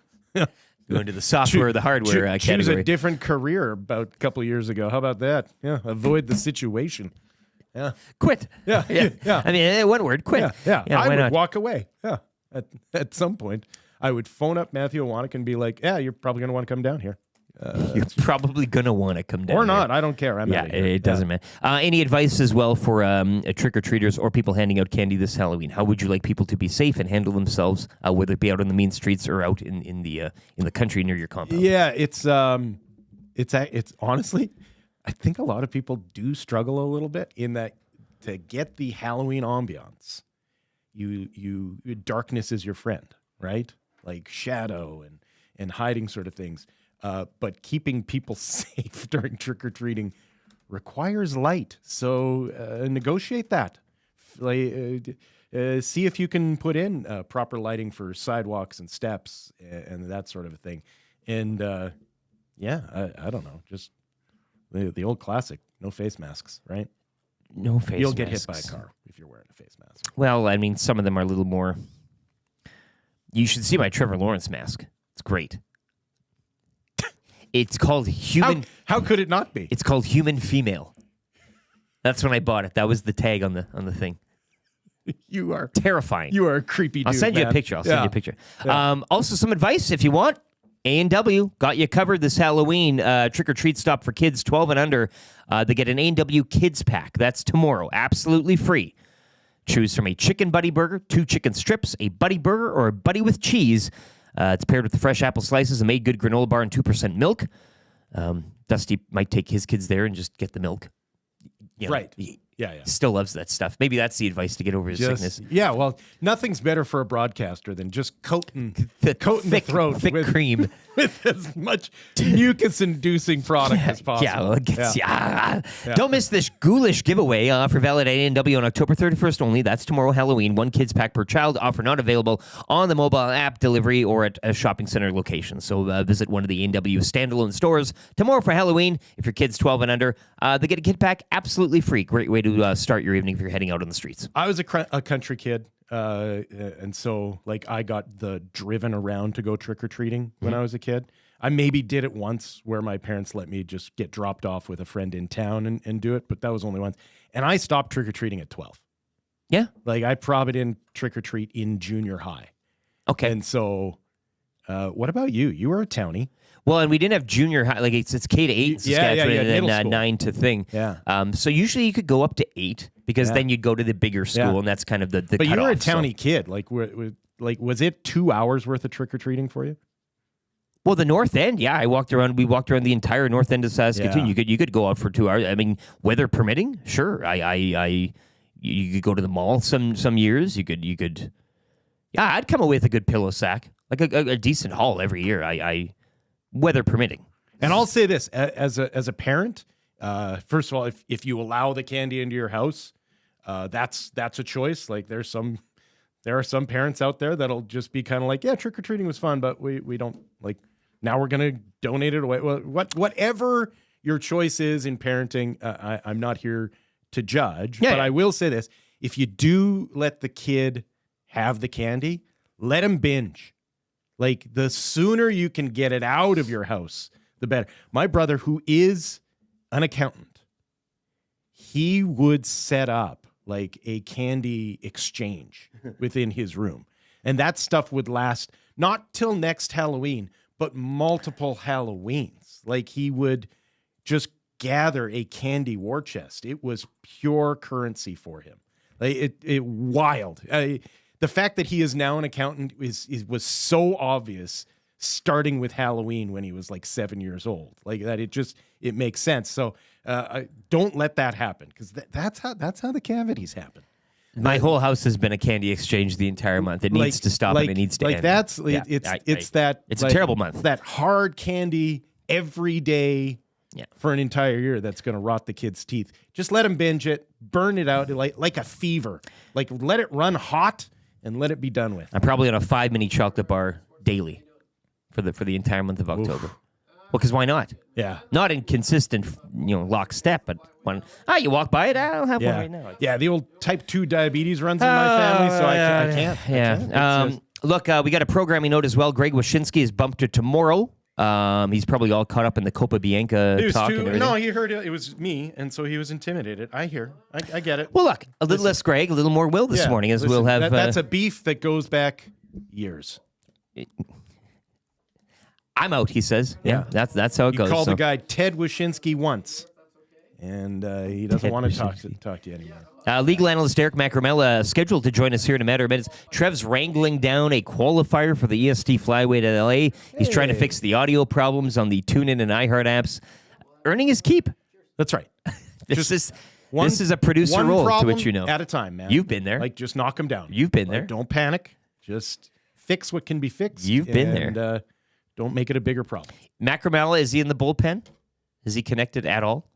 Going to the software or the hardware category. Choose a different career about a couple of years ago. How about that? Yeah. Avoid the situation. Yeah. Quit. Yeah. I mean, one word, quit. Yeah. I why would not? walk away. Yeah. At some point, I would phone up Matthew Iwanek and be like, yeah, you're probably going to want to come down here. You're probably going to want to come down. Or not. Here. I don't care. I'm out of here. It doesn't matter. Any advice as well for trick-or-treaters or people handing out candy this Halloween? How would you like people to be safe and handle themselves, whether it be out on the mean streets or out in the country near your compound? Yeah, it's honestly, I think a lot of people do struggle a little bit in that to get the Halloween ambiance. You darkness is your friend, right? Like shadow and hiding sort of things. But keeping people safe during trick-or-treating requires light. So negotiate that. See if you can put in proper lighting for sidewalks and steps and that sort of a thing. And I don't know, just the old classic, no face masks, right? No face masks. You'll get hit by a car if you're wearing a face mask. Well, I mean, some of them are a little more... You should see my Trevor Lawrence mask. It's great. It's called human... How could it not be? It's called human female. That's when I bought it. That was the tag on the thing. You are terrifying. You are a creepy dude. I'll send you a picture. Yeah. Also, some advice if you want. A&W got you covered this Halloween. Trick-or-treat stop for kids 12 and under. They get an A&W Kids Pack. That's tomorrow. Absolutely free. Choose from a chicken buddy burger, 2 chicken strips, a buddy burger, or a buddy with cheese. It's paired with the fresh apple slices, a made good granola bar, and 2% milk. Dusty might take his kids there and just get the milk. You know, right. Yeah. Still loves that stuff. Maybe that's the advice to get over his sickness. Yeah, well, nothing's better for a broadcaster than just coating the throat with cream. With as much mucus-inducing product as possible. Yeah, well, it gets, Don't miss this ghoulish giveaway for valid at A&W on October 31st only. That's tomorrow, Halloween. 1 kids pack per child. Offer not available on the mobile app, delivery, or at a shopping center location. So visit one of the A&W standalone stores tomorrow for Halloween. If your kid's 12 and under, they get a kid pack absolutely free. Great way to start your evening if you're heading out on the streets. I was a country kid. And so, like, I got the driven around to go trick-or-treating when I was a kid. I maybe did it once where my parents let me just get dropped off with a friend in town and do it, but that was only once. And I stopped trick-or-treating at 12. Yeah? Like, I probably didn't trick-or-treat in junior high. Okay. And so, what about you? You were a townie. Well, and we didn't have junior high, like it's K to 8 in Saskatchewan and then 9 to thing. Yeah. So usually you could go up to 8 because then you'd go to the bigger school, and that's kind of the But you were a cutoff, townie kid. Like, was it 2 hours worth of trick-or-treating for you? Well, the North End, yeah. We walked around the entire North End of Saskatoon. Yeah. You could go out for 2 hours. I mean, weather permitting, sure. You could go to the mall some years. You could. Yeah, I'd come away with a good pillow sack, like a decent haul every year. Weather permitting. And I'll say this as a parent. First of all, if you allow the candy into your house, that's a choice. Like there are some parents out there that'll just be kind of like, yeah, trick or treating was fun, but we don't like. Now we're gonna donate it away. Well, whatever your choice is in parenting, I'm not here to judge, but I will say this: if you do let the kid have the candy, let him binge. Like, the sooner you can get it out of your house, the better. My brother, who is an accountant, he would set up like a candy exchange within his room. And that stuff would last not till next Halloween, but multiple Halloweens. Like he would just gather a candy war chest. It was pure currency for him. Like it wild. The fact that he is now an accountant was so obvious, starting with Halloween when he was like 7 years old. Like that, it makes sense. So don't let that happen, because that's how the cavities happen. My whole house has been a candy exchange the entire month. It needs to stop and it needs to end. It's a terrible month. That hard candy every day Yeah. for an entire year that's going to rot the kid's teeth. Just let him binge it, burn it out like a fever. Like let it run hot and let it be done with. I'm probably on a 5-mini chocolate bar daily for the entire month of October. Well, because why not? Yeah. Not in consistent, lockstep, but when you walk by it, I'll have one right now. Yeah, the old type 2 diabetes runs in my family, so I can't. Yeah. Look, we got a programming note as well. Greg Wyshynski is bumped to tomorrow. He's probably all caught up in the Copa Bianca talk and everything. No, he heard it. It was me, and so he was intimidated. I get it. Well, look, a little less Greg, a little more Will this morning, as we'll have. That's a beef that goes back years. I'm out, he says. Yeah, that's how it goes. You called the guy Ted Wyshynski once, and he doesn't want to talk to you anymore. Legal analyst Eric Macramalla scheduled to join us here in a matter of minutes. Trev's wrangling down a qualifier for the EST Flyweight at LA. He's trying to fix the audio problems on the TuneIn and iHeart apps. Earning his keep. That's right. This is a producer role, to which you know. At a time, man. You've been there. Like, just knock him down. You've been there. Don't panic. Just fix what can be fixed. You've been there. Don't make it a bigger problem. Macramalla, is he in the bullpen? Is he connected at all?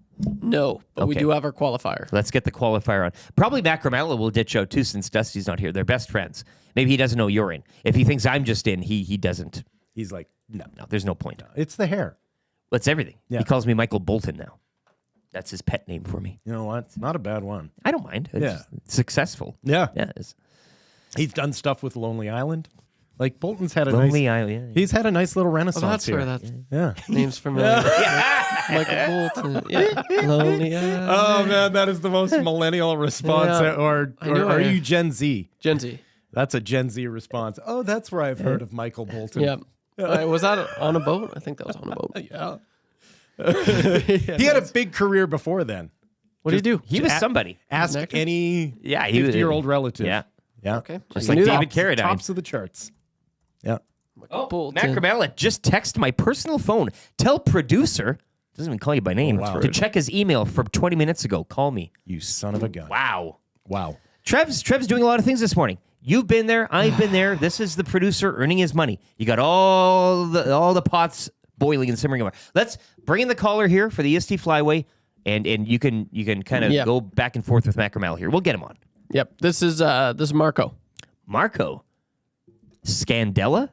No, but we Okay. do have our qualifier. Let's get the qualifier on. Probably Macramalla will ditch out too, since Dusty's not here. They're best friends. Maybe he doesn't know you're in. If he thinks I'm just in, he doesn't. He's like, no, there's no point. it's the hair. Well, it's everything. Yeah. He calls me Michael Bolton now. That's his pet name for me. You know what? It's not a bad one. I don't mind. It's successful. Yeah. Yeah. It's He's done stuff with Lonely Island. Like Bolton's had a Lonely Island. He's had a nice little renaissance That's here. where that Yeah. name's familiar. Michael Bolton. Yeah. Lonely Island. Oh man, that is the most millennial response. Yeah. Or are you Gen Z? Gen Z. That's a Gen Z response. Oh, that's where I've heard of Michael Bolton. Yeah. Was that on a boat? I think that was on a boat. Yeah. He had a big career before then. What did he do? He was somebody. Ask actor? any he was 50-year-old relative. Yeah. Yeah. Okay. Just I like knew David that. Carradine. Tops of the charts. Yeah. Oh, Bolton. Macramalla just text my personal phone. Tell producer, doesn't even call you by name, wow. to check his email from 20 minutes ago. Call me. You son of a gun. Wow. Wow. Trev's doing a lot of things this morning. You've been there. I've been there. This is the producer earning his money. You got all the pots boiling and simmering over. Let's bring in the caller here for the EST Flyway, and you can kind of go back and forth with Macramalla here. We'll get him on. Yep. This is Marco. Marco. Scandella?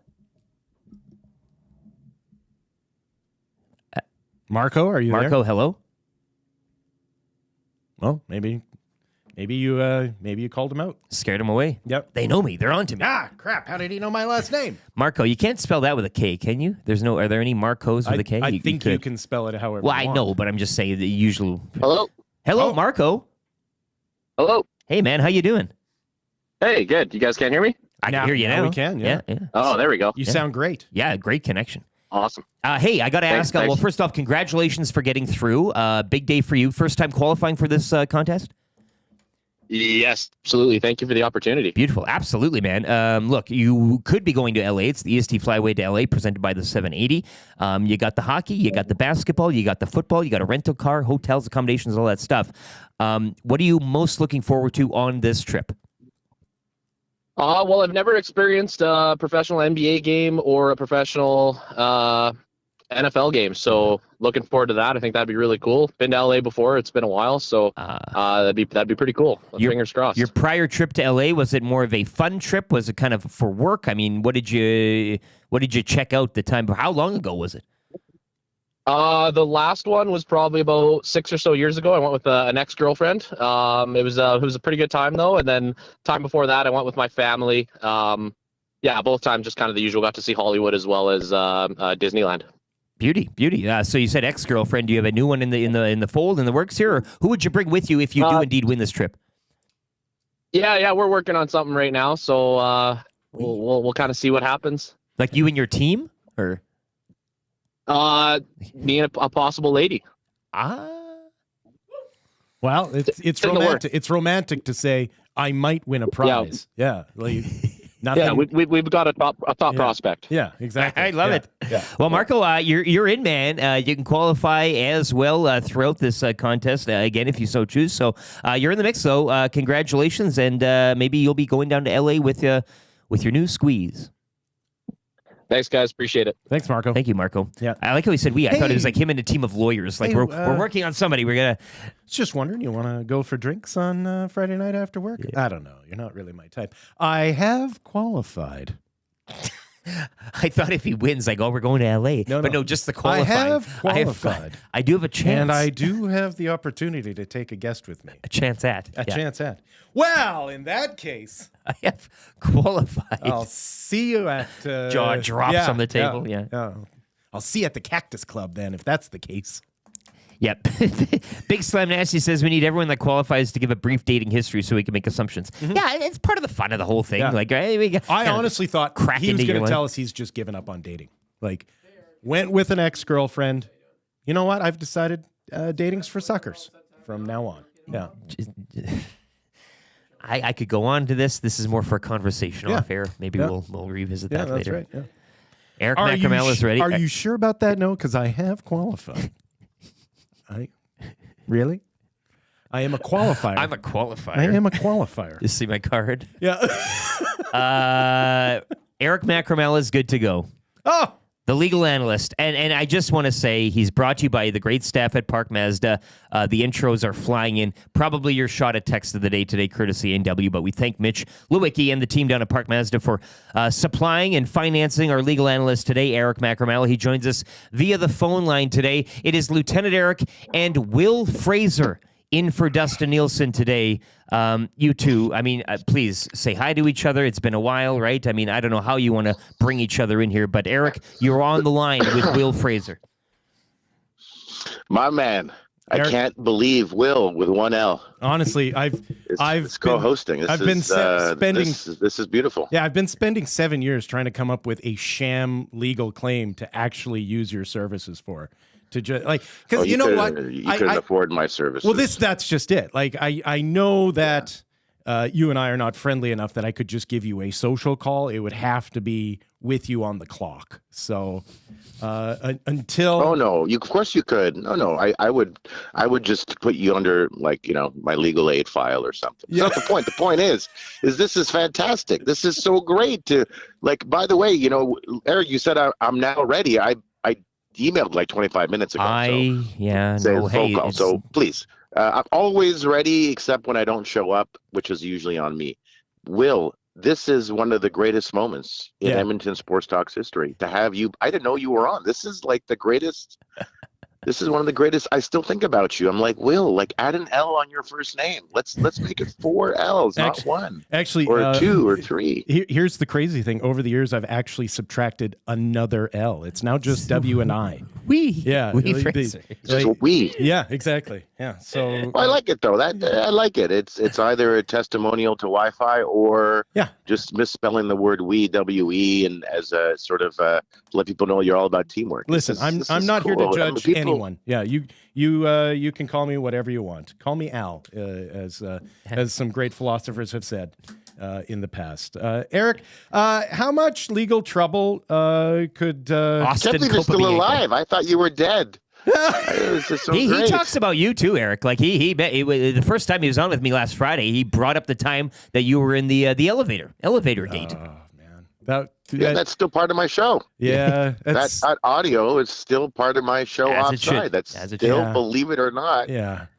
Marco, are you there? Marco, hello? Well, maybe you called him out. Scared him away. Yep. They know me. They're on to me. Ah, crap. How did he know my last name? Marco, you can't spell that with a K, can you? Are there any Marcos with a K? I think you could. can spell it however Well, you I want. know, but I'm just saying the usual. Hello. Hello, Marco. Hello. Hey, man, how you doing? Hey, good. You guys can't hear me? I can hear you now. we can, yeah. Oh, there we go. You sound great. Yeah, great connection. Awesome. Hey, I got to ask. Well, first off, congratulations for getting through. Big day for you. First time qualifying for this contest? Yes, absolutely. Thank you for the opportunity. Beautiful. Absolutely, man. Look, you could be going to LA. It's the EST Flyway to LA presented by the 780. You got the hockey, you got the basketball, you got the football, you got a rental car, hotels, accommodations, all that stuff. What are you most looking forward to on this trip? Well, I've never experienced a professional NBA game or a professional NFL game, so looking forward to that. I think that'd be really cool. Been to LA before; it's been a while, so that'd be pretty cool. Fingers crossed. Your prior trip to LA, was it more of a fun trip? Was it kind of for work? I mean, what did you check out the time? How long ago was it? The last one was probably about 6 or so years ago. I went with an ex-girlfriend. It was a pretty good time though. And then time before that, I went with my family. Both times just kind of the usual. Got to see Hollywood as well as Disneyland. Beauty. So you said ex-girlfriend. Do you have a new one in the fold, in the works here, or who would you bring with you if you do indeed win this trip? Yeah, we're working on something right now. So we'll kind of see what happens. Like you and your team, or Me and a possible lady. Well, it's romantic. It's romantic to say I might win a prize. Yeah, like nothing. Yeah, we've got a top prospect. Yeah, exactly. I love it. Yeah. Well, Marco, you're in, man. You can qualify as well throughout this contest again if you so choose. So you're in the mix, though. Congratulations, and maybe you'll be going down to LA with your new squeeze. Thanks, guys. Appreciate it. Thanks, Marco. Thank you, Marco. Yeah. I like how he said we. I thought it was like him and a team of lawyers. Like Hey, we're working on somebody. We're gonna. Just wondering, you want to go for drinks on Friday night after work? I don't know. You're not really my type. I have qualified. I thought if he wins, like, we're going to LA. No, but no, just the qualifying. I have qualified. I do have a chance. And I do have the opportunity to take a guest with me. A chance at. Chance at. Well, in that case, I have qualified. I'll see you at... Jaw drops on the table. Yeah. I'll see you at the Cactus Club then, if that's the case. Yep. Big Slam Nasty says we need everyone that qualifies to give a brief dating history so we can make assumptions. Mm-hmm. Yeah, it's part of the fun of the whole thing. Yeah. Like, I honestly thought he was going to tell life. us he's just given up on dating. Like, went with an ex-girlfriend. You know what? I've decided dating's for suckers from now on. Yeah. I could go on to this. This is more for a conversation off air. Maybe we'll revisit that later. Right. Yeah. Eric Macramalla is ready. Are you sure about that? No, because I have qualified. Really? I am a qualifier. I'm a qualifier. I am a qualifier. You see my card? Yeah. Eric Macramalla is good to go. Oh! The legal analyst. And I just want to say he's brought to you by the great staff at Park Mazda. The intros are flying in. Probably your shot at text of the day today, courtesy NW. But we thank Mitch Lewicki and the team down at Park Mazda for supplying and financing our legal analyst today, Eric Macramalla. He joins us via the phone line today. It is Lieutenant Eric and Wil Fraser in for Dustin Nielson today. You two, I mean, please say hi to each other. It's been a while, right? I mean, I don't know how you want to bring each other in here, but Eric, you're on the line with Wil Fraser. My man, Eric. I can't believe Will with one L. Honestly, it's co-hosting. This is beautiful. Yeah, I've been spending 7 years trying to come up with a sham legal claim to actually use your services for. To just like, because you know what, you couldn't afford my services. Well, that's just it. Like, I know that you and I are not friendly enough that I could just give you a social call. It would have to be with you on the clock. So until of course you could. I would just put you under, like, my legal aid file or something. Yeah. That's not the point. The point is this is fantastic. This is so great to, like, by the way, Eric, you said I'm now ready. I emailed like 25 minutes ago. So please, I'm always ready except when I don't show up, which is usually on me. Will, this is one of the greatest moments in Edmonton Sports Talk's history to have you. I didn't know you were on. This is like the greatest. This is one of the greatest. I still think about you. I'm like, Will, like, add an L on your first name. Let's make it 4 L's, not one. Actually, or 2 or 3. Here's the crazy thing. Over the years, I've actually subtracted another L. It's now just W and I. We. Yeah. We. Yeah, exactly. Yeah. So I like it though. I like it. It's either a testimonial to Wi-Fi or just misspelling the word we, W-E, and as a sort of let people know you're all about teamwork. Listen, I'm not here to judge anyone. Yeah, you can call me whatever you want. Call me Al, as some great philosophers have said in the past. Eric, how much legal trouble could Austin you're still alive? I thought you were dead. He talks about you too, Eric. Like he the first time he was on with me last Friday, he brought up the time that you were in the elevator gate. Oh man, that's still part of my show. Yeah, that audio is still part of my show offside. That's still, believe it or not,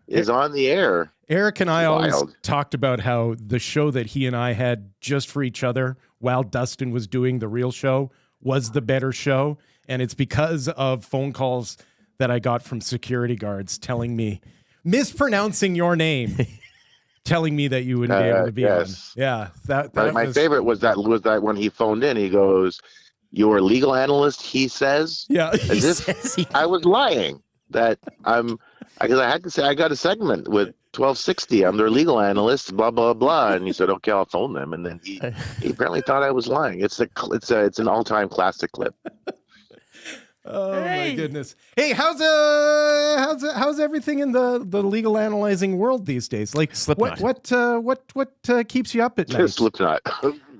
is on the air. Eric and I always talked about how the show that he and I had just for each other while Dustin was doing the real show was the better show, and it's because of phone calls that I got from security guards telling me, mispronouncing your name. Telling me that you wouldn't be able to be on. Yeah, that my favorite was that when he phoned in, he goes, "You're a legal analyst," he says. Yeah, as if I was lying. That because I had to say I got a segment with 1260. I'm their legal analyst, blah, blah, blah. And he said, okay, I'll phone them. And then he apparently thought I was lying. It's an all-time classic clip. Oh my goodness! Hey, how's everything in the legal analyzing world these days? Like, Slipknot. What keeps you up at night? Slipknot.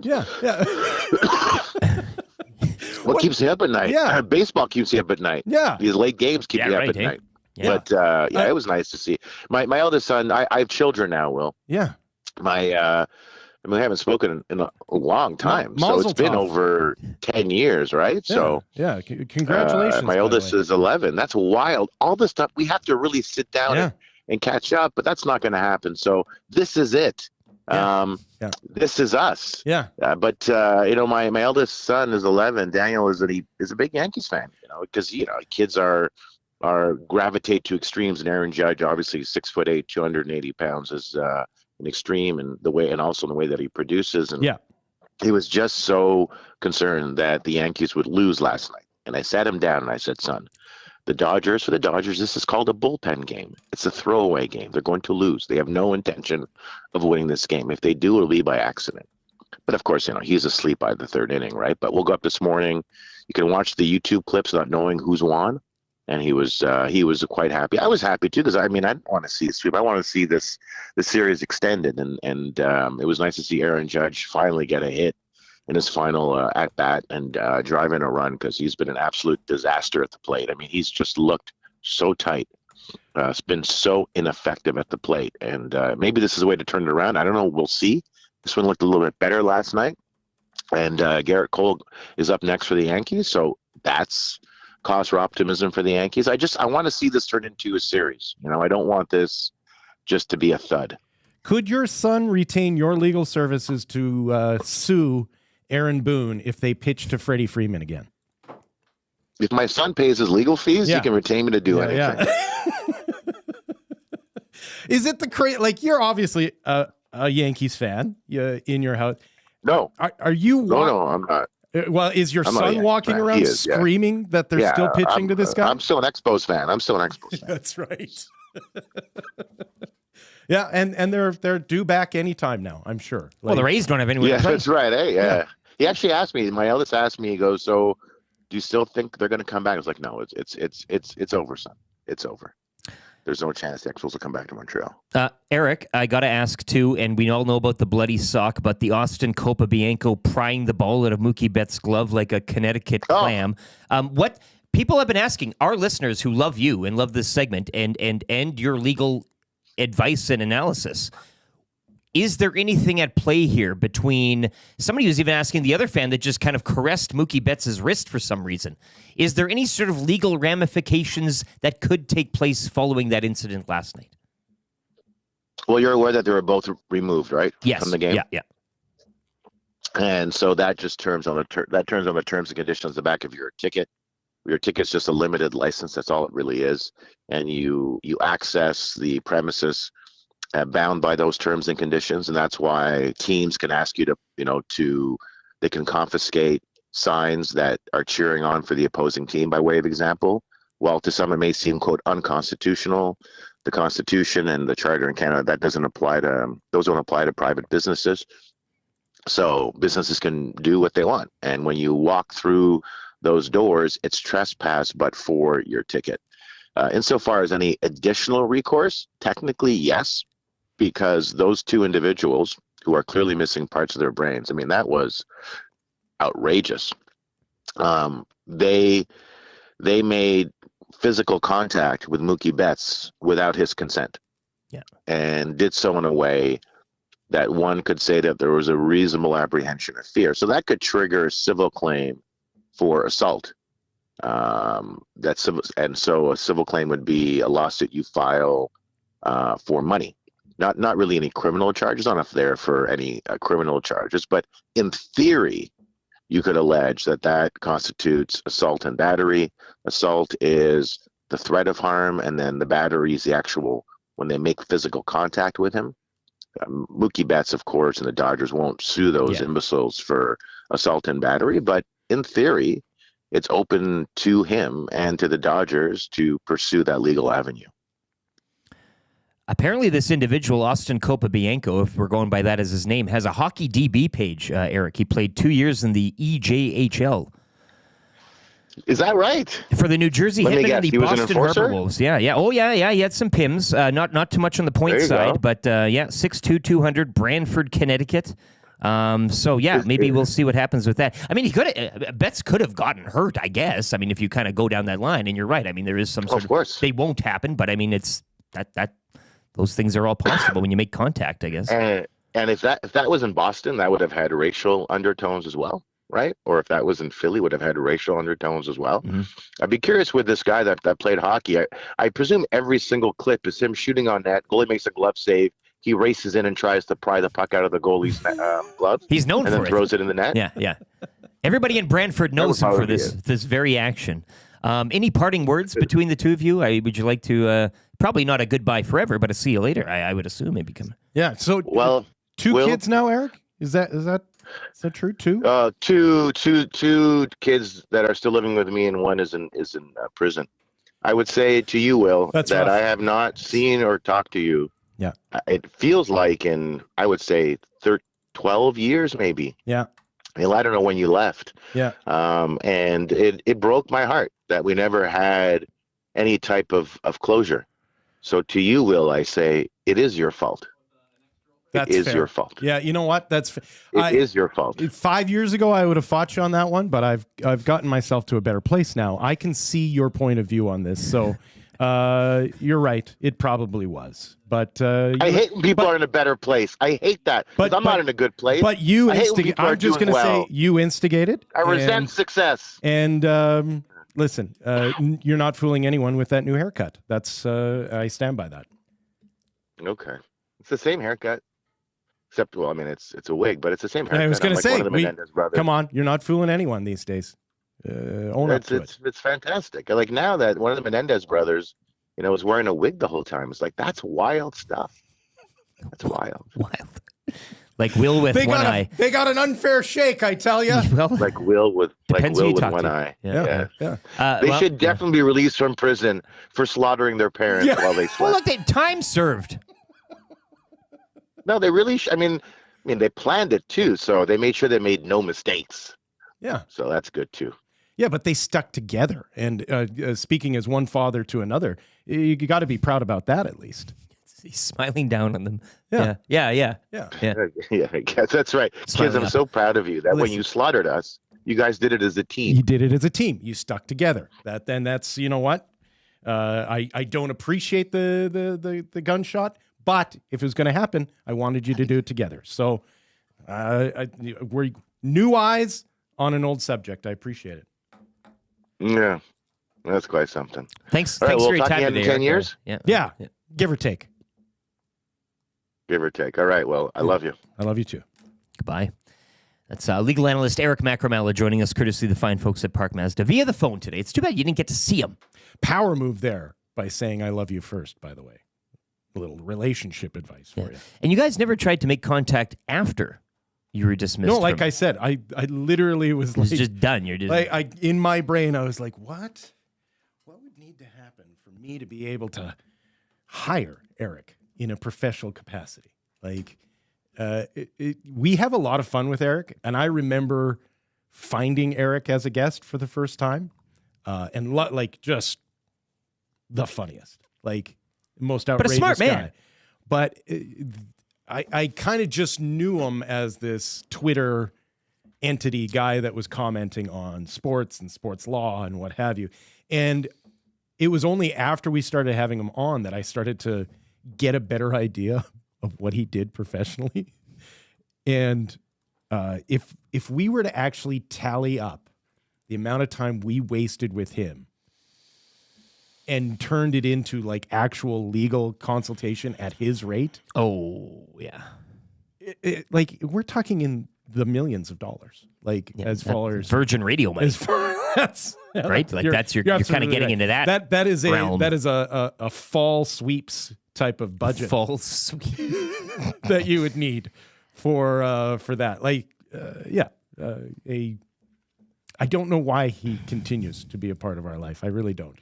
Yeah. What keeps you up at night? Yeah. Baseball keeps you up at night. Yeah. These late games keep you up at night. Yeah. But it was nice to see. My eldest son, I have children now, Will. Yeah. We haven't spoken in a long time. So Mazel it's been tov. over 10 years, right? Yeah. So yeah, congratulations. my eldest is 11. That's wild. All this stuff, we have to really sit down and catch up, but that's not going to happen. So this is it. This is us. Yeah. But my eldest son is 11. Daniel is a big Yankees fan, because kids are gravitate to extremes, and Aaron Judge, obviously 6'8", 280 pounds, is an extreme in the way, and also in the way that he produces. And he was just so concerned that the Yankees would lose last night. And I sat him down and I said, son, for the Dodgers, this is called a bullpen game. It's a throwaway game. They're going to lose. They have no intention of winning this game. If they do, it'll be by accident. But of course, he's asleep by the third inning, right? But we'll go up this morning. You can watch the YouTube clips without knowing who's won. And he was quite happy. I was happy too, because I didn't want to see it sweep. I want to see the series extended, and it was nice to see Aaron Judge finally get a hit in his final at bat and drive in a run, because he's been an absolute disaster at the plate. He's just looked so tight. It's been so ineffective at the plate, and maybe this is a way to turn it around. I don't know. We'll see. This one looked a little bit better last night, and Garrett Cole is up next for the Yankees, so that's cause for optimism for the Yankees. I want to see this turn into a series. I don't want this just to be a thud. Could your son retain your legal services to sue Aaron Boone if they pitch to Freddie Freeman again? If my son pays his legal fees, he can retain me to do anything. Is it you're obviously a Yankees fan in your house? No. Are you? No, I'm not. Well, is your son walking around screaming that they're still pitching to this guy? I'm still an Expos fan. That's right. Yeah, and they're due back anytime now, I'm sure. Well, the Rays don't have anyone to play. That's right. Hey, yeah. He actually asked me. My eldest asked me. He goes, "So, do you still think they're going to come back?" I was like, "No, it's over, son. It's over. There's no chance the Expos will come back to Montreal." Eric, I got to ask too, and we all know about the bloody sock, but the Austin Copabianco prying the ball out of Mookie Betts' glove like a Connecticut clam. What people have been asking, our listeners who love you and love this segment and your legal advice and analysis, is there anything at play here between somebody who's even asking the other fan that just kind of caressed Mookie Betts' wrist for some reason? Is there any sort of legal ramifications that could take place following that incident last night? Well, you're aware that they were both removed, right? Yes. From the game? Yeah. And so that just turns on the terms and conditions on the back of your ticket. Your ticket's just a limited license. That's all it really is. And you access the premises bound by those terms and conditions, and that's why teams can ask you to, they can confiscate signs that are cheering on for the opposing team by way of example. While to some it may seem, quote, unconstitutional, the Constitution and the Charter in Canada, those don't apply to private businesses. So businesses can do what they want, and when you walk through those doors, it's trespass, but for your ticket. Insofar as any additional recourse, technically yes, because those two individuals who are clearly missing parts of their brains, that was outrageous. They made physical contact with Mookie Betts without his consent. Yeah. And did so in a way that one could say that there was a reasonable apprehension of fear. So that could trigger a civil claim for assault. And so a civil claim would be a lawsuit you file for money. Not really any criminal charges, not there for any criminal charges, but in theory, you could allege that constitutes assault and battery. Assault is the threat of harm, and then the battery is the actual, when they make physical contact with him. Mookie Betts, of course, and the Dodgers won't sue those imbeciles for assault and battery, but in theory, it's open to him and to the Dodgers to pursue that legal avenue. Apparently, this individual, Austin Copabianco, if we're going by that as his name, has a hockey DB page, Eric. He played 2 years in the EJHL. Is that right? For the New Jersey Hitmen and the He was an Boston enforcer? Harbor Wolves. Yeah, yeah. Oh, yeah. He had some PIMs. Not too much on the point There you side, go. but 6'2", 200, Brantford, Connecticut. So, yeah, maybe we'll see what happens with that. I mean, Betts could have gotten hurt, I guess. I mean, if you kind of go down that line, and you're right. I mean, there is some sort Of course. They won't happen, but I mean, it's that those things are all possible when you make contact, I guess. And if that was in Boston, that would have had racial undertones as well, right? Or if that was in Philly, would have had racial undertones as well. Mm-hmm. I'd be curious with this guy that played hockey. I presume every single clip is him shooting on net. Goalie makes a glove save. He races in and tries to pry the puck out of the goalie's glove. He's known and for then it. throws it in the net. Yeah. Everybody in Brantford knows him for this very action. Any parting words between the two of you? Would you like to? Probably not a goodbye forever, but a see you later. I would assume maybe come. Yeah. So Well, two Will- kids now, Eric. Is that true? Two. Two kids that are still living with me, and one is in prison. I would say to you, Will, That's that rough. I have not seen or talked to you. Yeah. It feels like I would say 12 years maybe. Yeah. Well, I don't know when you left. Yeah. And it broke my heart that we never had any type of closure. So to you, Will, I say it is your fault. That's it is fair. your fault. Yeah. You know what? That's It is your fault. 5 years ago, I would have fought you on that one, but I've gotten myself to a better place now. I can see your point of view on this. So you're right. It probably was. But I hate when people are in a better place. I hate that. But I'm not in a good place. But you I hate when instigated. people are I'm just doing going to well. say you instigated. I resent success. And listen, you're not fooling anyone with that new haircut. That's I stand by that. Okay, it's the same haircut, except well, I mean it's a wig, but it's the same haircut. I was going to I'm say, one of the Menendez brothers. come on, you're not fooling anyone these days. Own up to it. It's fantastic. Like now that one of the Menendez brothers, is wearing a wig the whole time. It's like that's wild stuff. That's wild. Like Will with They one got eye. They got an unfair shake, I tell you. Well, Like Will with Depends who you talk one to. eye. Yeah. They well, should definitely be released from prison for slaughtering their parents while they slept. Well, look, time served. No, they really. I mean, they planned it too, so they made sure they made no mistakes. Yeah. So that's good too. Yeah, but they stuck together. And speaking as one father to another, you got to be proud about that at least. He's smiling down on them. Yeah. Yeah. Yeah, I guess that's right. Smiling Kids, I'm up. so proud of you that when Listen. you slaughtered us, you guys did it as a team. You did it as a team. You stuck together. That's you know what? I don't appreciate the gunshot, but if it was going to happen, I wanted you to do it together. So we're new eyes on an old subject. I appreciate it. Yeah, that's quite something. Thanks. All right, Thanks we'll for your talk time again in today, 10 Eric. years? Yeah, give or take. Give or take. All right. Well, I love you. I love you too. Goodbye. That's legal analyst Eric Macramalla joining us, courtesy of the fine folks at Park Mazda via the phone today. It's too bad you didn't get to see him. Power move there by saying I love you first, by the way. A little relationship advice for you. And you guys never tried to make contact after you were dismissed. No, like I said, I literally was it was like, just done. You're just like in my brain, I was like, what would need to happen for me to be able to hire Eric in a professional capacity? Like, we have a lot of fun with Eric, and I remember finding Eric as a guest for the first time, and like just the funniest, like most outrageous smart man. guy. But I kind of just knew him as this Twitter entity guy that was commenting on sports and sports law and what have you. And it was only after we started having him on that I started to get a better idea of what he did professionally. And if we were to actually tally up the amount of time we wasted with him and turned it into like actual legal consultation at his rate. Oh, yeah. Like we're talking in the millions of dollars. Like as far as Virgin Radio money. as far that's Right? Like you're you're kind of absolutely getting right. into that. That is realm. a fall sweeps type of budget Full sweet. that you would need for that. Like I don't know why he continues to be a part of our life. I really don't.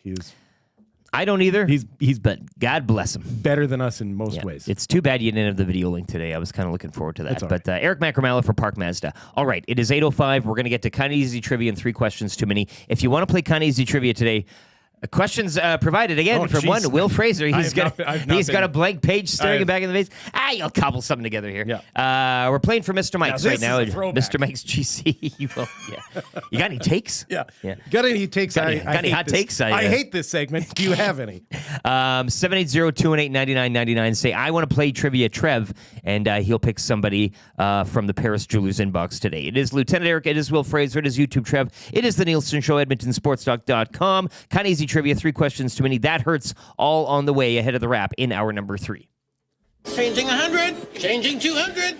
I don't either. He's but God bless him. better than us in most ways. It's too bad you didn't have the video link today. I was kind of looking forward to that. That's all But Eric Macramalla for Park Mazda. All right, it is 8:05. We're going to get to Kind of Easy Trivia and 3 questions too many. If you want to play Kind of Easy Trivia today, questions provided again from one Wil Fraser. He's got a blank page staring back in the face. You'll cobble something together here. Yeah. We're playing for Mr. Mike's right now. Mr. Mike's GC. You got any takes? Yeah. Yeah. Got any takes? Got any hot takes? I hate this segment. Do you have any? 780-218-9999. Say, I want to play Trivia Trev, and he'll pick somebody from the Paris Jewelers inbox today. It is Lieutenant Eric. It is Wil Fraser. It is YouTube Trev. It is the Nielson Show, EdmontonSportsTalk.com. Kind of Easy Trivia, 3 questions too many. That hurts all on the way ahead of the wrap in hour number 3. Changing 100, changing 200.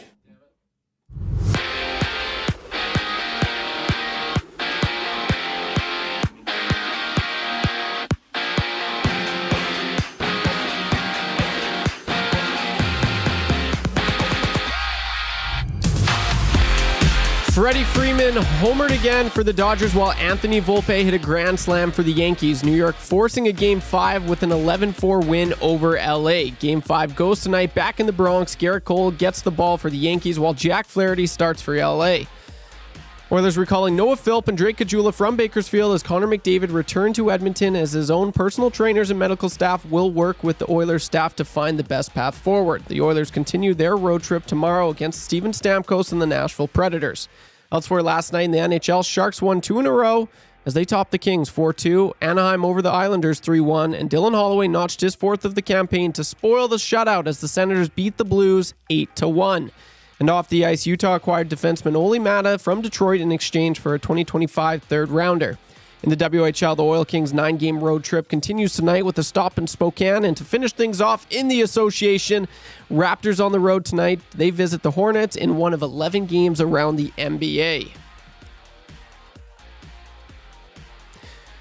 Freddie Freeman homered again for the Dodgers while Anthony Volpe hit a grand slam for the Yankees. New York forcing a Game 5 with an 11-4 win over LA. Game 5 goes tonight back in the Bronx. Garrett Cole gets the ball for the Yankees while Jack Flaherty starts for LA. Oilers recalling Noah Philp and Drake Caggiula from Bakersfield as Connor McDavid returned to Edmonton as his own personal trainers and medical staff will work with the Oilers staff to find the best path forward. The Oilers continue their road trip tomorrow against Steven Stamkos and the Nashville Predators. Elsewhere last night in the NHL, Sharks won 2 in a row as they topped the Kings 4-2, Anaheim over the Islanders 3-1, and Dylan Holloway notched his 4th of the campaign to spoil the shutout as the Senators beat the Blues 8-1. And off the ice, Utah acquired defenseman Oli Mata from Detroit in exchange for a 2025 third-rounder. In the WHL, the Oil Kings' 9-game road trip continues tonight with a stop in Spokane. And to finish things off in the association, Raptors on the road tonight. They visit the Hornets in one of 11 games around the NBA.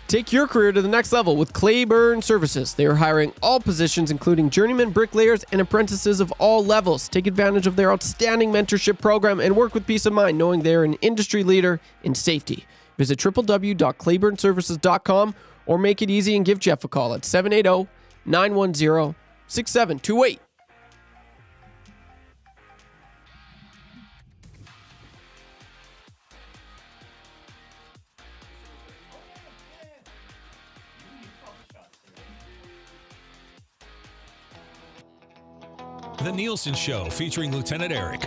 Take your career to the next level with Clayburn Services. They are hiring all positions, including journeyman bricklayers and apprentices of all levels. Take advantage of their outstanding mentorship program and work with peace of mind, knowing they're an industry leader in safety. Visit www.clayburnservices.com or make it easy and give Jeff a call at 780-910-6728. The Nielson Show featuring Lieutenant Eric.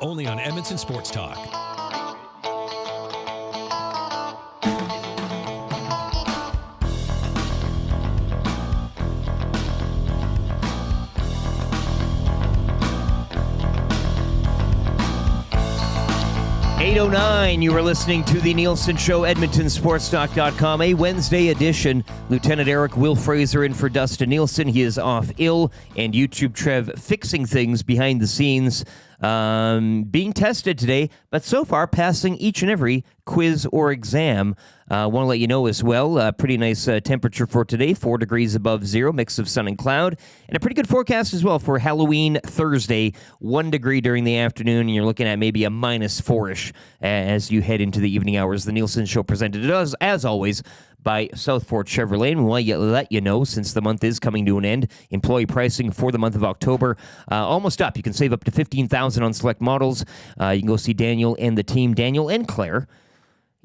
Only on Edmonton Sports Talk. You were listening to the Nielson Show, EdmontonSportsTalk.com, a Wednesday edition. Lieutenant Eric, Wil Fraser in for Dustin Nielsen. He is off ill, and YouTube Trev fixing things behind the scenes. Being tested today, but so far passing each and every quiz or exam. Want to let you know as well, pretty nice temperature for today, 4 degrees above zero, mix of sun and cloud, and a pretty good forecast as well for Halloween Thursday, 1 degree during the afternoon, and you're looking at maybe a minus 4-ish as you head into the evening hours. The Nielsen Show presented as always, by Southport Chevrolet. And we want to let you know, since the month is coming to an end, employee pricing for the month of October almost up. You can save up to $15,000 on select models. You can go see Daniel and the team, Daniel and Claire.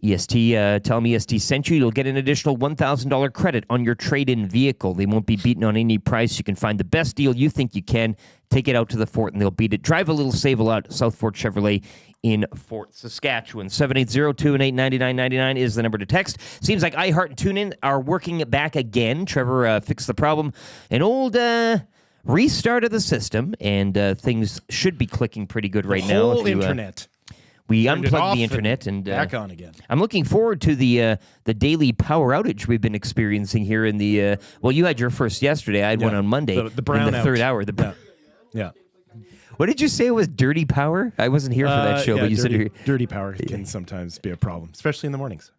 EST, tell them EST sent you. You'll get an additional $1,000 credit on your trade-in vehicle. They won't be beaten on any price. You can find the best deal you think you can. Take it out to the Fort, and they'll beat it. Drive a little, save a lot. Southport Chevrolet in Fort Saskatchewan. 780-218-9999 is the number to text. Seems like iHeart and TuneIn are working it back again. Trevor fixed the problem. An old restart of the system, and things should be clicking pretty good right now. Whole internet. We unplugged the internet and back on again. I'm looking forward to the daily power outage we've been experiencing here in the. Well, you had your first yesterday. I had one on Monday. The brown in the third hour. Yeah. What did you say it was dirty power? I wasn't here for that show, but you said dirty power can sometimes be a problem, especially in the mornings.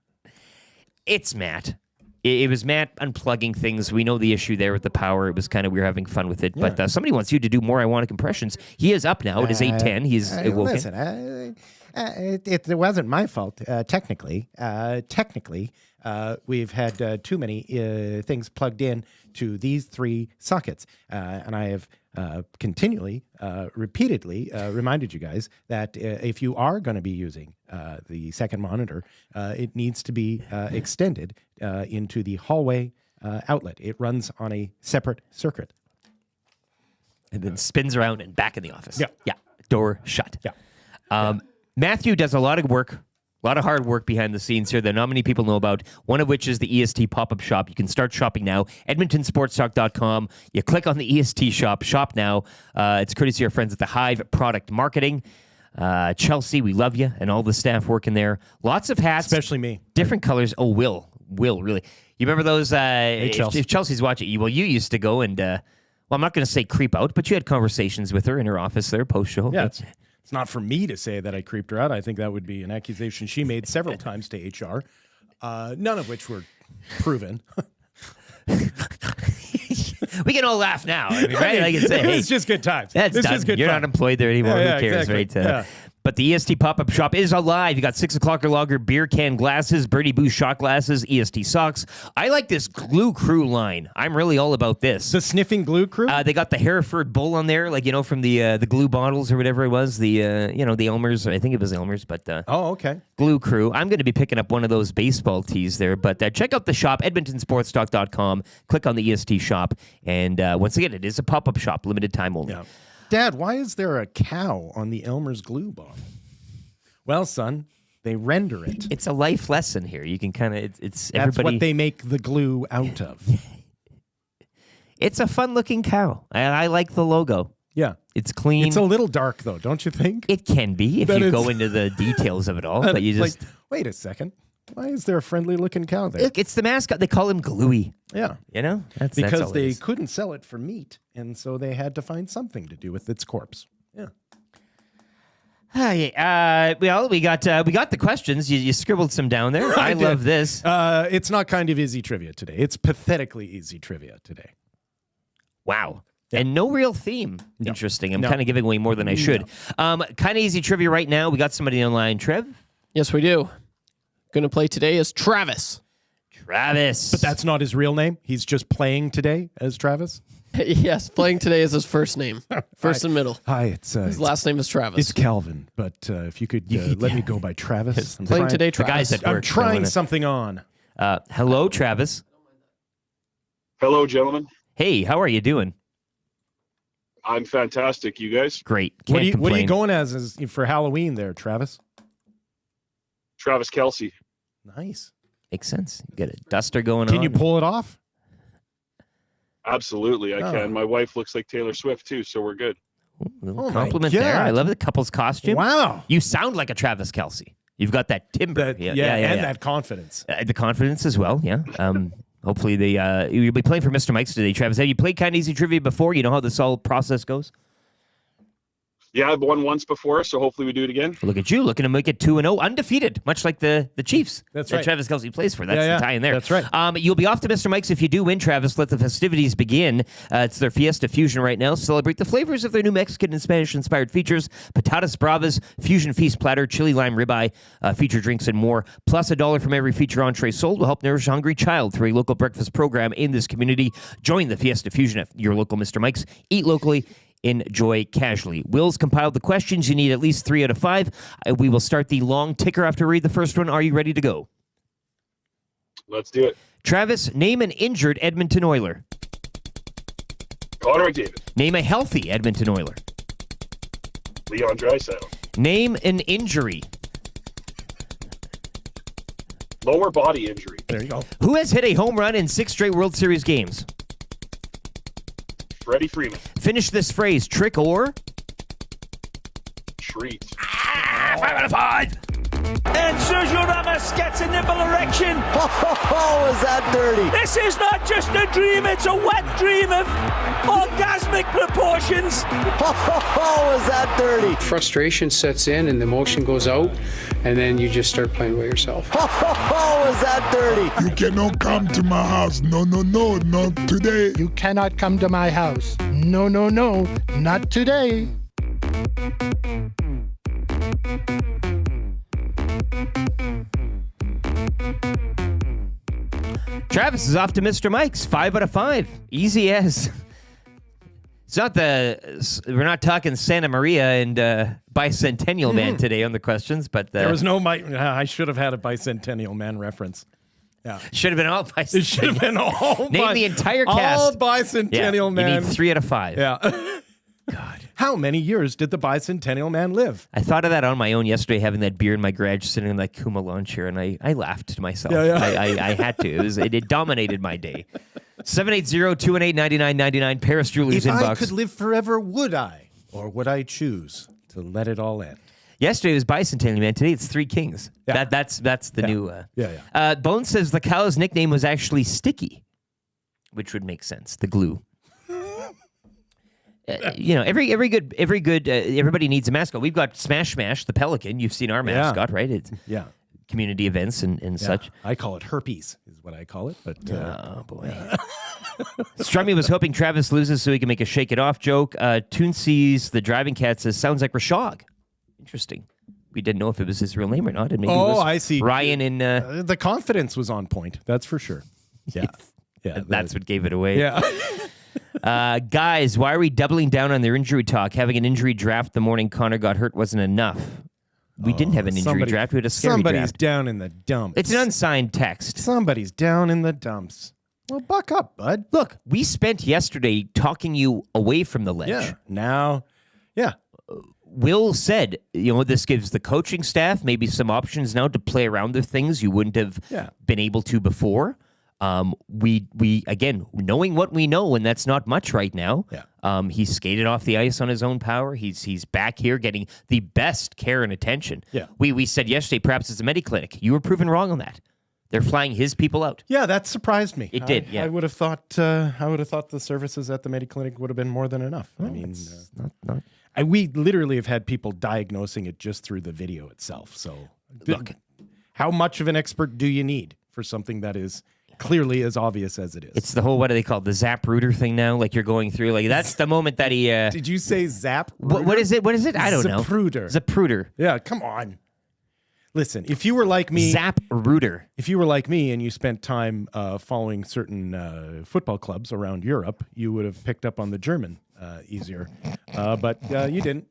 It's Matt. It was Matt unplugging things. We know the issue there with the power. It was kind of, we were having fun with it. Yeah. But somebody wants you to do more I Want impressions. He is up now. It is 8:10. He's woken. Listen, It wasn't my fault. Technically, we've had too many things plugged in to these 3 sockets, and I have continually, repeatedly reminded you guys that if you are going to be using the second monitor, it needs to be extended into the hallway outlet. It runs on a separate circuit. And then spins around and back in the office. Yeah. Door shut. Yeah. Matthew does a lot of work, a lot of hard work behind the scenes here that not many people know about, one of which is the EST pop-up shop. You can start shopping now. EdmontonSportsTalk.com. You click on the EST shop. Shop now. It's courtesy of our friends at the Hive Product Marketing. Chelsea, we love you, and all the staff working there. Lots of hats. Especially me. Different colors. Oh, Will, really. You remember those? If Chelsea's watching, you used to go and... well, I'm not going to say creep out, but you had conversations with her in her office there post-show. Yeah, it's not for me to say that I creeped her out. I think that would be an accusation she made several times to HR, none of which were proven. We can all laugh now, right? I can say, hey, it's just good times. That's done. You're not employed there anymore. Yeah, Who cares, exactly. right? But the EST pop-up shop is alive. You got 6 o'clock or lager beer can glasses, Birdie Boo shot glasses, EST socks. I like this Glue Crew line. I'm really all about this. The sniffing Glue Crew? They got the Hereford Bull on there, like, from the glue bottles or whatever it was. The, the Elmer's. I think it was Elmer's, but... oh, okay. Glue Crew. I'm going to be picking up one of those baseball tees there, but check out the shop, EdmontonSportsTalk.com. Click on the EST shop, and once again, it is a pop-up shop, limited time only. Yeah. Dad, why is there a cow on the Elmer's glue bottle? Well, son, they render it. It's a life lesson here. You can kind of, it's That's everybody. what they make the glue out of. It's a fun-looking cow. I like the logo. Yeah. It's clean. It's a little dark, though, don't you think? It can be if you go into the details of it all. But you just... wait a second. Why is there a friendly-looking cow there? It's the mascot. They call him Gluey. Yeah. That's because all they couldn't sell it for meat, and so they had to find something to do with its corpse. Yeah. Well, we got the questions. You scribbled some down there. I love this. It's not kind of easy trivia today. It's pathetically easy trivia today. Wow. Yeah. And no real theme. No. Interesting. I'm kind of giving away more than I should. No. Kind of easy trivia right now. We got somebody online. Trev? Yes, we do. Going to play today is Travis. Travis. But that's not his real name. He's just playing today as Travis? Yes, playing today is his first name. First and middle. Hi, it's... his last name is Travis. It's Calvin, but if you could let me go by Travis. Playing today, Travis. The guys at work, I'm trying something on. Hello, Travis. Hello, gentlemen. Hey, how are you doing? I'm fantastic. You guys? Great. What are you going as for Halloween there, Travis? Travis Kelce. Nice. Makes sense. You got a duster going on. Can you pull it off? Absolutely, I can. My wife looks like Taylor Swift, too, so we're good. Ooh, compliment there. I love the couple's costume. Wow. You sound like a Travis Kelce. You've got that timbre. And that confidence. The confidence as well, yeah. Hopefully you'll be playing for Mr. Mike's today, Travis. Have you played Kind of Easy Trivia before? You know how this whole process goes? Yeah, I've won once before, so hopefully we do it again. Look at you, looking to make it 2-0, undefeated, much like the Chiefs. That's that right. Travis Kelce plays for. That's the tie in there. That's right. You'll be off to Mr. Mike's if you do win, Travis. Let the festivities begin. It's their Fiesta Fusion right now. Celebrate the flavors of their new Mexican and Spanish-inspired features: patatas bravas, fusion feast platter, chili lime ribeye, feature drinks, and more. Plus $1 from every feature entree sold will help nourish a hungry child through a local breakfast program in this community. Join the Fiesta Fusion at your local Mr. Mike's. Eat locally. Enjoy casually. Will's compiled the questions. You need at least 3 out of 5. We will start the long ticker after we read the first one. Are you ready to go? Let's do it. Travis, name an injured Edmonton Oiler. Connor McDavid. Name a healthy Edmonton Oiler. Leon Draisaitl. Name an injury. Lower body injury. There you go. Who has hit a home run in 6 straight World Series games? Freddie Freeman. Finish this phrase. Trick or? Treat. 5 out of 5. And Sergio Ramos gets a nipple erection. Oh, is that dirty? This is not just a dream, it's a wet dream of orgasmic proportions. Oh, is that dirty? Frustration sets in and the emotion goes out, and then you just start playing with yourself. Oh, is that dirty? You cannot come to my house. No, not today. You cannot come to my house. No, not today. Travis is off to Mr. Mike's. 5 out of 5. Easy as. It's not we're not talking Santa Maria and Bicentennial Man today on the questions, but there was no I should have had a Bicentennial Man reference. Yeah, should have been all Bicentennial. It should have been all. Name the entire cast. All Bicentennial Man. You need 3 out of 5. Yeah. God. How many years did the Bicentennial Man live? I thought of that on my own yesterday, having that beer in my garage, sitting in that Kuma lawn chair, and I laughed to myself. Yeah. I had to. It dominated my day. 780-218-9999, Paris Jewelers If inbox. I could live forever, would I? Or would I choose to let it all end? Yesterday was Bicentennial Man. Today it's Three Kings. Yeah. That's the new. Yeah. Bones says the cow's nickname was actually Sticky, which would make sense. The glue. Every good everybody needs a mascot. We've got Smash the Pelican. You've seen our mascot, right? It's community events and such. I call it herpes, is what I call it. But oh boy. Strummy was hoping Travis loses so he can make a shake it off joke. Toonsees, the driving cat, says sounds like Rashog. Interesting. We didn't know if it was his real name or not. And maybe it was I see. Ryan in the confidence was on point. That's for sure. Yeah. Yeah. That's what gave it away. Yeah. Guys, why are we doubling down on their injury talk? Having an injury draft the morning Connor got hurt wasn't enough. We didn't have an injury draft. We had a scary Somebody's draft. down in the dumps. It's an unsigned text. Somebody's down in the dumps. Well, buck up, bud. Look, we spent yesterday talking you away from the ledge. Yeah. Now, yeah. Will said, this gives the coaching staff maybe some options now to play around with things you wouldn't have been able to before. We again, knowing what we know, and that's not much right now. Yeah. He skated off the ice on his own power. He's back here getting the best care and attention. Yeah. We said yesterday perhaps it's a Mediclinic. You were proven wrong on that. They're flying his people out. Yeah, that surprised me. It did. Yeah. I would have thought the services at the Mediclinic would have been more than enough. Well, I mean, not. We literally have had people diagnosing it just through the video itself. So, look, how much of an expert do you need for something that is clearly as obvious as it is? It's the whole, what do they call it, the Zapruder thing now? Like you're going through, like that's the moment that he... Did you say Zap? What is it? What is it? I don't know. Zapruder. Yeah, come on. Listen, if you were like me... Zapruder. If you were like me and you spent time following certain football clubs around Europe, you would have picked up on the German easier. But you didn't.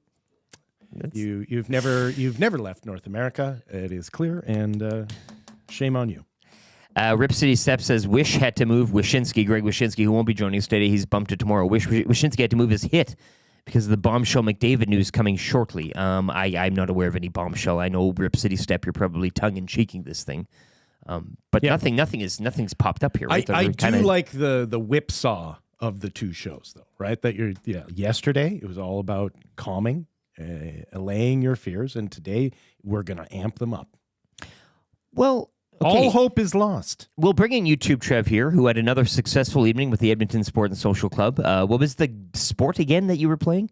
You've never left North America. It is clear, and shame on you. Rip City Step says Wish had to move Wyshynski, Greg Wyshynski, who won't be joining us today. He's bumped to tomorrow. Wyshynski had to move his hit because of the bombshell McDavid news coming shortly. I'm not aware of any bombshell. I know Rip City Step, you're probably tongue-in-cheeking this thing. But nothing's popped up here. Right? I do like the whipsaw of the two shows, though, right? That yesterday it was all about calming, allaying your fears, and today we're going to amp them up. Well, okay. All hope is lost. We'll bring in YouTube Trev here, who had another successful evening with the Edmonton Sport and Social Club. What was the sport again that you were playing?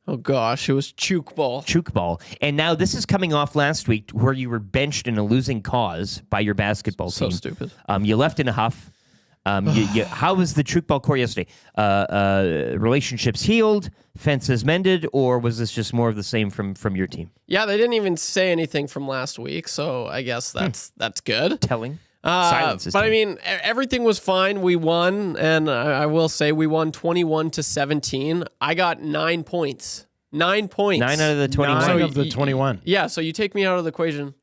Oh, gosh, it was Chook Ball. Chook Ball. And now this is coming off last week where you were benched in a losing cause by your basketball team. So stupid. You left in a huff. How was the Chook Ball core yesterday? Relationships healed, fences mended, or was this just more of the same from your team? Yeah, they didn't even say anything from last week, so I guess that's good. Telling. Silence is but telling. I mean, everything was fine. We won, and I will say we won 21-17. I got 9 points. 9 points. 9 out of the 21. 9 of the 21. Yeah, so you take me out of the equation.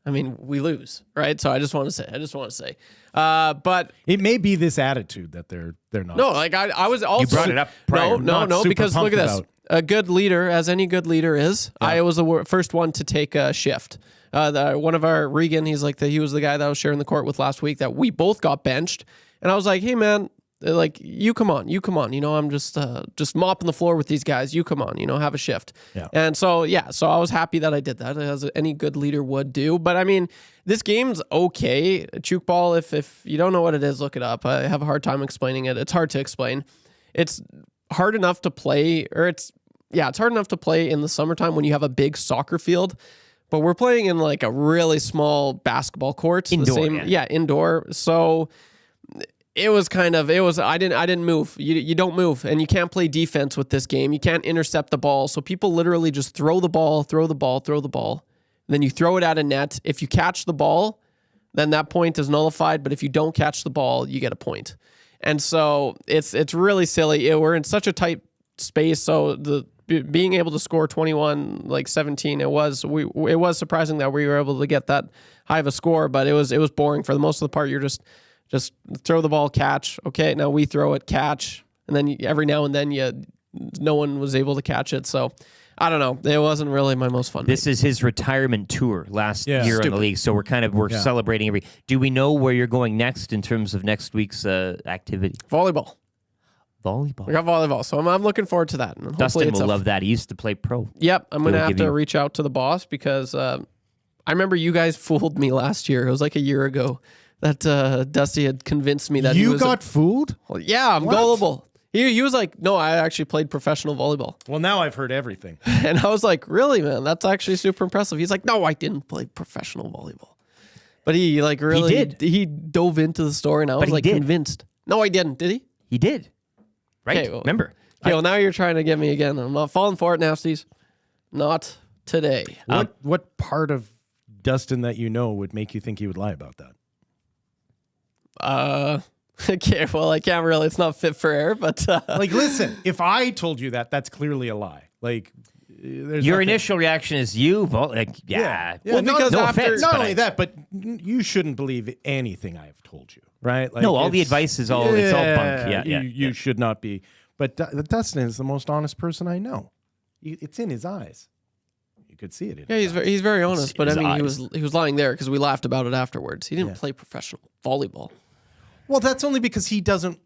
I mean, we lose, right? So I just want to say. But it may be this attitude that they're not. No, like I was also. You brought it up prior. No, because look at this. A good leader, as any good leader is, I was the first one to take a shift. One of our Regan, he was the guy that I was sharing the court with last week that we both got benched, and I was like, hey man, like you come on, I'm just mopping the floor with these guys. You come on, have a shift. Yeah. And so I was happy that I did that, as any good leader would do. But I mean, this game's okay. Chook Ball, if you don't know what it is, look it up. I have a hard time explaining it. It's hard to explain. It's hard enough to play, it's hard enough to play in the summertime when you have a big soccer field. But we're playing in like a really small basketball court. Indoor, indoor. So I didn't move. You don't move, and you can't play defense with this game. You can't intercept the ball. So people literally just throw the ball. And then you throw it at a net. If you catch the ball, then that point is nullified. But if you don't catch the ball, you get a point. And so it's really silly. We're in such a tight space. So being able to score 21, like 17, it was surprising that we were able to get that high of a score, but it was boring for the most of the part. You're just throw the ball, catch. Okay, now we throw it, catch, and then every now and then no one was able to catch it. So I don't know. It wasn't really my most fun. This is his retirement tour last year in the league, so we're celebrating every. Do we know where you're going next in terms of next week's activity? Volleyball. We got volleyball, so I'm looking forward to that. And Dustin will love that. He used to play pro. Yep, I'm going to have to reach out to the boss because I remember you guys fooled me last year. It was like a year ago that Dusty had convinced me that you got fooled. Well, yeah, I'm gullible. He was like, no, I actually played professional volleyball. Well, now I've heard everything. And I was like, really, man? That's actually super impressive. He's like, no, I didn't play professional volleyball. But he like really he did. He dove into the story, and I was like convinced. No, I didn't. Did he? He did. Right? Okay, well, remember. Okay, well, now you're trying to get me again. I'm not falling for it, Nasties. Not today. What part of Dustin that you know would make you think he would lie about that? Okay, well, I can't really. It's not fit for air, but like, listen, if I told you that, that's clearly a lie. Like, your initial reaction is well, because no offense, not only that, but you shouldn't believe anything I have told you, right? Like, no, all the advice is all it's all bunk. You should not be. But Dustin is the most honest person I know. It's in his eyes. You could see it. He's very honest. But I mean, he was lying there because we laughed about it afterwards. He didn't play professional volleyball. Well, that's only because he doesn't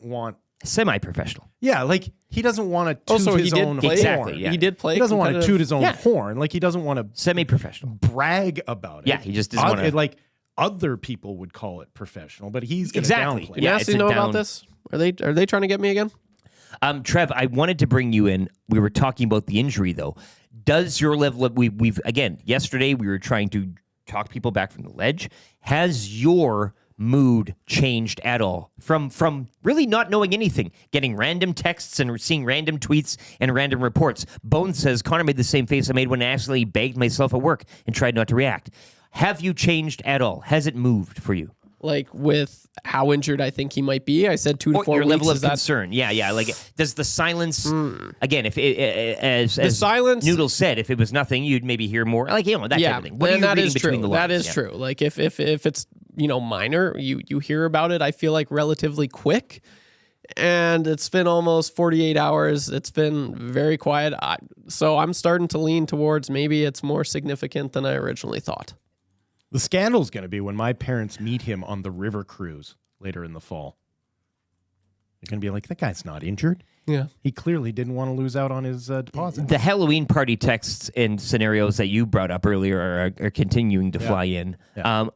want semi-professional. Yeah, like he doesn't want to toot his own horn. Exactly. Yeah. He did play. He doesn't want to toot his own horn. Like he doesn't want to semi-professional brag about it. Yeah, he just doesn't want to. Like other people would call it professional, but he's going to downplay. Did Nasty know about this? Are they trying to get me again? Trev, I wanted to bring you in. We were talking about the injury though. Does your level of we've again yesterday we were trying to talk people back from the ledge. Has your mood changed at all from really not knowing anything, getting random texts and seeing random tweets and random reports? Bones says Connor made the same face I made when I accidentally begged myself at work and tried not to react. Have you changed at all? Has it moved for you? Like with how injured I think he might be, I said 2 to 4 your weeks. Level of concern. Yeah. Like, does the silence again? If as silence, Noodle said, if it was nothing, you'd maybe hear more. Like that type of thing. What and are you that is true. The that is true. Like if it's minor, you hear about it. I feel like relatively quick, and it's been almost 48 hours. It's been very quiet. So I'm starting to lean towards maybe it's more significant than I originally thought. The scandal's going to be when my parents meet him on the river cruise later in the fall. They're going to be like, that guy's not injured. Yeah. He clearly didn't want to lose out on his deposit. The Halloween party texts and scenarios that you brought up earlier are continuing to fly in. Yeah.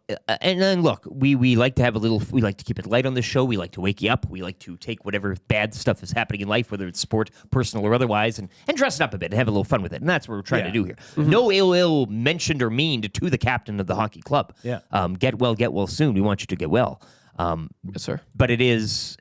And then look, we like to have we like to keep it light on the show. We like to wake you up. We like to take whatever bad stuff is happening in life, whether it's sport, personal, or otherwise, and dress it up a bit and have a little fun with it. And that's what we're trying to do here. Mm-hmm. No ill mentioned or meaned to the captain of the hockey club. Yeah. Get well soon. We want you to get well. Yes, sir. But it is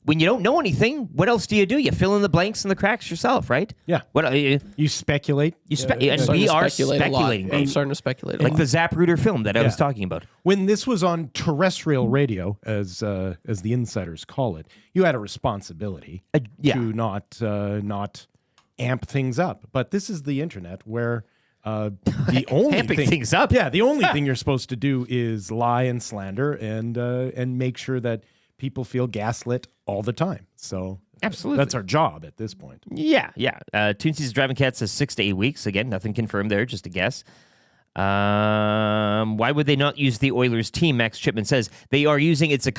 when you don't know anything. What else do? You fill in the blanks and the cracks yourself, right? Yeah. What you speculate? And we are speculating. I'm starting to speculate, like the Zapruder film that I was talking about. When this was on terrestrial radio, as the insiders call it, you had a responsibility to not amp things up. But this is the internet where. The only Amping things up. Yeah, the only thing you're supposed to do is lie and slander and make sure that people feel gaslit all the time. So absolutely, that's our job at this point. Yeah. Toonsies Driving Cat says 6 to 8 weeks. Again, nothing confirmed there, just a guess. Why would they not use the Oilers team? Max Chipman says they are using it's a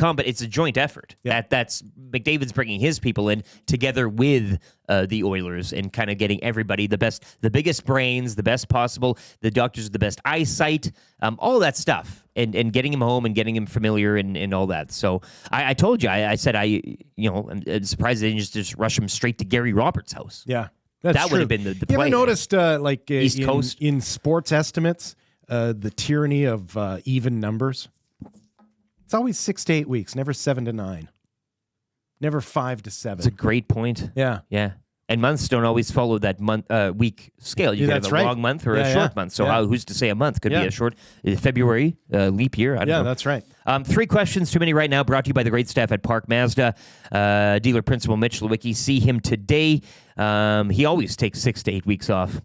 joint effort. Yeah. That's McDavid's bringing his people in together with the Oilers and kind of getting everybody the biggest brains, the best possible, the doctors with the best eyesight, all that stuff, and getting him home and getting him familiar and all that. So I told you, I said I'm surprised they didn't just rush him straight to Gary Roberts' house. Yeah. That would have been the play. You ever noticed, East Coast? In sports estimates, the tyranny of even numbers? It's always 6 to 8 weeks, never 7 to 9. Never 5 to 7. It's a great point. Yeah. Yeah. And months don't always follow that week scale. You Yeah, can that's have a right. long month or Yeah, a short yeah. month. So Yeah. who's to say a month? Could Yeah. be a short February, leap year. I don't know. Yeah, that's right. 3 questions too many right now, brought to you by the great staff at Park Mazda. Dealer principal Mitch Lewicki. See him today. He always takes 6 to 8 weeks off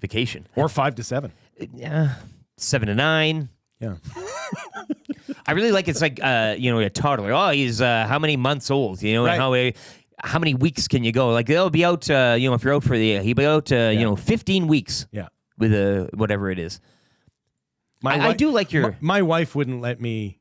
vacation. Or 5 to 7. Yeah, 7 to 9. Yeah. I really like it's like a toddler. Oh, he's how many months old? Right. How many weeks can you go? Like they'll be out. If you're out for he'll be out. 15 weeks. Yeah. With whatever it is. I do like your. My wife wouldn't let me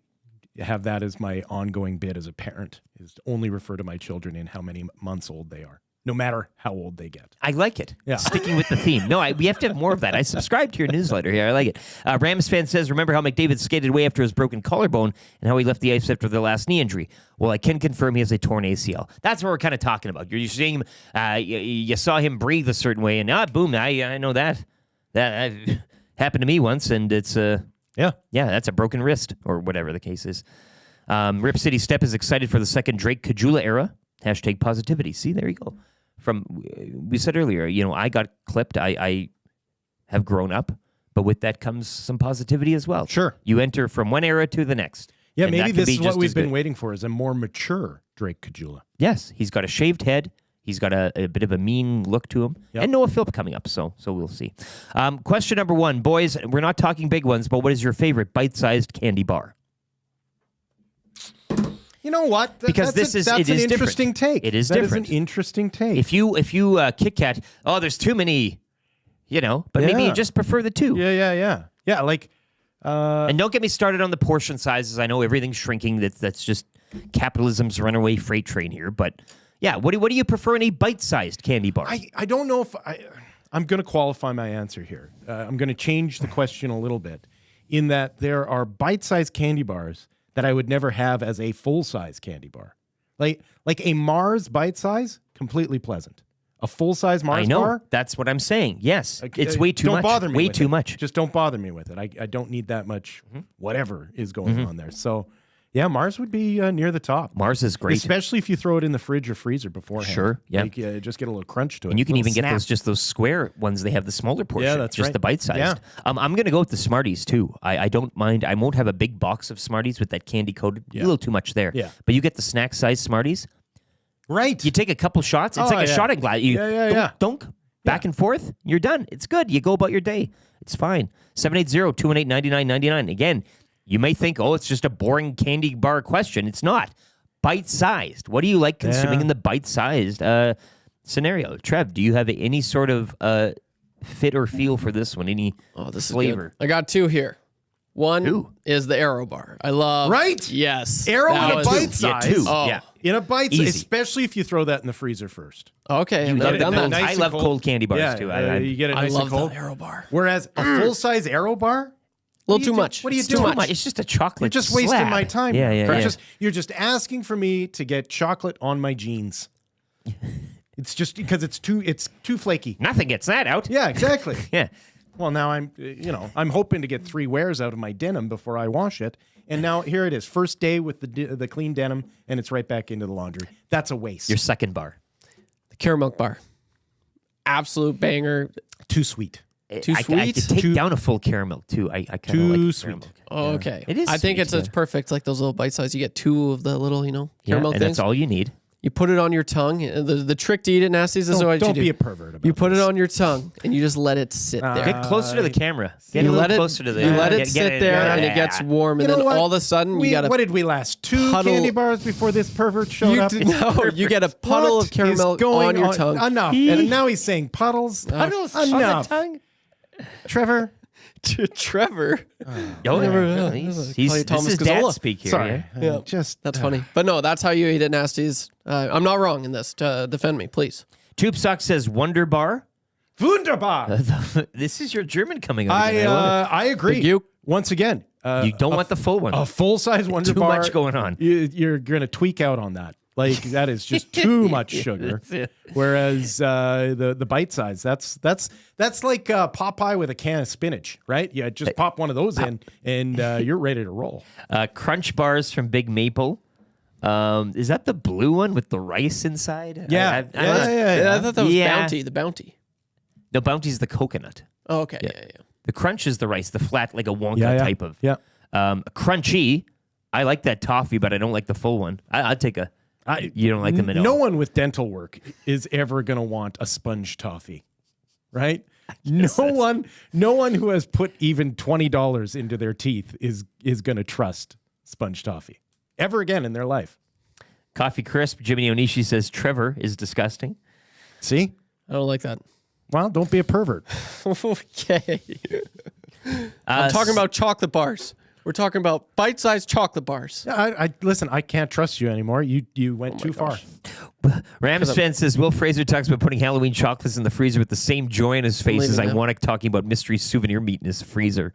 have that as my ongoing bit as a parent. Is to only refer to my children in how many months old they are, no matter how old they get. I like it. Yeah. Sticking with the theme. No, we have to have more of that. I subscribe to your newsletter here. I like it. Rams fan says, remember how McDavid skated away after his broken collarbone and how he left the ice after the last knee injury? Well, I can confirm he has a torn ACL. That's what we're kind of talking about. You're seeing him, you saw him breathe a certain way, and boom, I know that. That happened to me once, and it's yeah, that's a broken wrist or whatever the case is. Rip City Step is excited for the second Drake Kajula era. Hashtag positivity. See, there you go. We said earlier, I got clipped. I have grown up, but with that comes some positivity as well. Sure. You enter from one era to the next. Yeah, and maybe that can this be is what just we've as been good. waiting for, is a more mature Drake Kajula. Yes, he's got a shaved head. He's got a bit of a mean look to him. Yep. And Noah Philp coming up, so we'll see. Question number 1. Boys, we're not talking big ones, but what is your favorite bite-sized candy bar? You know what? Because that's it is an different. interesting take. It is That different. is an interesting take. If you Kit Kat, there's too many, but maybe you just prefer the 2. Yeah, like... and don't get me started on the portion sizes. I know everything's shrinking. That's just capitalism's runaway freight train here. But yeah, what do you prefer in a bite-sized candy bar? I don't know if I'm going to qualify my answer here. I'm going to change the question a little bit, in that there are bite-sized candy bars that I would never have as a full-size candy bar. Like a Mars bite-size, completely pleasant. A full-size Mars bar? I know. That's what I'm saying. Yes. It's way too don't much. Bother me way with too it. much. Just don't bother me with it. I don't need that much whatever is going on there. So, yeah, Mars would be near the top. Mars is great. Especially if you throw it in the fridge or freezer beforehand. Sure, yeah. Like, just get a little crunch to it. And you can Little even snap. get those square ones. They have the smaller portion. Yeah, that's just right. the bite-sized. Yeah. I'm going to go with the Smarties, too. I don't mind. I won't have a big box of Smarties with that candy coated. A little too much there. Yeah. But you get the snack-sized Smarties. Right. You take a couple shots. It's like a shot in glass. You dunk, back and forth. You're done. It's good. You go about your day. It's fine. 780-218-9999. Again, you may think, it's just a boring candy bar question. It's not. Bite-sized. What do you like consuming in the bite-sized scenario? Trev, do you have any sort of fit or feel for this one? Any this flavor? Is good. I got 2 here. One is the Aero bar. I love. Right? Yes. Aero That in a was- bite size. two. Oh. Yeah. In a bite Easy. size, especially if you throw that in the freezer first. Okay. You I've get never it done cold. that. I love cold candy bars, Yeah, too. you get it I nice love and cold. the Aero bar. Whereas a full-size Aero bar, A little too much. What are you It's doing? too much. It's just a chocolate You're just wasting slab. my time. Yeah, yeah, yeah. You're just asking for me to get chocolate on my jeans. It's just because it's too flaky. Nothing gets that out. Yeah, exactly. Yeah. Well, now I'm hoping to get 3 wears out of my denim before I wash it, and now here it is, first day with the clean denim, and it's right back into the laundry. That's a waste. Your second bar. The caramel bar. Absolute banger. Too sweet. Too I sweet. could take down a full caramel, too. I kind of Too like sweet. caramel. Oh, okay. It is I think sweet, it's perfect. Like those little bite size. You get 2 of the little, Yeah, caramel and things. that's all you need. You put it on your tongue. The trick to eat it, Nasties, is what Don't you be do. a pervert about You put this. it on your tongue and you just let it sit there. Get closer to the camera. Get You a let little it, closer to the you let it get sit there and it gets warm, and You know then what? all of a sudden you got What did we last? 2 puddle- candy bars before this pervert showed up? you get a puddle What of caramel is going on your tongue. Enough. And now he's saying puddles. Puddles enough. on the tongue. Trevor. Trevor. Oh, Never- yeah. Call He's, you Thomas this is dad Gazzola. speak here. Sorry. Yeah? Just That's funny. But no, that's how you eat it, Nasties. I'm not wrong in this. Defend me, please. Tube Sock says Wonder Bar. Wunderbar. This is your German coming out. again. I love it. I agree. Big you. Once again, You don't want the full one. a full-size Wonder Too Bar. much going on. You're going to tweak out on that. Like that is just too much sugar. Whereas the bite size, that's like Popeye with a can of spinach, right? You just pop one of those in, and you're ready to roll. Crunch bars from Big Maple Is that the blue one with the rice inside? Yeah. I thought that was Yeah. Bounty. The Bounty. No, Bounty's the coconut. Oh, okay. Yeah. The Crunch is the rice, the flat, like a Wonka Yeah, yeah. type of. Yeah. Crunchy. I like that toffee, but I don't like the full one. I'd take a. You don't like them at all. No one with dental work is ever going to want a sponge toffee, right? No one who has put even $20 into their teeth is going to trust sponge toffee ever again in their life. Coffee Crisp. Jimmy Onishi says Trevor is disgusting. See? I don't like that. Well, don't be a pervert. Okay. I'm talking about chocolate bars. We're talking about bite-sized chocolate bars. Yeah, listen, I can't trust you anymore. You went too far. Rams fan says Wil Fraser talks about putting Halloween chocolates in the freezer with the same joy on his face as Iwanek talking about mystery souvenir meat in his freezer.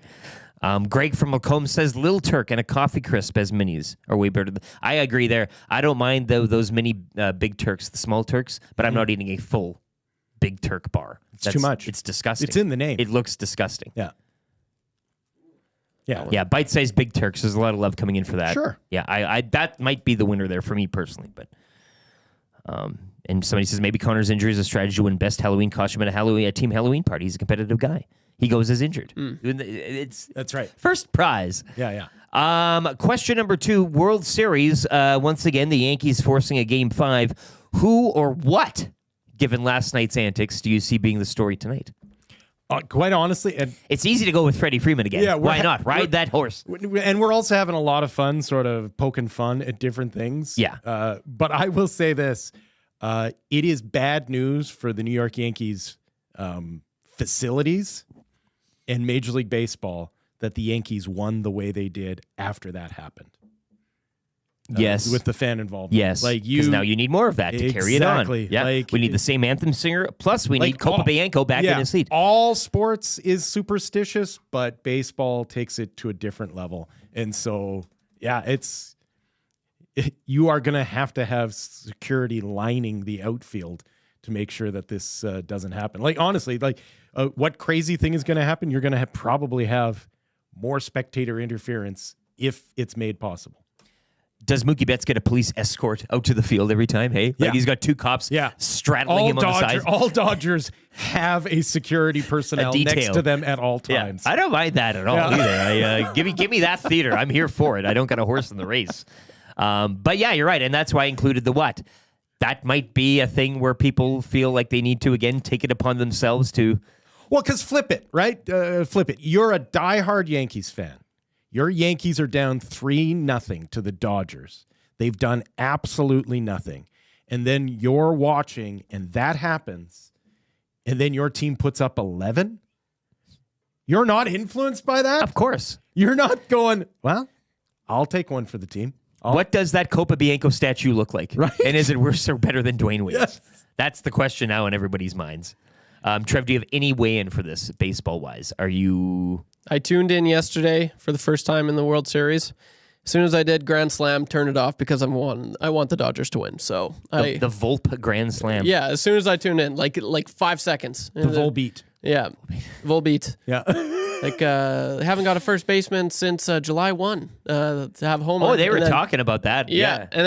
Greg from Macomb says Little Turk and a Coffee Crisp as minis are way better. I agree there. I don't mind those mini Big Turks, the small Turks, but I'm not eating a full Big Turk bar. It's too much. It's disgusting. It's in the name. It looks disgusting. Yeah. Yeah. Yeah, bite-sized Big Turks. There's a lot of love coming in for that. Sure. Yeah, I that might be the winner there for me personally, but and somebody says maybe Connor's injury is a strategy to win best Halloween costume at a team Halloween party. He's a competitive guy. He goes as injured. That's right. First prize. Yeah. Question number 2, World Series. Once again, the Yankees forcing a Game 5. Who or what, given last night's antics, do you see being the story tonight? Quite honestly, and it's easy to go with Freddie Freeman again. Yeah, why not? Ride that horse. And we're also having a lot of fun, sort of poking fun at different things. Yeah. But I will say this: it is bad news for the New York Yankees facilities and Major League Baseball that the Yankees won the way they did after that happened. Yes, with the fan involvement. Yes, because now you need more of that to carry it on. Yeah, we need the same anthem singer. Plus, we need Copa Bianco back in his seat. All sports is superstitious, but baseball takes it to a different level. And so, yeah, you are going to have security lining the outfield to make sure that this doesn't happen. Like honestly, what crazy thing is going to happen? You're going to probably have more spectator interference if it's made possible. Does Mookie Betts get a police escort out to the field every time? Hey, like he's got 2 cops straddling him on the side. All Dodgers have a security personnel next to them at all times. Yeah, I don't mind that at all either. Give me that theater. I'm here for it. I don't got a horse in the race. But yeah, you're right, and that's why I included the what. That might be a thing where people feel like they need to again take it upon themselves to. Well, because flip it, right? Flip it. You're a diehard Yankees fan. Your Yankees are down 3-0 to the Dodgers. They've done absolutely nothing. And then you're watching, and that happens, and then your team puts up 11? You're not influenced by that? Of course. You're not going, well, I'll take one for the team. What does that Copa Bianco statue look like? Right? And is it worse or better than Dwayne Wade's? Yes. That's the question now in everybody's minds. Trev, do you have any weigh-in for this, baseball-wise? Are you... I tuned in yesterday for the first time in the World Series. As soon as I did, Grand Slam, turned it off because I want the Dodgers to win. So the Volpe Grand Slam. Yeah, as soon as I tuned in, like 5 seconds. The Volbeat. Yeah, Volbeat. Yeah. Haven't got a first baseman since July 1 to have a home run. Oh, they were talking about that. Yeah. And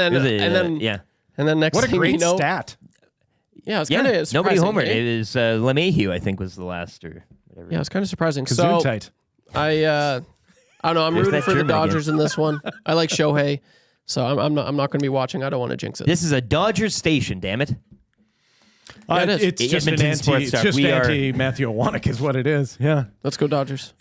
then next what a thing great you know, stat. Yeah, it's kind of nobody surprising. homered. It was LeMahieu, I think, was the last or whatever. Yeah, it's kind of surprising. Gesundheit. I don't know. I'm There's rooting that for the German Dodgers again. in this one. I like Shohei, so I'm not going to be watching. I don't want to jinx it. This is a Dodgers station, damn it. Yeah, it is. It's just Edmonton Sports Star. We are- anti-Matthew Iwanek is what it is. Yeah. Let's go Dodgers.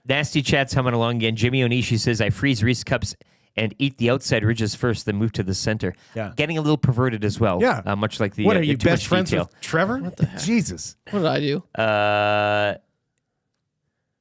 Nasty chat's coming along again. Jimmy Onishi says, I freeze Reese cups and eat the outside ridges first, then move to the center. Yeah. Getting a little perverted as well. Yeah. Much like the What are the you, too best much friends detail. with Trevor? What the heck? Jesus. What did I do?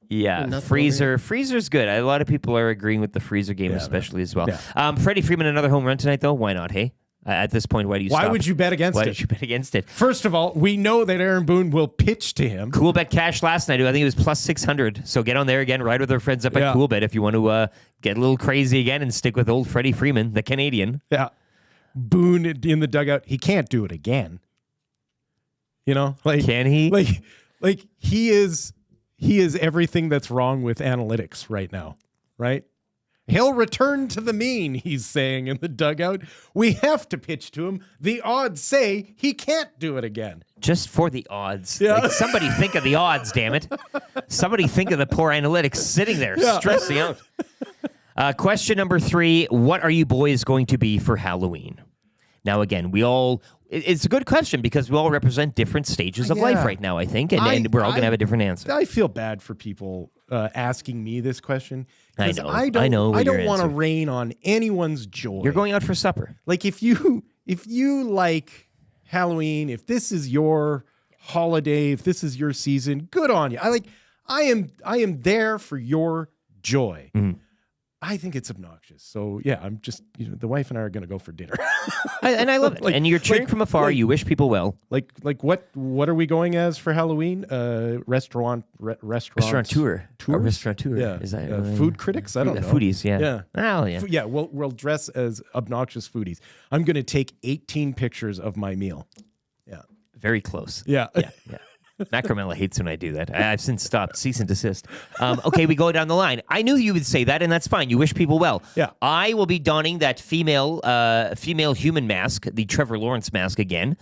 Yeah, Nothing Freezer. Freezer's good. A lot of people are agreeing with the Freezer game, especially as well. Yeah. Freddie Freeman, another home run tonight, though. Why not, hey? At this point, why do you Why stop? would you bet against Why it? did you bet against it? First of all, we know that Aaron Boone will pitch to him. Cool Bet Cash last night, I think it was plus 600. So get on there again, ride with our friends up at Cool Bet if you want to get a little crazy again and stick with old Freddie Freeman, the Canadian. Yeah. Boone in the dugout. He can't do it again. You know? Can he? Like he is everything that's wrong with analytics right now, right? He'll return to the mean, he's saying in the dugout. We have to pitch to him. The odds say he can't do it again. Just for the odds. Yeah. Like, somebody think of the odds, damn it. Somebody think of the poor analytics sitting there stressing out. Question number 3. What are you boys going to be for Halloween? Now, again, it's a good question because we all represent different stages of life right now, I think, and we're all going to have a different answer. I feel bad for people asking me this question. I know. I don't want to rain on anyone's joy. You're going out for supper. Like if you like Halloween, if this is your holiday, if this is your season, good on you. I am there for your joy. Mm-hmm. I think it's obnoxious. So yeah, I'm just, the wife and I are going to go for dinner. And I love it. And you're cheering from afar. You wish people well. Like what are we going as for Halloween? Restaurateur. A restaurateur. Yeah. Is that food critics? I don't know. Foodies, yeah. Yeah. Oh, yeah. Yeah, we'll dress as obnoxious foodies. I'm going to take 18 pictures of my meal. Yeah. Very close. Yeah. Yeah. Macramalla hates when I do that. I've since stopped. Cease and desist. Okay, we go down the line. I knew you would say that, and that's fine. You wish people well. Yeah. I will be donning that female human mask, the Trevor Lawrence mask again.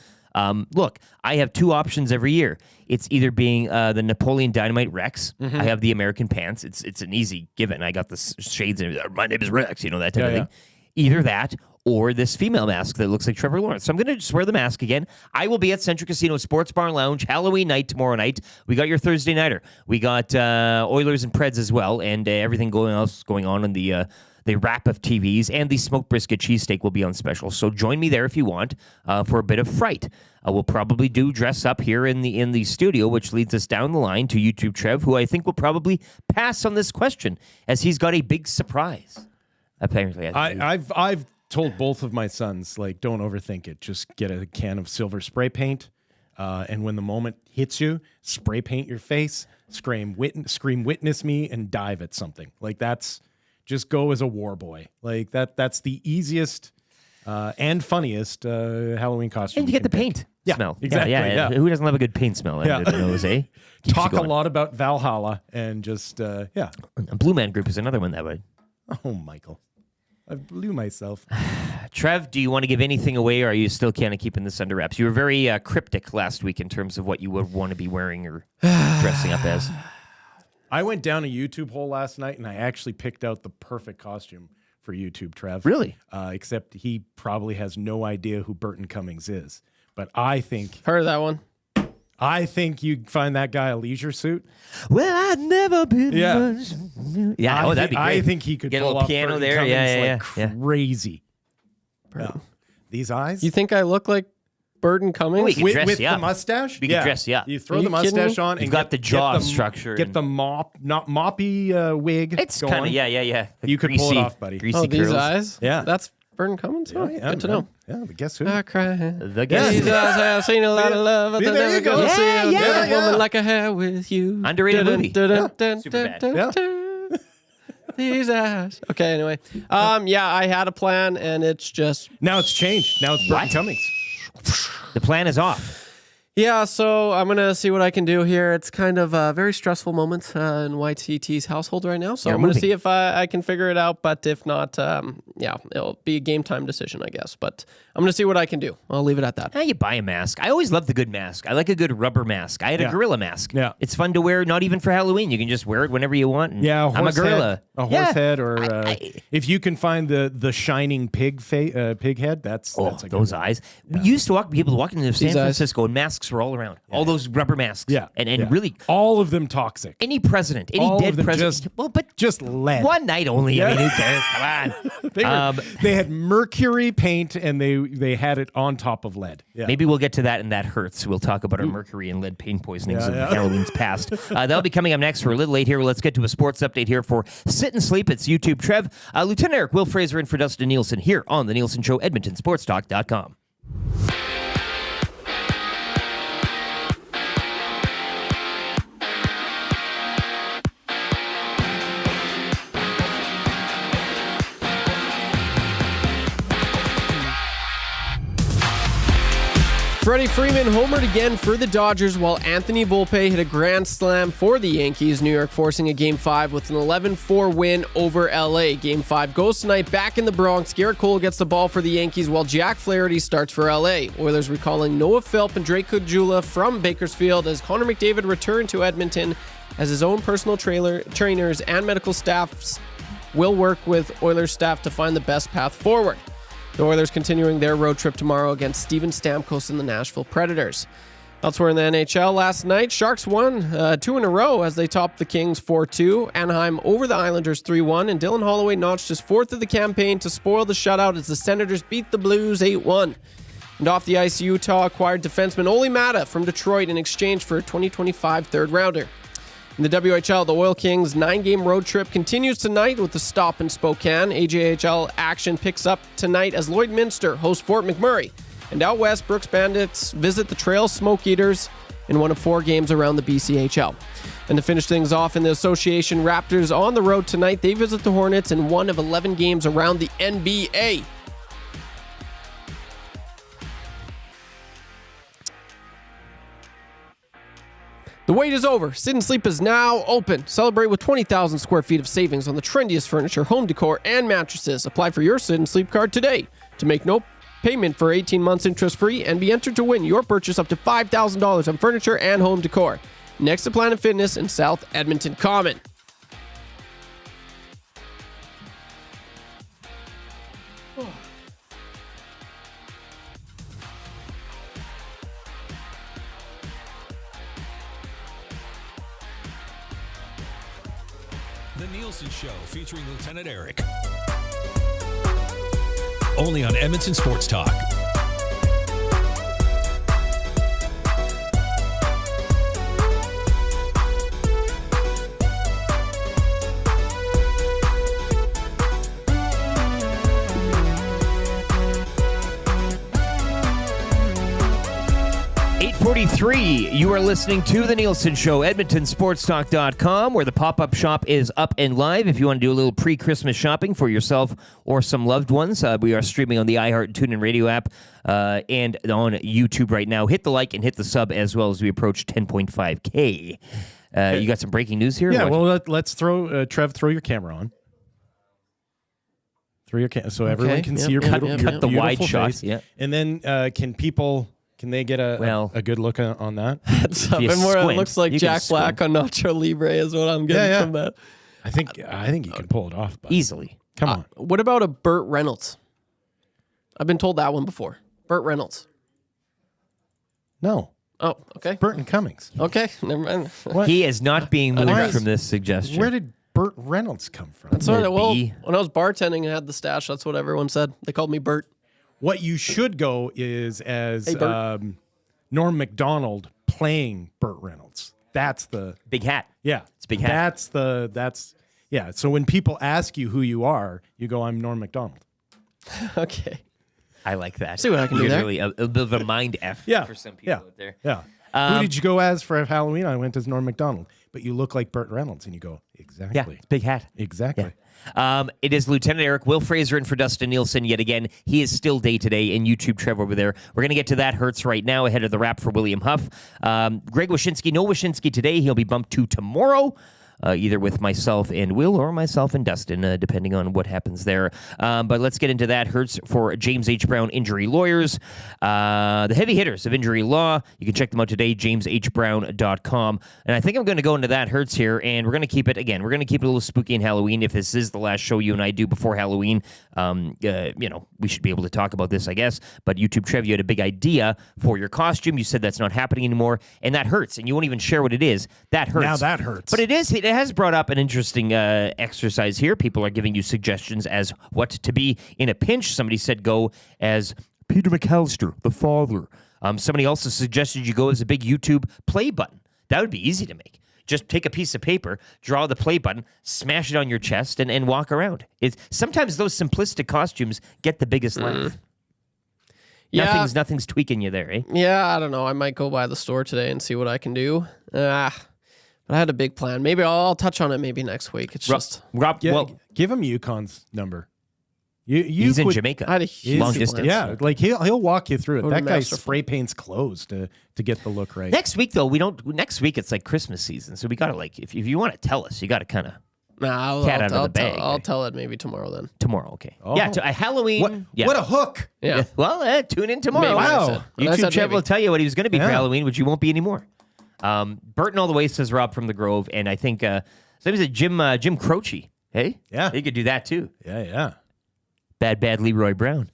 Look, I have 2 options every year. It's either being the Napoleon Dynamite Rex. Mm-hmm. I have the American pants. It's an easy given. I got the shades. My name is Rex. That type of thing. Either that or this female mask that looks like Trevor Lawrence. So I'm going to just wear the mask again. I will be at Central Casino Sports Bar and Lounge Halloween night tomorrow night. We got your Thursday nighter. We got Oilers and Preds as well, and everything else going on in the wrap of TVs, and the smoked brisket cheesesteak will be on special. So join me there if you want for a bit of fright. We'll probably dress up here in the studio, which leads us down the line to YouTube Trev, who I think will probably pass on this question as he's got a big surprise. Apparently, I've told both of my sons, don't overthink it. Just get a can of silver spray paint, and when the moment hits you, spray paint your face, scream witness me, and dive at something. Just go as a war boy. That's the easiest and funniest Halloween costume. And you get the paint smell. Exactly. Yeah. Who doesn't love a good paint smell under the nose, eh? Talk a lot about Valhalla and just Blue Man Group is another one that way. Oh, Michael. I blew myself. Trev, do you want to give anything away, or are you still kind of keeping this under wraps? You were very cryptic last week in terms of what you would want to be wearing or dressing up as. I went down a YouTube hole last night, and I actually picked out the perfect costume for YouTube, Trev. Really? Except he probably has no idea who Burton Cummings is. But I think... Heard of that one. I think you'd find that guy a leisure suit. Well, I'd never been Yeah. much. Yeah, that'd be great. I think he could get a pull little off piano Burton there. Cummings Yeah. crazy. Yeah. These eyes? You think I look like Burton Cummings? Oh, he can with dress you the up. mustache? We can dress you up. You throw Are the you kidding mustache me? on and You've got the jaw structure Get and- the not moppy wig. It's going. kind of, yeah. You could pull it off, buddy. Greasy Oh, these curls. eyes? Yeah. That's Burton Cummings? Oh, Yeah, good to know. Yeah, but guess who? I cry. The guy. These eyes have seen a lot of love, but Yeah, they're there never you go. gonna see Yeah, another yeah. woman like I have with you. Underrated movie. Yeah. These eyes. Okay, anyway. I had a plan, and it's just... Now it's changed. Now it's Burton Cummings. The plan is off. Yeah, so I'm going to see what I can do here. It's kind of a very stressful moment in YTT's household right now. So You're I'm going to moving. see if I can figure it out. But if not, it'll be a game time decision, I guess. But I'm going to see what I can do. I'll leave it at that. How you buy a mask? I always love the good mask. I like a good rubber mask. I had a gorilla mask. Yeah. It's fun to wear, not even for Halloween. You can just wear it whenever you want. and Yeah, I'm a gorilla. A horse head, or if you can find the shining pig head, that's a good those one. eyes. We used to be able to walk into San These eyes. Francisco and masks were all around. All those rubber masks. Yeah, And really, all of them toxic. any president, any All of dead them president. But just lead. one night only. Yeah. I mean, who cares? Come on. They had mercury paint, and they had it on top of lead. Yeah. Maybe we'll get to that, and that hurts. We'll talk about our mercury and lead paint poisonings of Halloween's past. That'll be coming up next. We're a little late here. Let's get to a sports update here for Sit and Sleep. It's YouTube Trev. Lieutenant Eric Wil Fraser in for Dustin Nielson here on The Nielson Show, EdmontonSportsTalk.com. Freddie Freeman homered again for the Dodgers while Anthony Volpe hit a grand slam for the Yankees. New York forcing a Game 5 with an 11-4 win over LA. Game 5 goes tonight back in the Bronx. Garrett Cole gets the ball for the Yankees while Jack Flaherty starts for LA. Oilers recalling Noah Philp and Drake Caggiula from Bakersfield as Connor McDavid returned to Edmonton as his own personal trainers and medical staffs will work with Oilers staff to find the best path forward. The Oilers continuing their road trip tomorrow against Steven Stamkos and the Nashville Predators. Elsewhere in the NHL last night, Sharks won 2 in a row as they topped the Kings 4-2. Anaheim over the Islanders 3-1, and Dylan Holloway notched his 4th of the campaign to spoil the shutout as the Senators beat the Blues 8-1. And off the ice, Utah acquired defenseman Oli Mata from Detroit in exchange for a 2025 third-rounder. In the WHL, the Oil Kings' 9-game road trip continues tonight with a stop in Spokane. AJHL action picks up tonight as Lloydminster hosts Fort McMurray. And out west, Brooks Bandits visit the Trail Smoke Eaters in one of 4 games around the BCHL. And to finish things off in the Association, Raptors on the road tonight. They visit the Hornets in one of 11 games around the NBA. The wait is over. Sit and Sleep is now open. Celebrate with 20,000 square feet of savings on the trendiest furniture, home decor, and mattresses. Apply for your Sit and Sleep card today to make no payment for 18 months interest-free and be entered to win your purchase up to $5,000 on furniture and home decor. Next to Planet Fitness in South Edmonton Common. The Nielson Show featuring Lieutenant Eric. Only on Edmonton Sports Talk. You are listening to The Nielson Show, EdmontonSportsTalk.com, where the pop-up shop is up and live. If you want to do a little pre-Christmas shopping for yourself or some loved ones, we are streaming on the iHeart and TuneIn Radio app and on YouTube right now. Hit the like and hit the sub as well as we approach 10.5K. You got some breaking news here? Yeah, well, let's throw, Trev, throw your camera on. Throw your camera so everyone can see your cut the wide shot. Yeah. And then can they get a good look on that? It's up and more. It looks like Jack Black on Nacho Libre is what I'm getting from that. I think you can pull it off bud. Easily. Come on. What about a Burt Reynolds? I've been told that one before. Burt Reynolds. No. Oh, okay. Burton Cummings. Okay, never mind. What? He is not being moved from this suggestion. Where did Burt Reynolds come from? That's what when I was bartending and had the stash, that's what everyone said. They called me Burt. What you should go is as Norm Macdonald playing Burt Reynolds. That's the big hat. Yeah, it's big hat. That's yeah. So when people ask you who you are, you go, "I'm Norm Macdonald." Okay, I like that. See what I can do there. Really a bit of a mind F for some people out there. Yeah. Who did you go as for Halloween? I went as Norm Macdonald. But you look like Burt Reynolds, and you go, exactly. Yeah, it's big hat. Exactly. Yeah. It is Lieutenant Eric, Wil Fraser in for Dustin Nielsen yet again. He is still day-to-day in YouTube Trev over there. We're going to get to that Hurts right now ahead of the wrap for William Huff. Greg Wyshynski, no Wyshynski today. He'll be bumped to tomorrow. Either with myself and Will or myself and Dustin, depending on what happens there. But let's get into that. Hurts for James H. Brown Injury Lawyers. The heavy hitters of injury law. You can check them out today, jameshbrown.com. And I think I'm going to go into that Hurts here, and we're going to keep it, again, we're going to keep it a little spooky in Halloween. If this is the last show you and I do before Halloween, we should be able to talk about this, I guess. But YouTube Trev, you had a big idea for your costume. You said that's not happening anymore, and that hurts. And you won't even share what it is. That hurts. Now that hurts. But it has brought up an interesting exercise here. People are giving you suggestions as what to be in a pinch. Somebody said go as Peter McAllister, the father. Somebody else has suggested you go as a big YouTube play button. That would be easy to make. Just take a piece of paper, draw the play button, smash it on your chest, and walk around. Sometimes those simplistic costumes get the biggest laugh. Yeah. Nothing's tweaking you there, eh? Yeah, I don't know. I might go by the store today and see what I can do. But I had a big plan. Maybe I'll touch on it maybe next week. It's just... Give him Yukon's number. He's in Jamaica. I had a huge long distance. Yeah, like he'll walk you through it. Or That guy masterful. spray paints clothes to get the look right. Next week though, we don't. Next week it's like Christmas season, so we gotta like if you want to tell us, you gotta kind of Nah, cat out of the bag. I'll tell it maybe tomorrow then. Tomorrow, okay. Oh. Yeah, Halloween. What, yeah. what a hook! Yeah. Well, tune in tomorrow. Maybe, Wow. I said. I YouTube said Trev maybe. will tell you what he was going to be for Yeah. Halloween, which you won't be anymore. Burton all the way, says Rob from the Grove, and I think so was it Jim Croce. Hey, Yeah. he could do that too. Yeah. Bad Leroy Brown.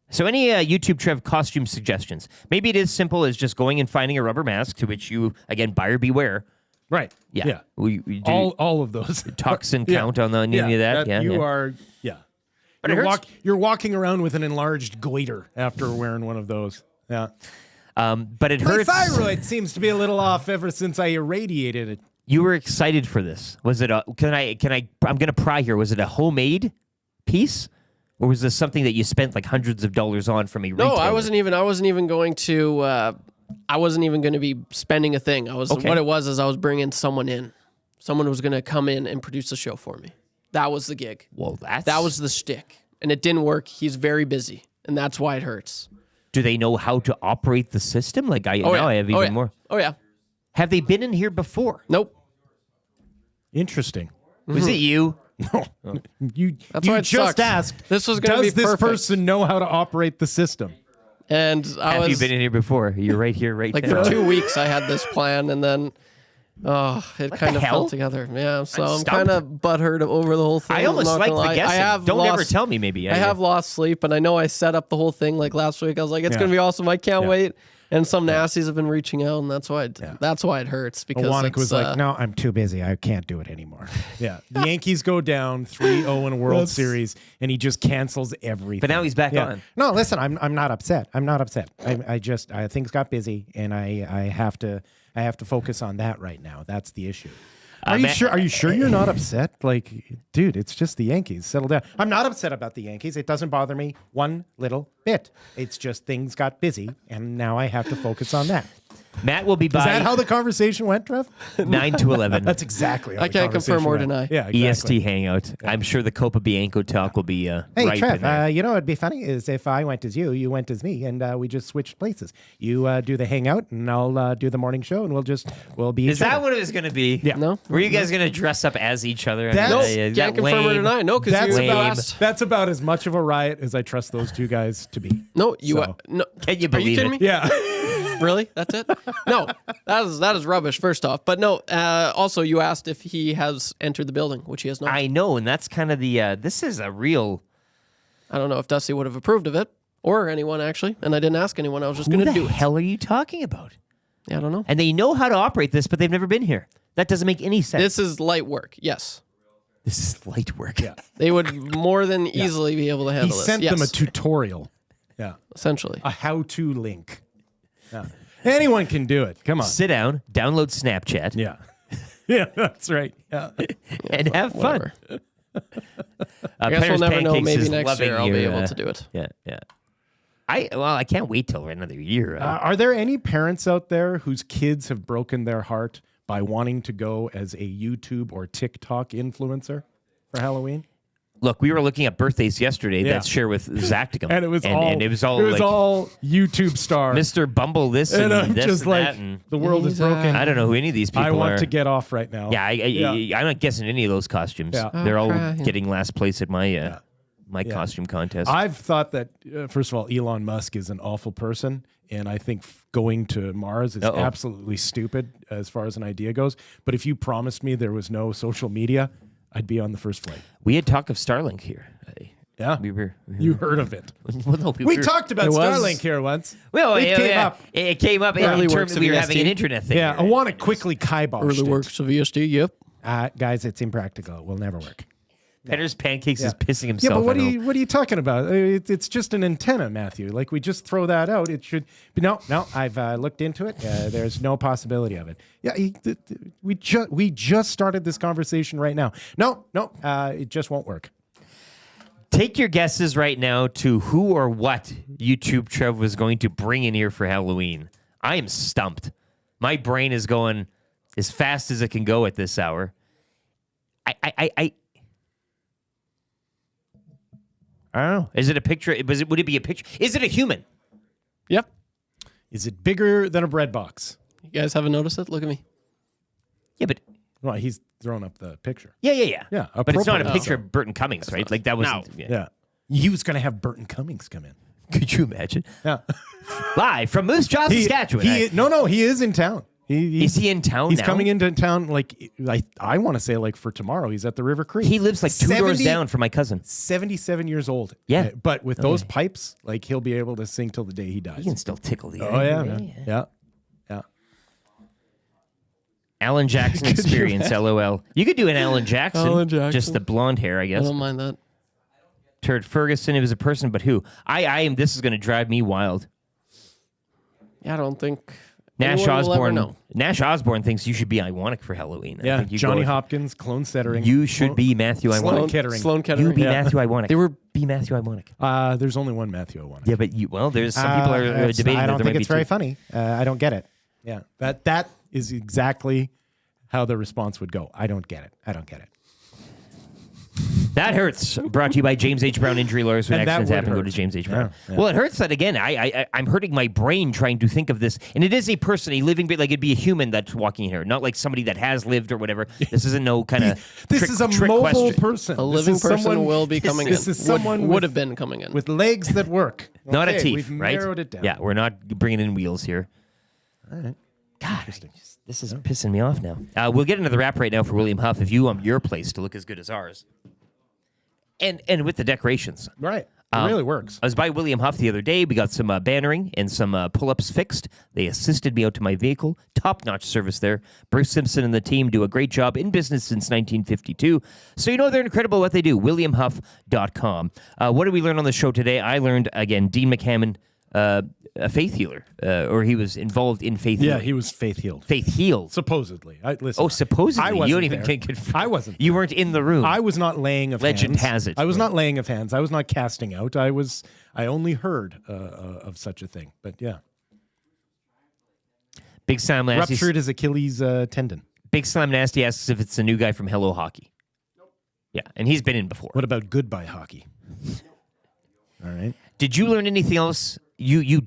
So any YouTube Trev costume suggestions? Maybe it is simple as just going and finding a rubber mask, to which you, again, buyer beware. Right. Yeah. Yeah. We do All of those. toxin Yeah. count on any of that. Yeah, you yeah. are. Yeah. But it hurts. You're walking around with an enlarged goiter after wearing one of those. Yeah. But it My hurts. thyroid seems to be a little off ever since I irradiated it. You were excited for this. Was it I'm going to pry here. Was it a homemade piece? Or was this something that you spent like hundreds of dollars on from a retailer? No, I wasn't even going to. I wasn't even going to be spending a thing. What it was is I was bringing someone in. Someone was going to come in and produce a show for me. That was the gig. Well, that was the shtick, and it didn't work. He's very busy, and that's why it hurts. Do they know how to operate the system? Like I have even more. Oh yeah. Have they been in here before? Nope. Interesting. Was it you? No. You That's why it just sucks. asked. This was going to be Does this perfect. person know how to operate the system? And Have you been in here before? You're right here, right like now. for 2 weeks I had this plan, and then it kind of hell? fell together. Yeah, so I'm I'm stumped. kind of butthurt over the whole thing. I almost I'm not like gonna the lie. guessing. I have Don't lost, ever tell me. Maybe I have lost sleep, and I know I set up the whole thing like last week. I was like, it's Yeah. going to be awesome. I can't Yeah. wait. And some nasties have been reaching out, and that's why it hurts because Wannick was it's, like, no, I'm too busy. I can't do it anymore. Yeah. The Yankees go down 3-0 in a World Series, and he just cancels everything. But now he's back on. No, listen, I'm not upset. I'm not upset. I just things got busy, and I have to focus on that right now. That's the issue. Are you sure? Are you sure you're not upset? Like, dude, it's just the Yankees. Settle down. I'm not upset about the Yankees. It doesn't bother me one little bit. It's just things got busy, and now I have to focus on that. Matt will be by. Is that how the conversation went, Trev? 9 to 11. That's exactly how I the can't confirm or conversation went. deny. Yeah, exactly. EST hangout. I'm sure the Copa Bianco talk will be Hey, ripe in there. Trev, you know what'd be funny is if I went as you went as me, and we just switched places. You do the hangout, and I'll do the morning show, and we'll be Is each that other. what it was going to be? Yeah. No. Were you guys going to dress up as each other? That's- Can't confirm or deny. No, because you asked. That's about as much of a riot as I trust those two guys to be. No, you So. no. Can you Are you believe kidding it? me? Yeah. Really? That's it? No, that is rubbish. First off, but no. Also, you asked if he has entered the building, which he has not. I know, and that's kind of the. This is a real. I don't know if Dusty would have approved of it or anyone actually, and I didn't ask anyone. I was just Who going to the do it. hell are you talking about? Yeah, I don't know. And they know how to operate this, but they've never been here. That doesn't make any sense. This is light work. Yes, This is light work. Yeah. they would more than easily be able to He handle this. sent Yes, them a tutorial. Yeah. essentially. A how-to link. Yeah. Anyone can do it. Come on. Sit down, download Snapchat, Yeah. Yeah, that's right. Yeah. and have fun. Whatever. I guess we'll Penner's never know. Pancakes Maybe is next loving year I'll be your, able to do it. Yeah. I can't wait till another year. Are there any parents out there whose kids have broken their heart by wanting to go as a YouTube or TikTok influencer for Halloween? Look, we were looking at birthdays yesterday. Yeah. That's share with Zacticum, And it was all like, all YouTube star. Mr. Bumble this and, And I'm this just and like, that. And the world is broken. I don't know who any of these people I want are. to get off right now. Yeah, I'm not guessing any of those costumes. Yeah. They're all crying. getting last place at my costume contest. I've thought that, first of all, Elon Musk is an awful person. And I think going to Mars is absolutely stupid as far as an idea goes. But if you promised me there was no social media, I'd be on the first flight. We had talk of Starlink here. Yeah. We were You heard of it. well, no, We talked about Starlink here once. Well, it came up. It came up in Early terms works of of we were EST. having an internet thing. Yeah, I here. want to quickly kiboshed Early it. works of EST. Yep. Guys, it's impractical. It will never work. Penner's Pancakes is pissing Yeah, himself. but what I are know. you talking about? It's just an antenna, Matthew. Like we just throw that out. It should. But no. I've looked into it. There's no possibility of it. Yeah, we just started this conversation right now. No, it just won't work. Take your guesses right now to who or what YouTube Trev was going to bring in here for Halloween. I am stumped. My brain is going as fast as it can go at this hour. I don't know. Is it a picture? Would it be a picture? Is it a human? Yep. Is it bigger than a bread box? You guys haven't noticed it? Look at me. Yeah, but well, he's thrown up the picture. Yeah. But it's not a appropriate. picture of Burton Cummings, right? Like that was. Yeah. He was going to have Burton Cummings come in. Could you imagine? Yeah. Live from Moose Jaw, Saskatchewan. He is in town. Is he in town He's now? coming into town, like, I want to say, like, for tomorrow. He's at the River Creek. He lives like 2 doors down from my cousin. 77 years old. Yeah. But with those pipes, like, he'll be able to sing till the day he dies. He can still tickle the air. Oh, yeah, man. Yeah. Alan Jackson experience, LOL. You could do an Alan Jackson. Alan Jackson. Just the blonde hair, I guess. I don't mind that. Turd Ferguson, it was a person, but who? I am. This is going to drive me wild. Yeah, I don't think Nash anyone will ever Osborne. know. Nash Osborne thinks you should be Iwanic for Halloween. I Yeah. think you Johnny go with- Hopkins, Clone Settering. You should be Matthew Iwanic. Sloan Kettering. You be Yeah. Matthew Iwanic. Be Matthew Iwanic. There's only one Matthew Iwanic. Yeah, but there's some people are debating. I don't that there think might it's be very two. funny. I don't get it. Yeah. That is exactly how the response would go. I don't get it. I don't get it. That hurts. Brought to you by James H. Brown Injury Lawyers. When And that accidents would happen, go hurt. to James H. Brown. Yeah. Well, it hurts that again. I'm hurting my brain trying to think of this, and it is a person, a living, like it'd be a human that's walking in here, not like somebody that has lived or whatever. This isn't no kind of. This is a mobile person. A living This is person someone- will be coming in. This is someone would have been coming in. with legs that work. Not a Okay, teeth, we've right? narrowed it down. Yeah, we're not bringing in wheels here. All right. God, this is pissing me off now. We'll get into the wrap right now for William Huff. If you want your place to look as good as ours, and with the decorations, Right. It really works. I was by William Huff the other day. We got some bannering and some pull-ups fixed. They assisted me out to my vehicle. Top-notch service there. Bruce Simpson and the team do a great job in business since 1952. So you know they're incredible what they do. WilliamHuff.com. What did we learn on the show today? I learned, again, Dean McCammon, a faith healer, or he was involved in faith healing. Yeah, he was faith healed. Faith healed. Supposedly. Listen, Oh, supposedly. I wasn't You don't even there. get I wasn't. You weren't in the room. I was not laying of Legend hands. has it. I was not laying of hands. I was not casting out. I only heard of such a thing. But yeah. Big Sam Nasty. Ruptured his Achilles tendon. Big Slam Nasty asks if it's the new guy from Hello Hockey. Nope. Yeah, and he's been in before. What about Goodbye Hockey? All right. Did you learn anything else? You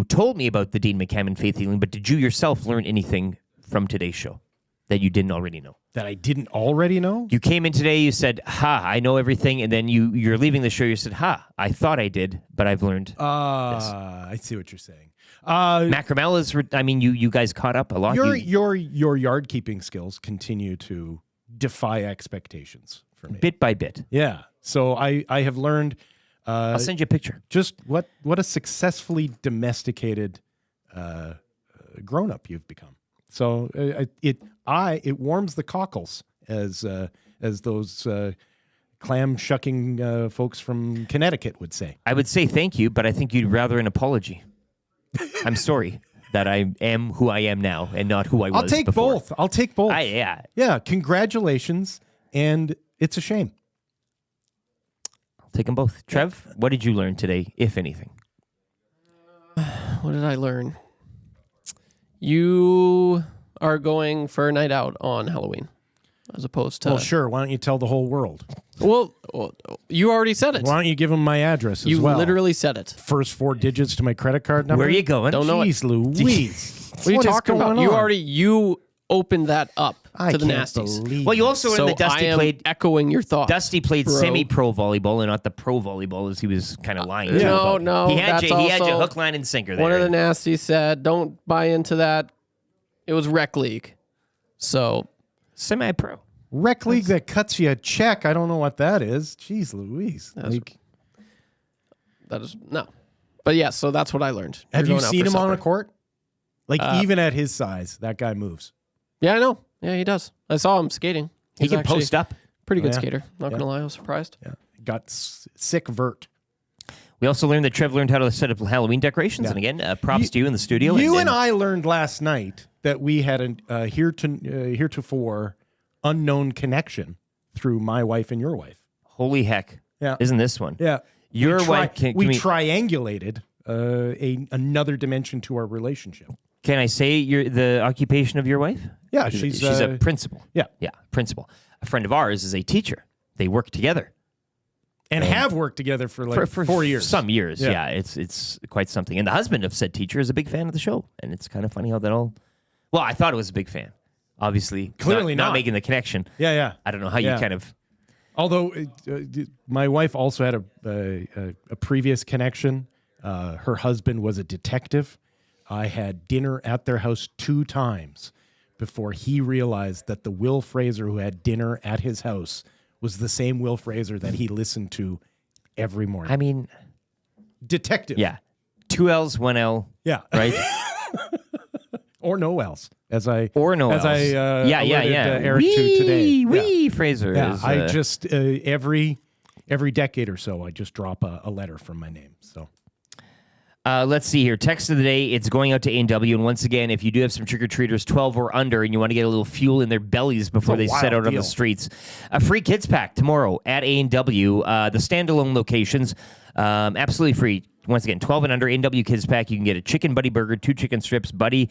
told me about the Dean McCammon faith healing, but did you yourself learn anything from today's show that you didn't already know? That I didn't already know? You came in today, you said, ha, I know everything, and then you're leaving the show, you said, ha, I thought I did, but I've learned this. I see what you're saying. Macramalla's, you guys caught up a lot. Your yard keeping skills continue to defy expectations for me. Bit by bit. Yeah. So I have learned. I'll send you a picture. Just what a successfully domesticated grown up you've become. So it warms the cockles as those clam shucking folks from Connecticut would say. I would say thank you, but I think you'd rather an apology. I'm sorry that I am who I am now and not who I was I'll take before. both. I'll take both. Yeah. Yeah. Congratulations, and it's a shame. Take them both. Trev, what did you learn today, if anything? What did I learn? You are going for a night out on Halloween, as opposed to. Well, sure. Why don't you tell the whole world? Well, you already said it. Why don't you give them my address as You well? literally said it. First 4 digits to my credit card number. Where are you going? Don't know it. Jeez Louise. What are you What is talking about? going You on? opened that up I to the can't nasties. believe Well, you also So learned that Dusty I am played echoing your thought. Dusty played bro. semi-pro volleyball and not the pro volleyball as he was kind of lying. to you No, about. no, He had that's you. He had you also hook, line, and sinker there. One of the nasties said, "Don't buy into that." It was rec league, so semi-pro. Rec league that cuts you a check. I don't know what that is. Jeez Louise. Like, that is no. But yeah, so that's what I learned. have You're you going out seen for him on supper. a court? Like, even at his size, that guy moves. Yeah, I know. Yeah, he does. I saw him skating. He He's can actually post up. Pretty good Yeah. skater. Not Yeah. gonna lie, I was surprised. Yeah. Got sick vert. We also learned that Trev learned how to set up Halloween decorations. Yeah. And again, props to you in the studio. You and and I learned last night that we had a heretofore unknown connection through my wife and your wife. Holy heck. Yeah. Isn't this one? Yeah. Your wife we triangulated another dimension to our relationship. Can I say the occupation of your wife? Yeah, she's a principal. Yeah. Yeah, principal. A friend of ours is a teacher. They work together. And have worked together for like 4 years. Some years, yeah. It's quite something. And the husband of said teacher is a big fan of the show. And it's kind of funny how that all... Well, I thought it was a big fan. Obviously. Clearly not making the connection. Yeah. I don't know how you kind of... Although my wife also had a previous connection. Her husband was a detective. I had dinner at their house 2 times before he realized that the Wil Fraser who had dinner at his house was the same Wil Fraser that he listened to every morning. I mean... Detective. Yeah. 2 L's, 1 L. Yeah. Right? Or no L's. Alluded Yeah. Eric to today. Fraser. Yeah, is, I just, every decade or so, I just drop a letter from my name. So... let's see here. Text of the day. It's going out to A&W. And once again, if you do have some trick-or-treaters 12 or under and you want to get a little fuel in their bellies before they set out on the streets, a free kids pack tomorrow at A&W. The standalone locations, absolutely free. Once again, 12 and under, A&W kids pack. You can get a chicken buddy burger, 2 chicken strips, buddy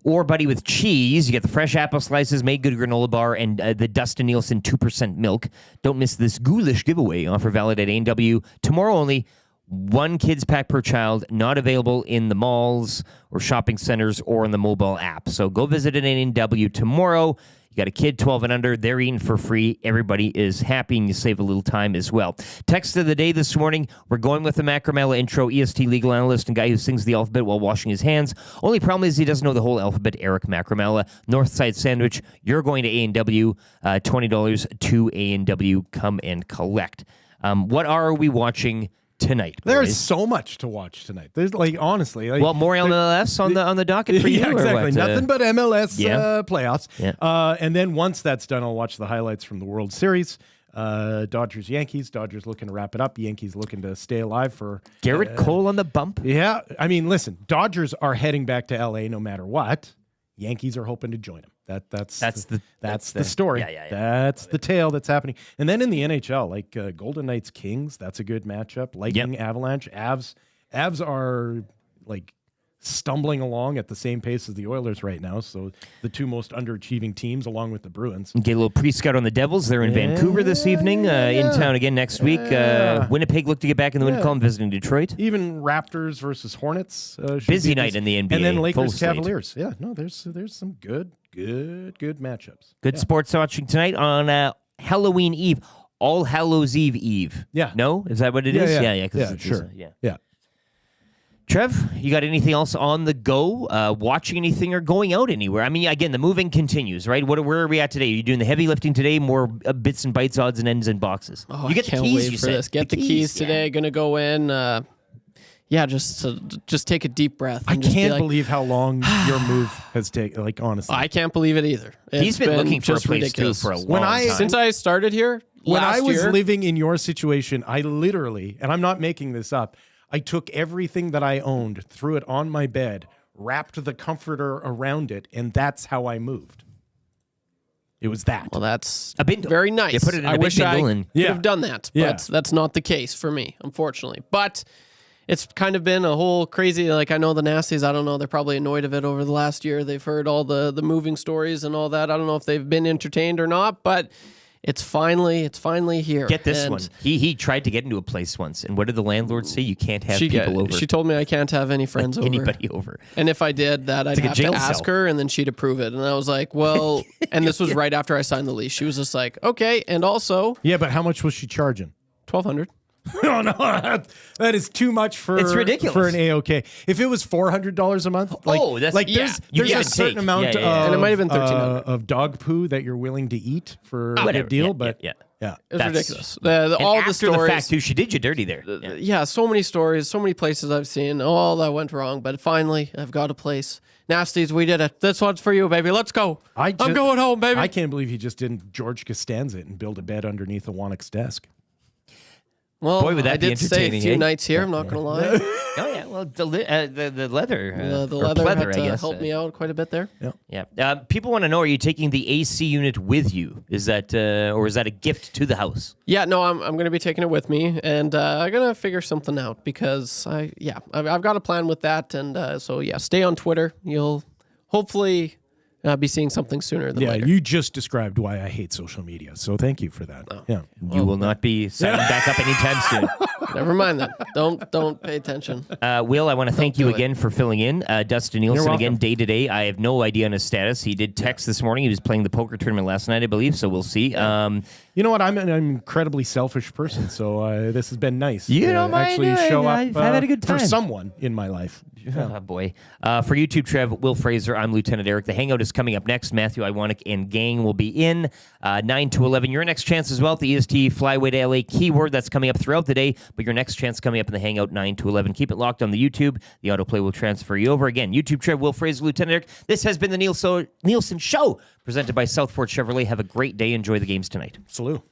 with cheese. You get the fresh apple slices, made good granola bar, and the Dustin Nielson 2% milk. Don't miss this ghoulish giveaway. Offer valid at A&W tomorrow only. 1 kids pack per child, not available in the malls or shopping centers or in the mobile app. So go visit an A&W tomorrow. You got a kid 12 and under, they're eating for free. Everybody is happy, and you save a little time as well. Text of the day this morning, we're going with the Macramalla intro, EST legal analyst and guy who sings the alphabet while washing his hands. Only problem is he doesn't know the whole alphabet, Eric Macramalla. Northside Sandwich, you're going to A&W, $20 to A&W. Come and collect. What are we watching tonight? There's so much to watch tonight. There's honestly, more MLS on the docket for you. Yeah, exactly. Or what? Nothing but MLS playoffs. Yeah. And then once that's done, I'll watch the highlights from the World Series. Dodgers, Yankees. Dodgers looking to wrap it up. Yankees looking to stay alive for Garrett Cole on the bump. Yeah, I mean, listen, Dodgers are heading back to LA no matter what. Yankees are hoping to join them. That's the story. Yeah. That's the tale that's happening. And then in the NHL, like Golden Knights Kings, that's a good matchup. Lightning Avalanche, Avs are like stumbling along at the same pace as the Oilers right now. So the 2 most underachieving teams, along with the Bruins. Get a little pre-scout on the Devils. They're in Vancouver this evening. In town again next week. Winnipeg look to get back in the win column, visiting Detroit. Even Raptors versus Hornets. Busy night in the NBA. And then Lakers Cavaliers. Yeah, no, there's some good matchups. Good sports watching tonight on Halloween Eve. All Hallows Eve. Yeah. No? Is that what it is? Yeah, sure. Yeah. Trev, you got anything else on the go? Watching anything or going out anywhere? I mean, again, the moving continues, right? Where are we at today? Are you doing the heavy lifting today? More bits and bytes, odds and ends and boxes. Oh, you get I can't the keys. Wait You for said this. Get the keys today. Gonna go in. Just take a deep breath. I can't believe how long your move has taken. Like, honestly, I can't believe it either. He's been looking for a place ridiculous. too for a long time. Since I started here, when I was year, living in your situation, I literally, and I'm not making this up, I took everything that I owned, threw it on my bed, wrapped the comforter around it, and that's how I moved. It was that. Well, that's a bindle. Very nice. You put it in I a wish bindle I and could have done that, but that's not the case for me, unfortunately. But it's kind of been a whole crazy, like, I know the Nasties, I don't know, they're probably annoyed of it over the last year. They've heard all the moving stories and all that. I don't know if they've been entertained or not, but it's finally here. Get this one. He tried to get into a place once, and what did the landlord say? You can't have people over. She told me I can't have any friends over. Anybody over. And if I did that, I'd have to ask her, and then she'd approve it. And I was like, well, and this was right after I signed the lease. She was just like, okay, and also. Yeah, but how much was she charging? $1,200. Oh, no, that is too much for it's ridiculous. For an A-OK. If it was $400 a month, there's a certain amount of, and it might have been $1,300 of dog poo that you're willing to eat for a deal, but it's ridiculous. All the stories. The fact too, she did you dirty there. So many stories, so many places I've seen. All that went wrong, but finally I've got a place. Nasties, we did it. This one's for you, baby. Let's go. I'm going home, baby. I can't believe he just didn't George Costanza it and build a bed underneath a Wannick's desk. Well, boy, would that I be did stay a few nights here. I'm not going to lie. Oh yeah, well the leather, the leather pleather, had to I guess, helped me out quite a bit there. Yeah. People want to know: are you taking the AC unit with you? Is that or is that a gift to the house? Yeah, no, I'm going to be taking it with me, and I'm going to figure something out because I've got a plan with that, and so stay on Twitter. You'll hopefully be seeing something sooner than Yeah, later. you just described why I hate social media, so thank you for that. Yeah, You will not be signing back up anytime soon. Never mind that. Don't pay attention. Will, I want to thank you do it. again for filling in. Dustin Nielson welcome. again, day to day. I have no idea on his status. He did text this morning. He was playing the poker tournament last night, I believe, so we'll see. You know what? I'm an incredibly selfish person, so this has been nice. You to don't mind actually doing show it. up I've had a good for time. someone in my life. Oh, boy. For YouTube, Trev, Wil Fraser, I'm Lieutenant Eric. The Hangout is coming up next. Matthew Iwanek and gang will be in 9 to 11. Your next chance as well at the EST Flyway to LA keyword. That's coming up throughout the day, but your next chance coming up in the Hangout 9 to 11. Keep it locked on the YouTube. The autoplay will transfer you over. Again, YouTube, Trev, Wil Fraser, Lieutenant Eric. This has been the Nielson Show, presented by Southport Chevrolet. Have a great day. Enjoy the games tonight. Salute.